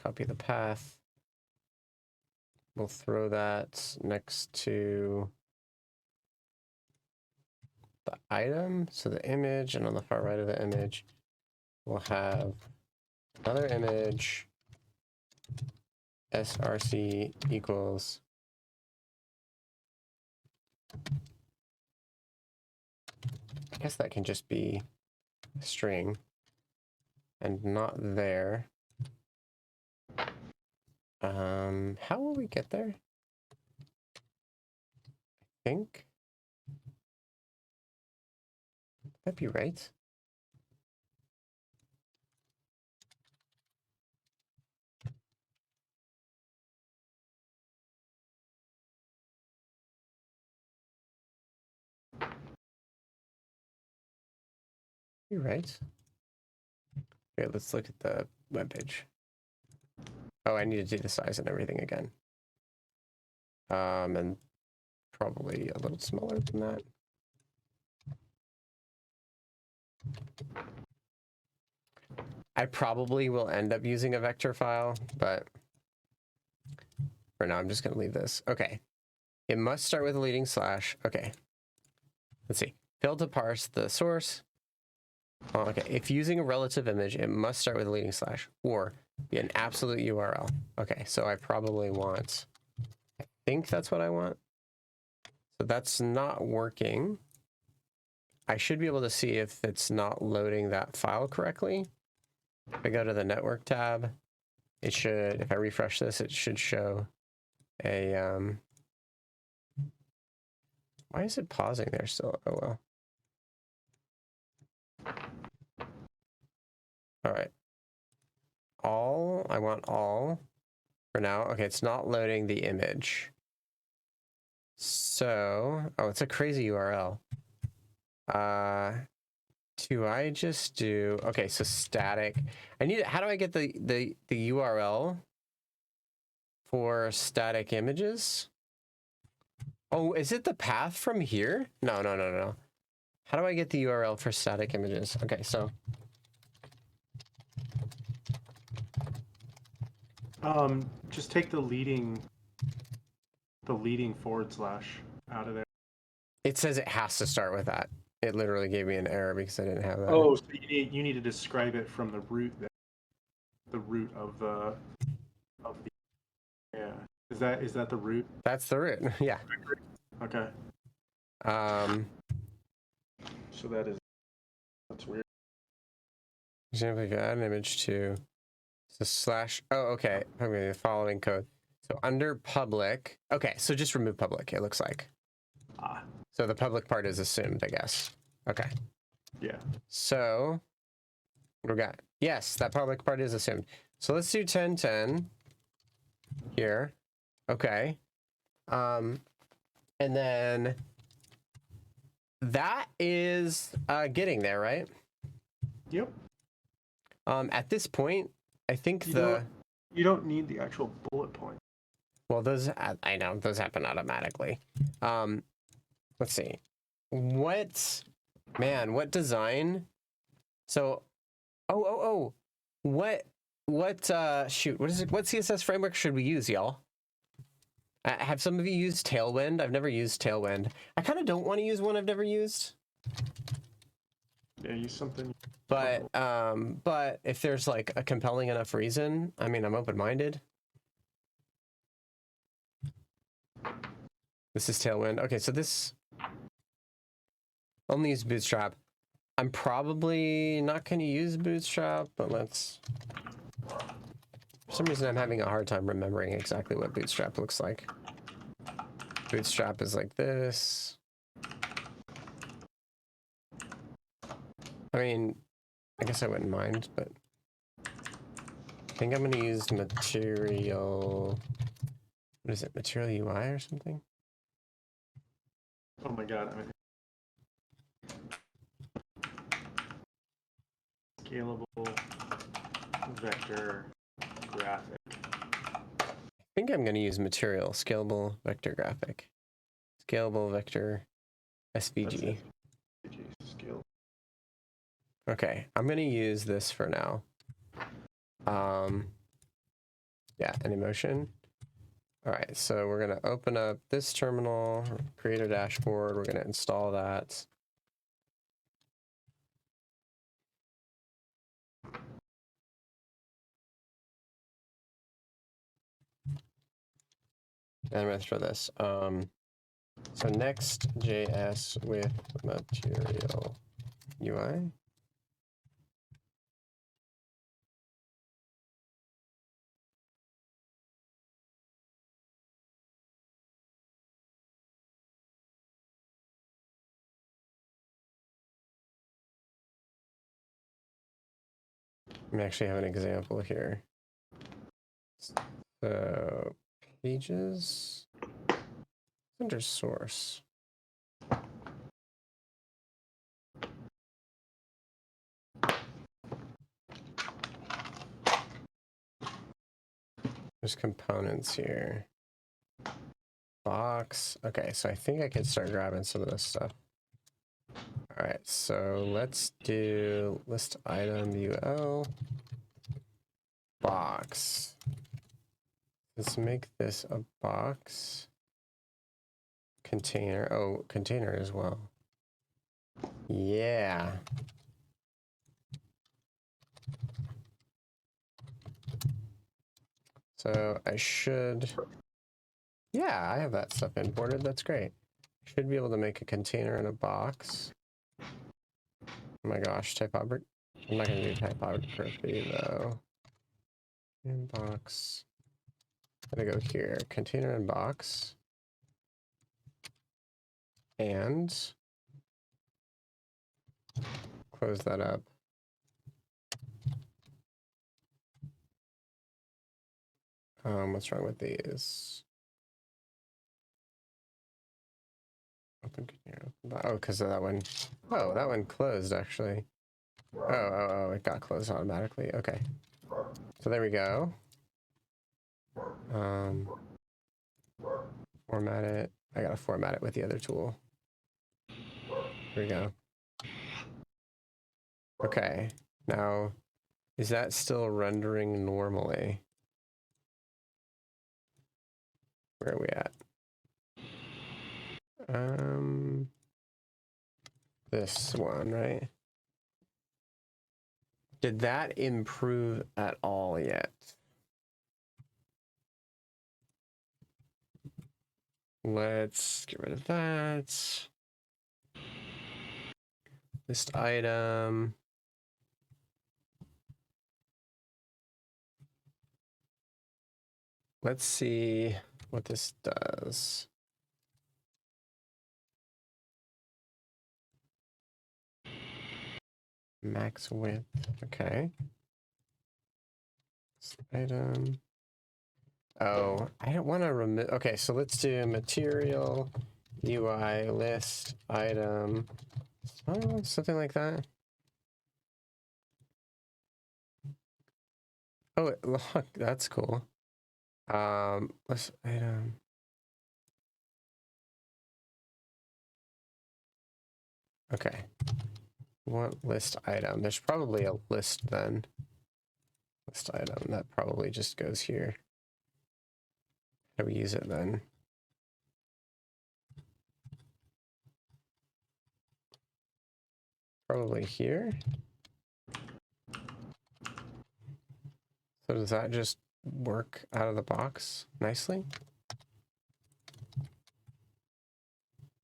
copy the path. We'll throw that next to the item. So the image, and on the far right of the image, we'll have another image, src equals I guess that can just be a string and not there. How will we get there? I think that'd be right. You're right. Okay, let's look at the web page. Oh, I need to do the size and everything again. And probably a little smaller than that. I probably will end up using a vector file, but for now, I'm just going to leave this. Okay. It must start with a leading slash. Okay. Let's see. Failed to parse the source. Oh, okay. If using a relative image, it must start with a leading slash or be an absolute URL. Okay. So I probably want, I think that's what I want. So that's not working. I should be able to see if it's not loading that file correctly. If I go to the network tab, it should, if I refresh this, it should show a, why is it pausing there still? Oh, well. All right. I want all for now. Okay, it's not loading the image. So, oh, it's a crazy URL. Do I just do, okay, so static. How do I get the URL for static images? Oh, is it the path from here? No. How do I get the URL for static images? Okay, so. Just take the leading forward slash out of there. It says it has to start with that. It literally gave me an error because I didn't have that. Oh, so you need to describe it from the root there. The root of the yeah. Is that the root? That's the root. Yeah. Okay. So that's weird. Example, if you add an image to the slash. Oh, okay. Okay, the following code. So under public. Okay, so just remove public. It looks like. So the public part is assumed, I guess. Okay. Yeah. So what we got? Yes, that public part is assumed. So let's do 1010 here. Okay. And then that is getting there, right? Yep. At this point, I think you don't need the actual bullet point. Well, those I know those happen automatically. Let's see. What design? So, what shoot, what is it? What CSS framework should we use, y'all? Have some of you used Tailwind? I've never used Tailwind. I kind of don't want to use one I've never used. Yeah, use something. But if there's like a compelling enough reason, I mean, I'm open-minded. This is Tailwind. Okay, so this only use Bootstrap. I'm probably not going to use Bootstrap, but let's... For some reason, I'm having a hard time remembering exactly what Bootstrap looks like. Bootstrap is like this. I mean, I guess I wouldn't mind, but I think I'm going to use Material... What is it? Material UI or something? Oh my god, I mean, scalable vector graphic. I think I'm going to use Material, Scalable Vector Graphic. Scalable Vector SVG. Scale. Okay, I'm going to use this for now. Yeah, Anymotion. All right, so we're going to open up this terminal, create a dashboard. We're going to install that. And I'm going to throw this. So NextJS with Material UI. I actually have an example here. So pages under source. There's components here. Box. Okay, so I think I can start grabbing some of this stuff. All right, so let's do list item UL box. Let's make this a box container. Oh, container as well. Yeah. So I should, yeah, I have that stuff imported. That's great. Should be able to make a container and a box. Oh my gosh, typography. I'm not going to do typography though. Inbox. I'm going to go here, container and box. And close that up. What's wrong with these? Open container. Oh, because of that one. Oh, that one closed actually. Oh, it got closed automatically. Okay. So there we go. Format it. I gotta format it with the other tool. Here we go. Okay. Now, is that still rendering normally? Where are we at? This one, right? Did that improve at all yet? Let's get rid of that. List item. Let's see what this does. Max width, okay. List item. Oh, I don't want to remove. Okay, so let's do material UI list item. Oh, something like that. Oh, look, that's cool. List item. Okay. Want list item. There's probably a list then. List item. That probably just goes here. How do we use it then? Probably here. So does that just work out of the box nicely?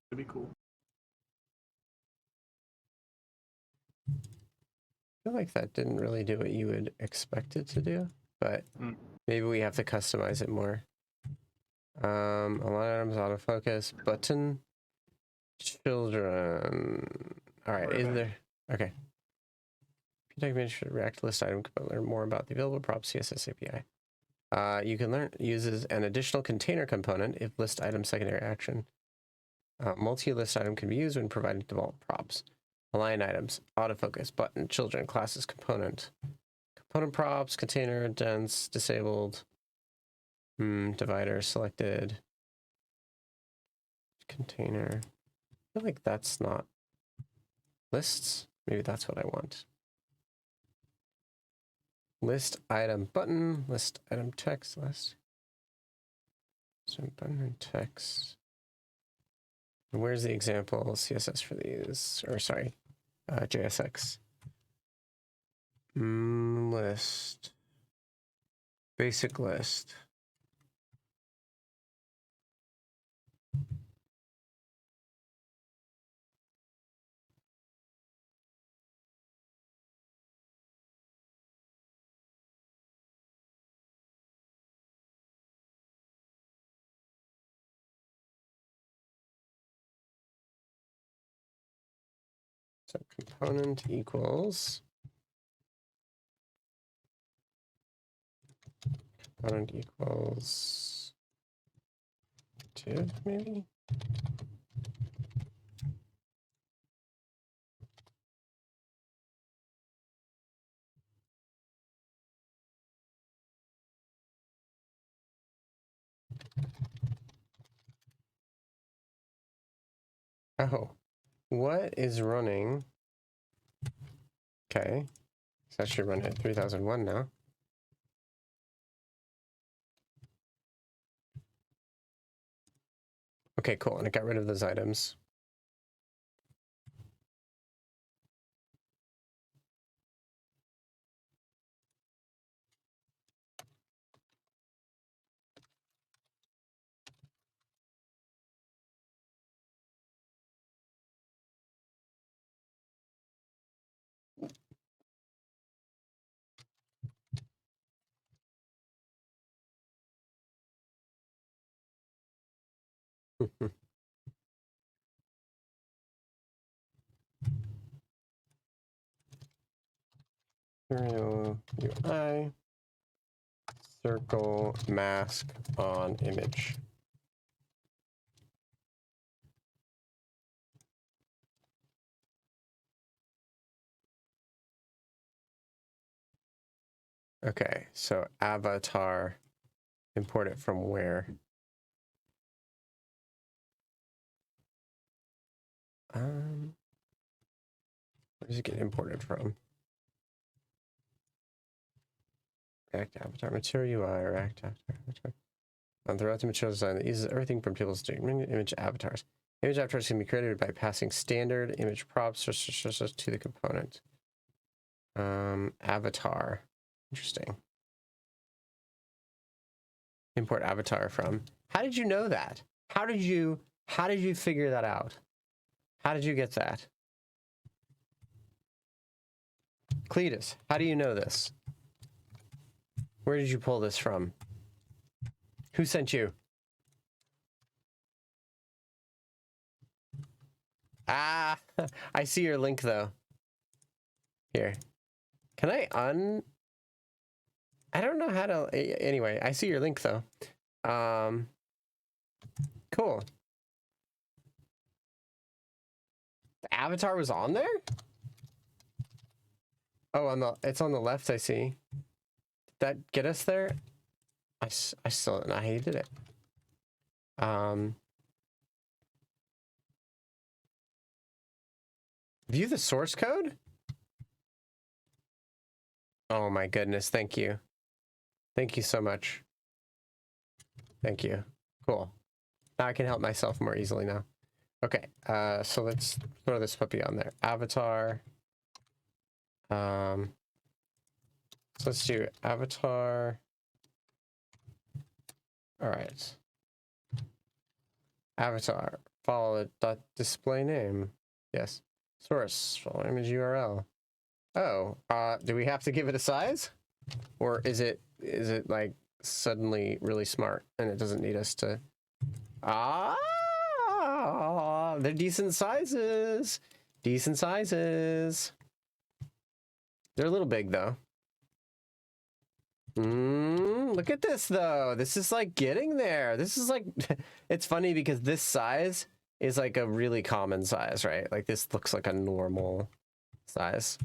That'd be cool. I feel like that didn't really do what you would expect it to do, but maybe we have to customize it more. Align items, autofocus, button, children. All right, is there? Okay. If you take React list item, can learn more about the available prop CSS API. You can learn uses an additional container component if list item secondary action. Multi-list item can be used when providing default props. Align items, autofocus, button, children, classes, component. Component props, container, dense, disabled. Divider selected. Container. I feel like that's not lists. Maybe that's what I want. List item button, list item text list. So button and text. And where's the example CSS for these? Or sorry, JSX. List. Basic list. So component equals div maybe. Oh, what is running? Okay, so that should run at 3001 now. Okay, cool, and it got rid of those items. Serial UI, circle mask on image. Okay, so avatar, import it from where? Where does it get imported from? React avatar material UI, React avatar. Throughout the material design that uses everything from tables to image avatars. Image avatars can be created by passing standard image props to the component. Avatar. Interesting. Import avatar from. How did you know that? How did you figure that out? How did you get that? Cletus, how do you know this? Where did you pull this from? Who sent you? Ah, I see your link though. Here. Can I I don't know how to, anyway, I see your link though. Cool. The avatar was on there? Oh, it's on the left, I see. Did that get us there? I still don't know how you did it. View the source code? Oh my goodness, thank you. Thank you so much. Thank you. Cool. Now I can help myself more easily now. Okay, so let's throw this puppy on there. Avatar. So let's do avatar. All right. Avatar. Follow the display name. Yes. Source. Follow image URL. Oh, do we have to give it a size? Or is it like suddenly really smart and it doesn't need us to... They're decent sizes. Decent sizes. They're a little big though. Look at this though. This is like getting there. This is like, it's funny because this size is like a really common size, right? Like this looks like a normal size.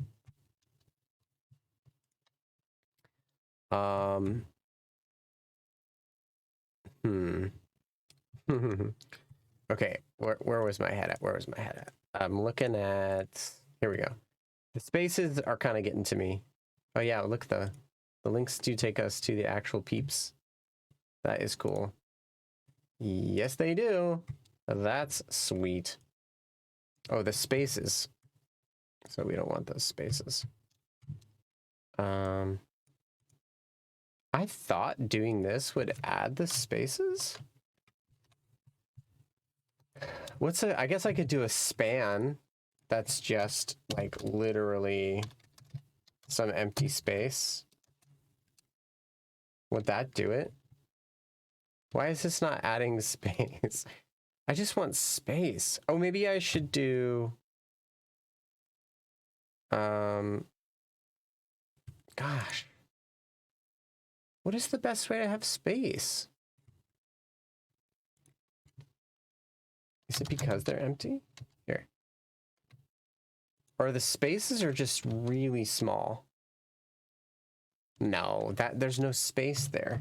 Okay, where was my head at? Where was my head at? I'm looking at, here we go. The spaces are kind of getting to me. Oh yeah, look, the links do take us to the actual peeps. That is cool. Yes, they do. That's sweet. Oh, the spaces. So we don't want those spaces. I thought doing this would add the spaces. I guess I could do a span that's just like literally some empty space. Would that do it? Why is this not adding space? I just want space. Oh, maybe I should do... Gosh. What is the best way to have space? Is it because they're empty? Here. Or the spaces are just really small? No, there's no space there.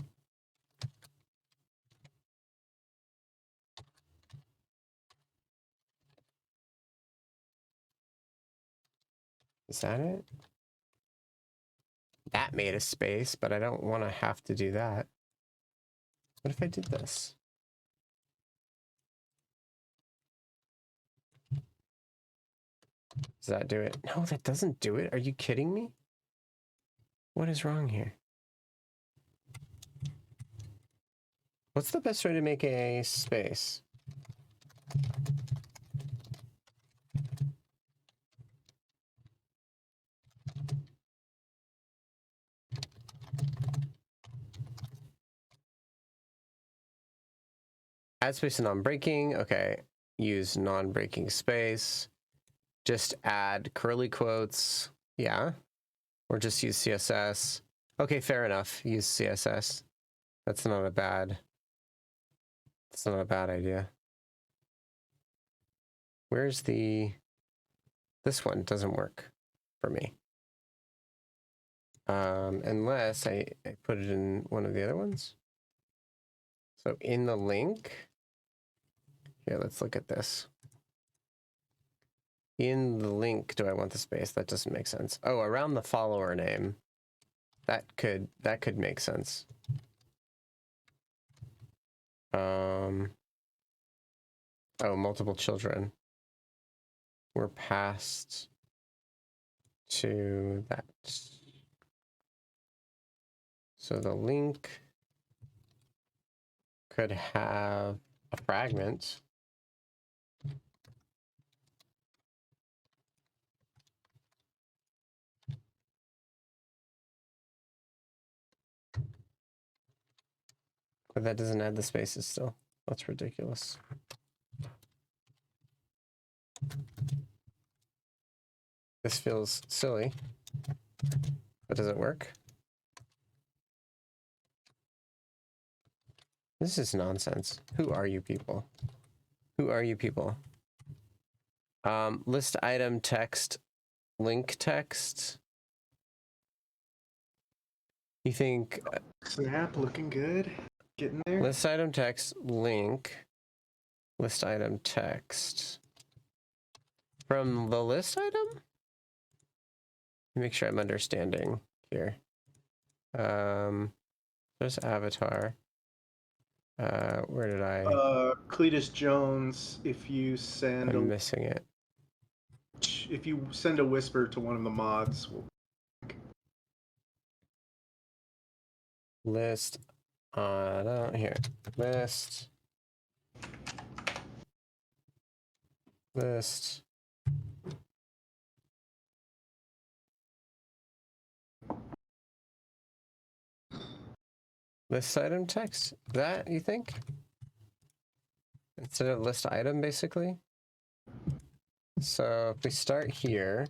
Is that it? That made a space, but I don't want to have to do that. What if I did this? Does that do it? No, that doesn't do it. Are you kidding me? What is wrong here? What's the best way to make a space? Add space to non-breaking. Okay. Use non-breaking space. Just add curly quotes. Yeah. Or just use CSS. Okay, fair enough. Use CSS. That's not a bad idea. Where's this one doesn't work for me. Unless I put it in one of the other ones. So in the link, here, let's look at this. In the link, do I want the space? That doesn't make sense. Oh, around the follower name. That could make sense. Oh, multiple children. We're passed to that. So the link could have a fragment. But that doesn't add the spaces still. That's ridiculous. This feels silly. But does it work? This is nonsense. Who are you people? Who are you people? List item text, link text. You think Snap looking good. Getting there. list item text link, list item text from the list item? Let me make sure I'm understanding here. There's avatar. Where did I? Cletus Jones, if you send I'm missing it. if you send a whisper to one of the mods, List. Down here. List. List. List item text? That, you think? Instead of list item, basically? So if we start here,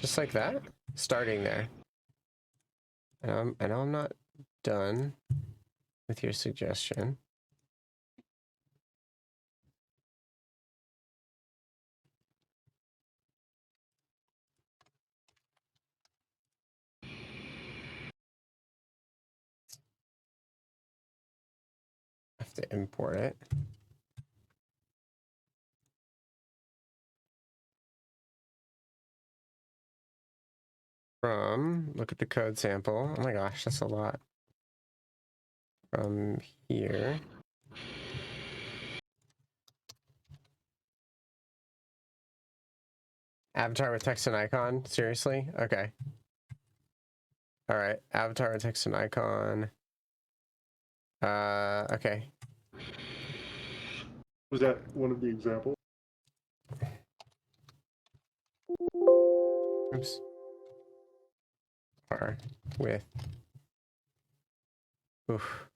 just like that, starting there. I know I'm not done with your suggestion. I have to import it. From, look at the code sample. Oh my gosh, that's a lot. From here. Avatar with text and icon? Seriously? Okay. All right. Avatar with text and icon. Okay. was that one of the examples? Oops. Or with. Oof.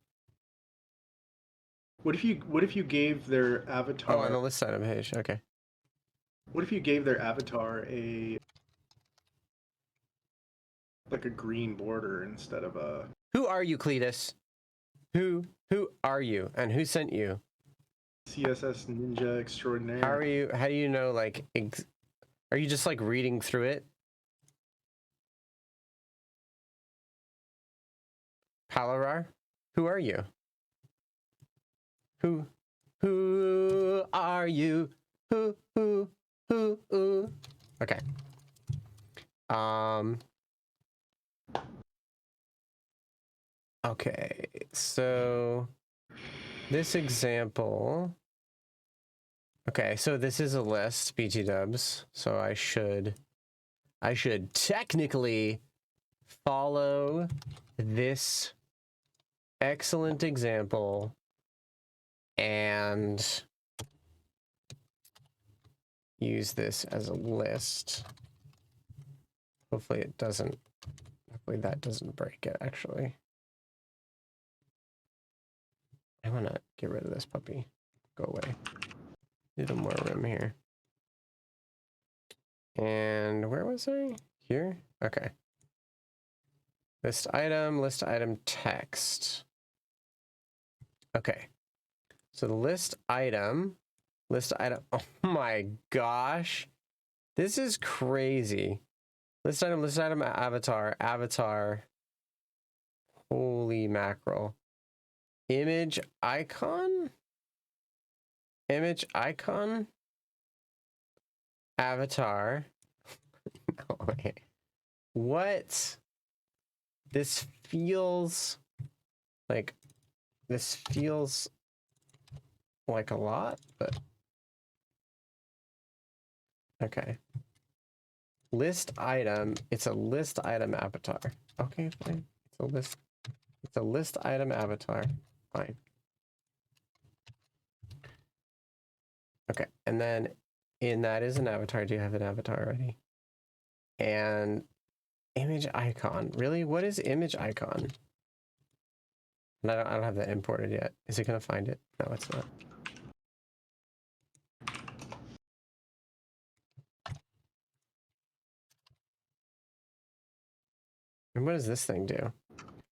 What if you gave their avatar? Oh, on the list item page. Okay. What if you gave their avatar like a green border instead of a? Who are you, Cletus? Who are you, and who sent you? CSS ninja extraordinaire. How are you? How do you know? Like, are you just like reading through it? Palarar, who are you? Who are you? Who? Okay. Okay, so this example. Okay, so this is a list, BT dubs. So I should technically follow this excellent example and use this as a list. Hopefully it doesn't, hopefully that doesn't break it actually. I want to get rid of this puppy. Go away. Need a more room here. And where was I? Here? Okay. List item text. Okay. So the list item, oh my gosh. This is crazy. List item, avatar. Holy mackerel. Image icon, avatar. No, wait. What? This feels like a lot, but okay. List item, it's a list item avatar. Okay, fine. It's a list item avatar. Fine. Okay, and then in that is an avatar. Do you have an avatar already? And image icon. Really? What is image icon? And I don't have that imported yet. Is it gonna find it? No, it's not. And what does this thing do?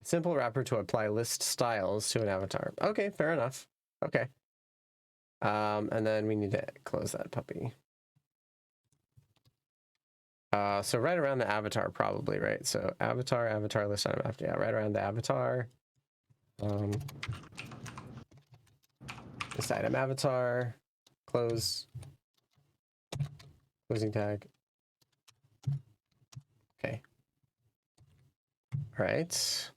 Simple wrapper to apply list styles to an avatar. Okay, fair enough. Okay. And then we need to close that puppy. So right around the avatar probably, right? So avatar list item after, yeah, right around the avatar. This item avatar, closing tag. Okay. All right.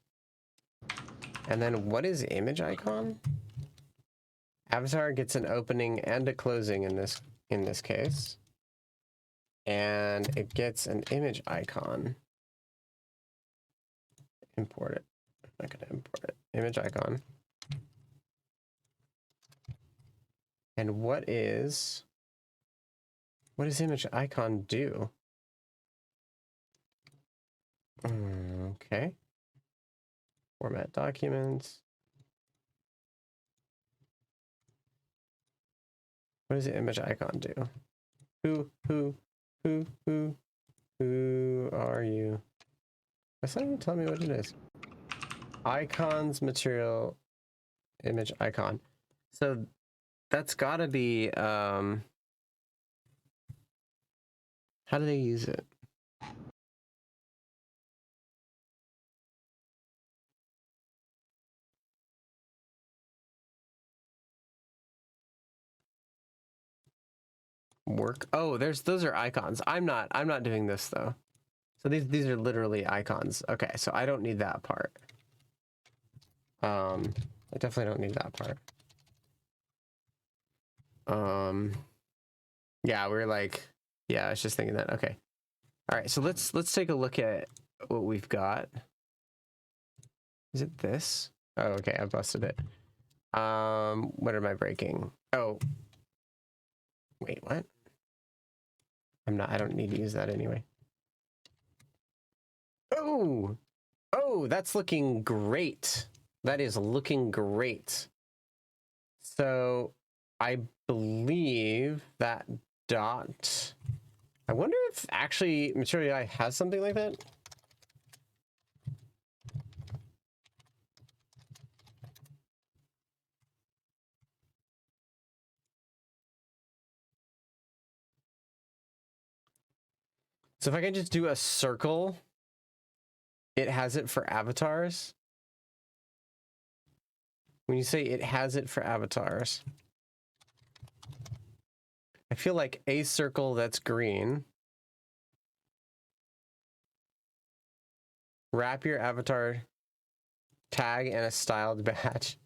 And then what is image icon? Avatar gets an opening and a closing in this case. And it gets an image icon. Import it. I'm not gonna import it. Image icon. And what does image icon do? Okay. Format documents. What does the image icon do? Who are you? What's that even tell me what it is? Icons, material, image icon. So that's gotta be, how do they use it? Work. Oh, those are icons. I'm not doing this though. So these are literally icons. Okay, so I don't need that part. I definitely don't need that part. Yeah, we're like, yeah, I was just thinking that. Okay. All right, so let's take a look at what we've got. Is it this? Oh, okay, I busted it. What am I breaking? Oh. Wait, what? I don't need to use that anyway. Oh! Oh, that's looking great. That is looking great. So I believe that dot. I wonder if actually Material UI has something like that. So if I can just do a circle, it has it for avatars. When you say it has it for avatars, I feel like a circle that's green. Wrap your avatar tag and a styled badge.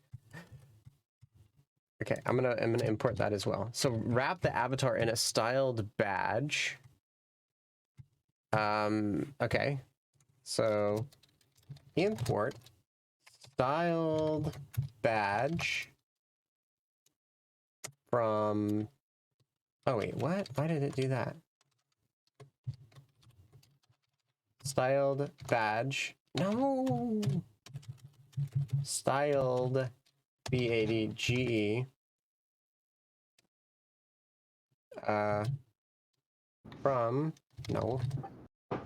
Okay, I'm gonna import that as well. So wrap the avatar in a styled badge. Okay. So import styled badge from, oh wait, what? Why did it do that? Styled badge. No. Styled BADGE.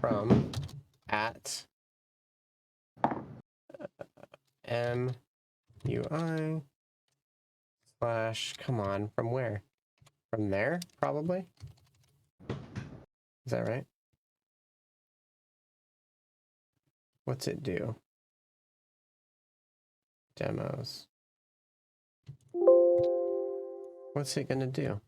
From at MUI / come on, from where? From there, probably? Is that right? What's it do? Demos. What's it gonna do?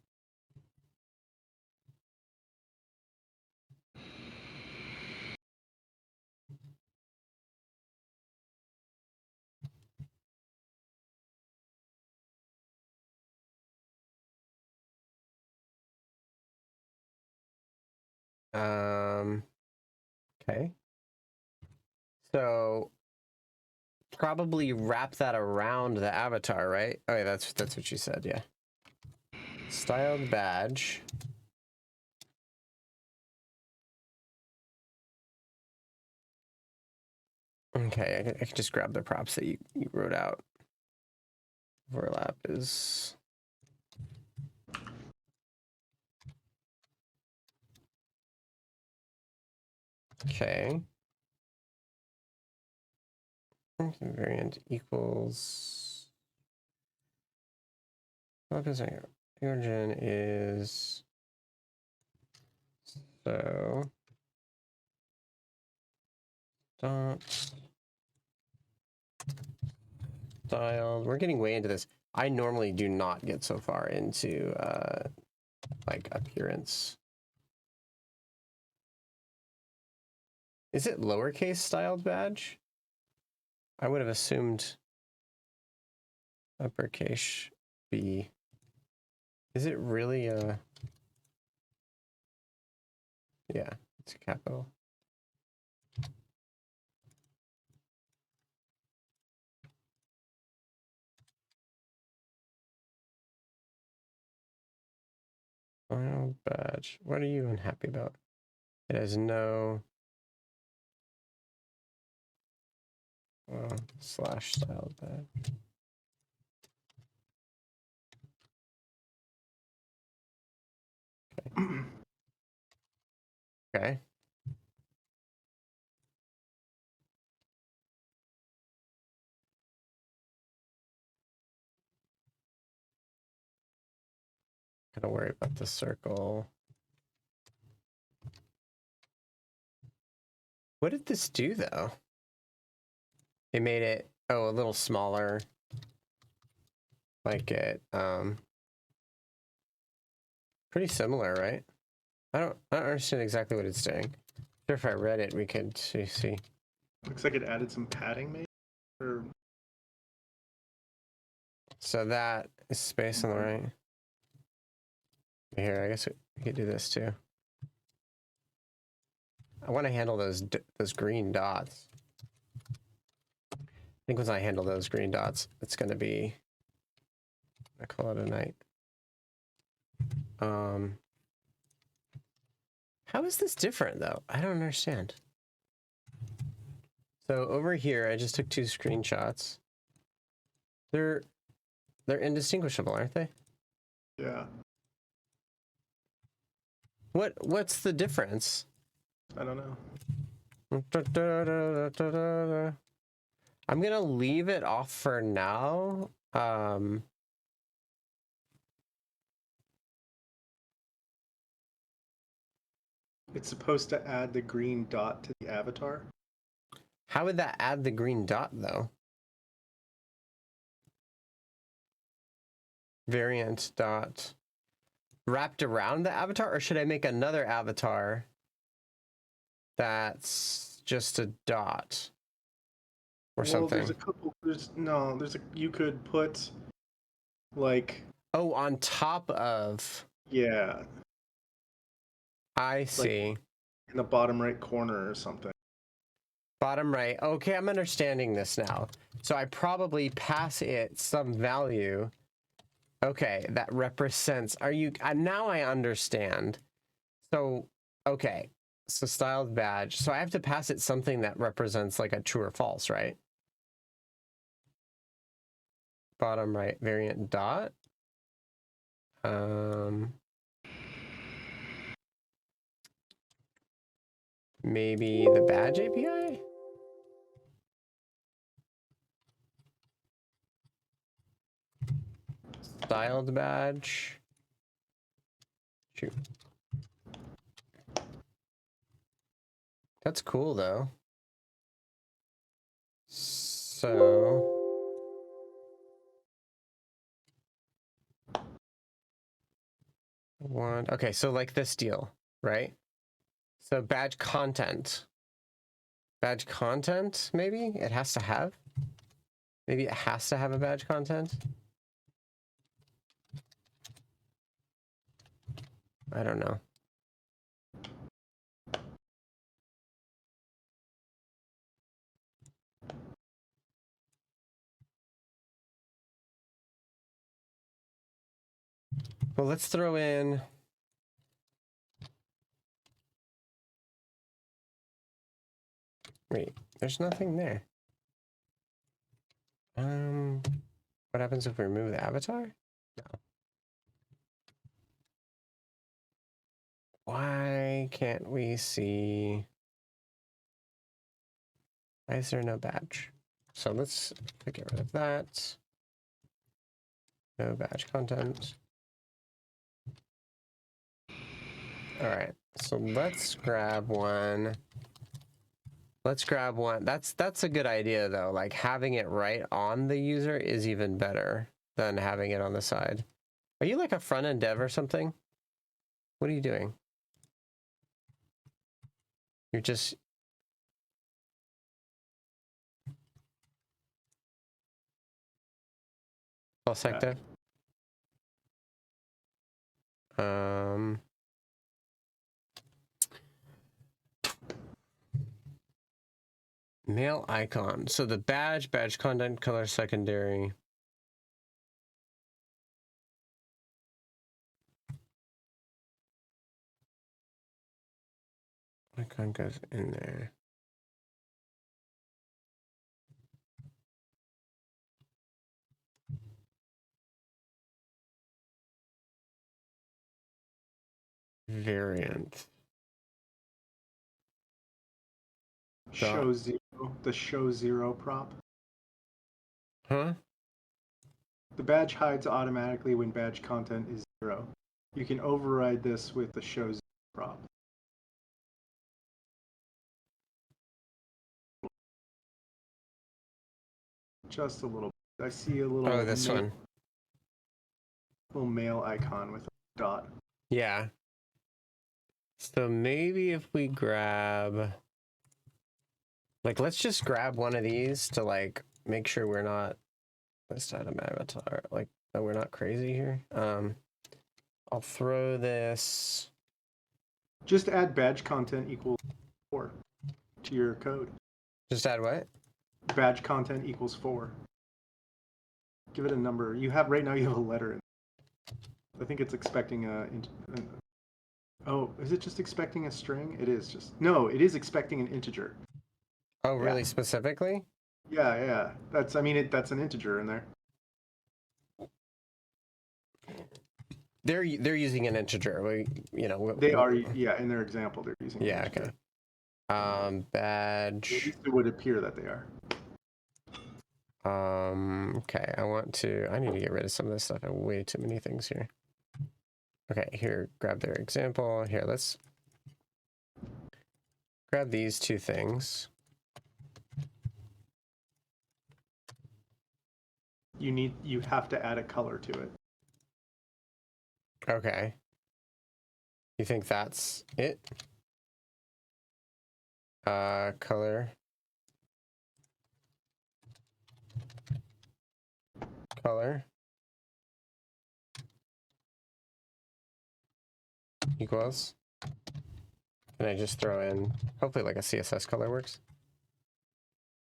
Okay. So probably wrap that around the avatar, right? Oh yeah, that's what you said, yeah. Styled badge. Okay, I can just grab the props that you wrote out. Overlap is okay. Variant equals. Origin is so Styled. We're getting way into this. I normally do not get so far into like appearance. Is it lowercase styled badge? I would have assumed uppercase B. Is it really a... Yeah, it's a capital. Styled badge. What are you unhappy about? It has no... slash styled badge. Okay. Gotta worry about the circle. What did this do though? It made it, oh, a little smaller. Like it, pretty similar, right? I don't understand exactly what it's doing. Sure, if I read it, we could see. Looks like it added some padding, maybe. Or So that is space on the right. Here, I guess we could do this too. I want to handle those green dots. I think once I handle those green dots, it's going to be... I call it a night. How is this different though? I don't understand. So over here, I just took 2 screenshots. They're indistinguishable, aren't they? yeah, What's the difference? I don't know. I'm gonna leave it off for now. It's supposed to add the green dot to the avatar. How would that add the green dot though? Variant dot wrapped around the avatar, or should I make another avatar that's just a dot or something? There's a couple. You could put like. Oh, on top of. Yeah. I see. Like in the bottom right corner or something. Bottom right. Okay, I'm understanding this now. So I probably pass it some value. Okay, that represents... now I understand. So, okay. So styled badge. So I have to pass it something that represents like a true or false, right? Bottom right variant dot. Maybe the badge API? Styled badge. Shoot. That's cool though. So okay, so like this deal, right? So badge content. Badge content, maybe? It has to have? Maybe it has to have a badge content? I don't know. Well, let's throw in... Wait, there's nothing there. What happens if we remove the avatar? No. Why can't we see... Why is there no badge? So let's get rid of that. No badge content. All right, so let's grab one Let's grab one. That's a good idea though. Like having it right on the user is even better than having it on the side. Are you like a front end dev or something? What are you doing? You're just full stack dev? Mail icon. So the badge content, color secondary. Icon goes in there. Variant. Show zero, the show zero prop. Huh? The badge hides automatically when badge content is 0. You can override this with the show zero prop. Just a little bit. I see a little. Oh, this one. Little mail icon with a dot. Yeah. So maybe if we grab, like, let's just grab one of these to like make sure we're not list item avatar, like that we're not crazy here. I'll throw this. Just add badge content equals 4 to your code. Just add what? Badge content equals 4. Give it a number. You have right now. You have a letter. I think it's expecting oh, is it just expecting a string? It is just no. It is expecting an integer. Oh, really? Specifically? Yeah. That's. I mean, that's an integer in there. They're using an integer. They are. Yeah, in their example, they're using. Yeah. Okay. Badge. At least it would appear that they are. Okay. I need to get rid of some of this stuff. I have way too many things here. Okay, here, grab their example. Here, let's grab these two things. You have to add a color to it. Okay. You think that's it? Color. Equals. Can I just throw in, hopefully like a CSS color works?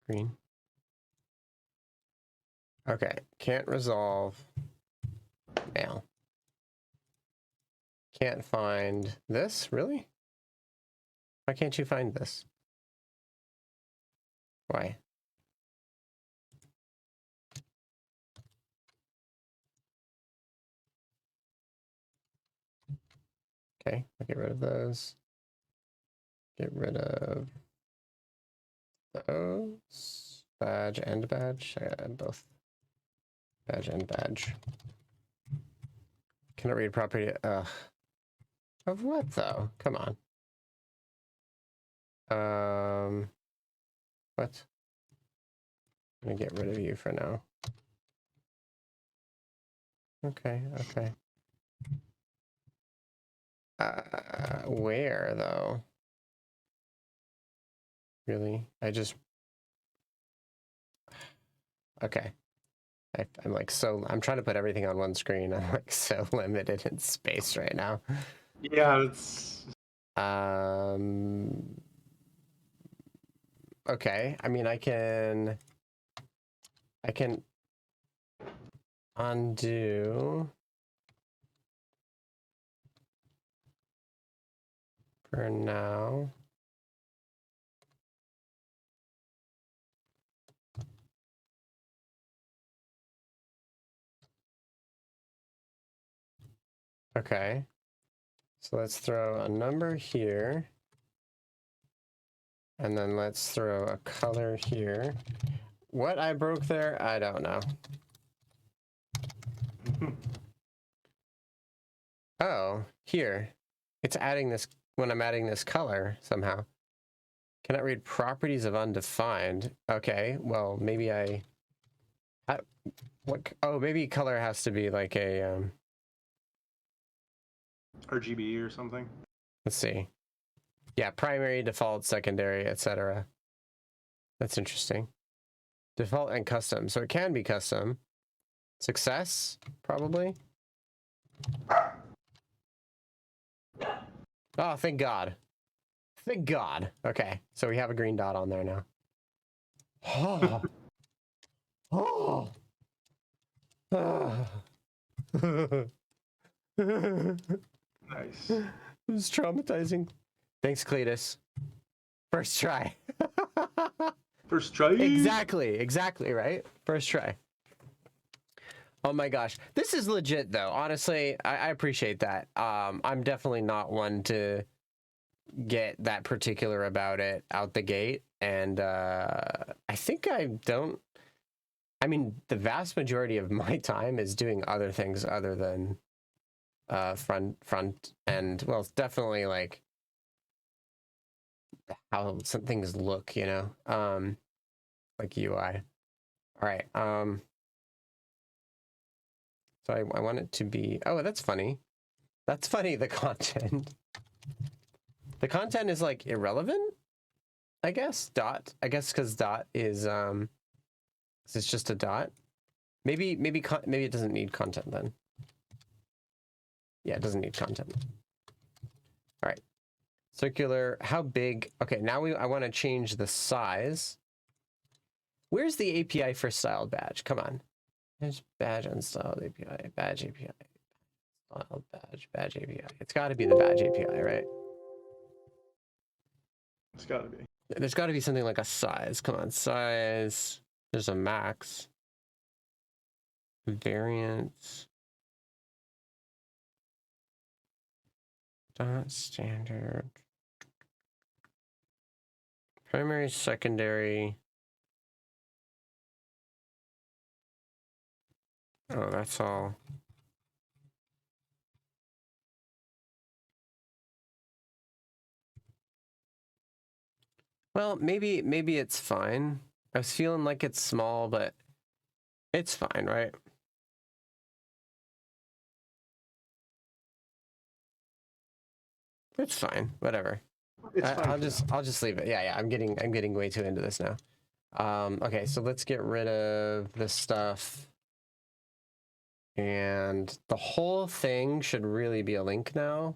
Green. Okay, can't resolve mail. Can't find this, really? Why can't you find this? Why? Okay, I'll get rid of those. Get rid of those. Badge and badge. I gotta add both. Badge and badge. Cannot read property. Of what though? Come on. What? I'm gonna get rid of you for now. Okay. Where though? Really? Okay. I'm like I'm trying to put everything on one screen. I'm like so limited in space right now. Yeah, it's. Okay. I mean, I can undo for now. Okay. So let's throw a number here. And then let's throw a color here. What I broke there, I don't know. Oh, here. It's adding this when I'm adding this color somehow. Cannot read properties of undefined. Okay, well, maybe oh, maybe color has to be like a, RGB or something. let's see. Yeah, primary, default, secondary, etc. That's interesting. Default and custom. So it can be custom. Success, probably. Oh, thank God. Thank God. Okay, so we have a green dot on there now. Oh. Oh. Nice. It was traumatizing. Thanks, Cletus. First try. First try. Exactly, right? First try. Oh my gosh. This is legit, though. Honestly, I appreciate that. I'm definitely not one to get that particular about it out the gate. And I think I don't... I mean, the vast majority of my time is doing other things other than front end. Well, it's definitely like how some things look, you know, like UI. All right. So I want it to be, oh, that's funny. That's funny, the content. The content is like irrelevant, I guess. Dot, I guess because dot is it's just a dot. Maybe it doesn't need content then. Yeah, it doesn't need content. All right. Circular, how big? Okay, now I want to change the size. Where's the API for styled badge? Come on. There's badge unstyled API, badge API, styled badge API. It's got to be the badge API, right? It's got to be. There's got to be something like a size. Come on, size. There's a max. Variance. Dot standard. Primary, secondary. Oh, that's all. Well, maybe it's fine. I was feeling like it's small, but it's fine, right? It's fine. Whatever. It's fine. I'll just leave it. Yeah. I'm getting way too into this now. Okay, so let's get rid of this stuff. And the whole thing should really be a link now.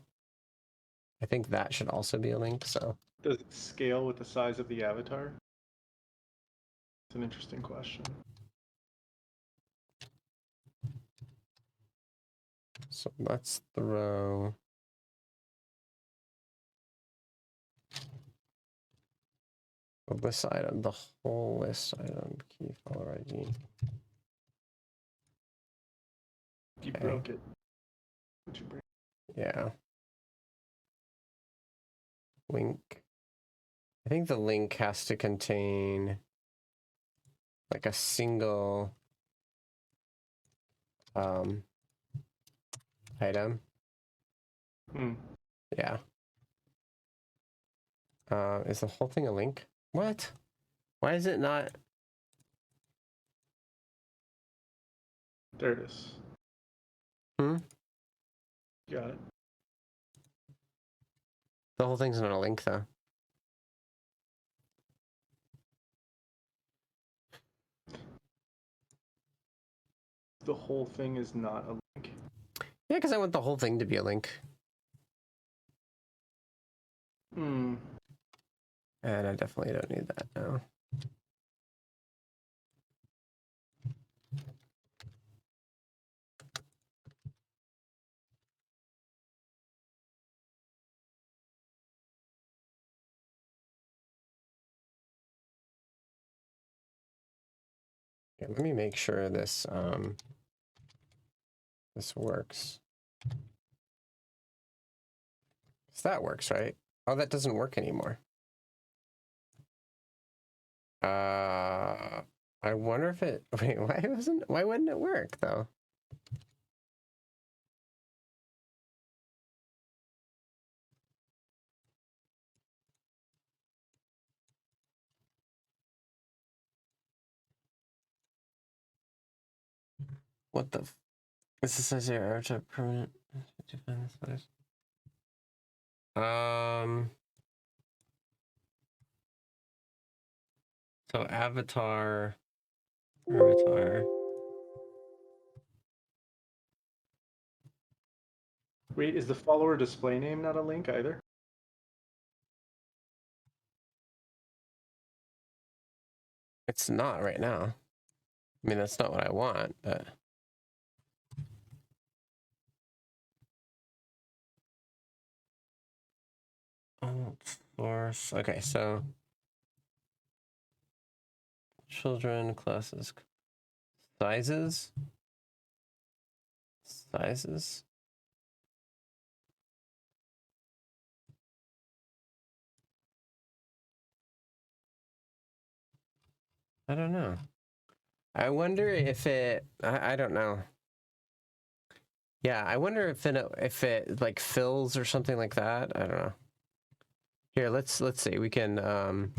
I think that should also be a link, so. Does it scale with the size of the avatar? It's an interesting question. So let's throw. The list item, the whole list item, key follower ID. You Okay. broke it. Would you break? Yeah. Link. I think the link has to contain like a single item. Yeah. Is the whole thing a link? What? Why is it not? There it is. Got it. The whole thing's not a link though. The whole thing is not a link. Yeah, because I want the whole thing to be a link. And I definitely don't need that now. Yeah, let me make sure this this works. So that works, right? Oh, that doesn't work anymore. I wonder if it, wait, why wouldn't it work though? What the? This is says here avatar permanent. Define this size. So avatar. Wait, is the follower display name not a link either? It's not right now. I mean, that's not what I want, but. Oh, source. Okay, so. Children, classes, sizes. Sizes. I don't know. I wonder if it. I don't know. Yeah, I wonder if it like fills or something like that. I don't know. Here, let's see. We can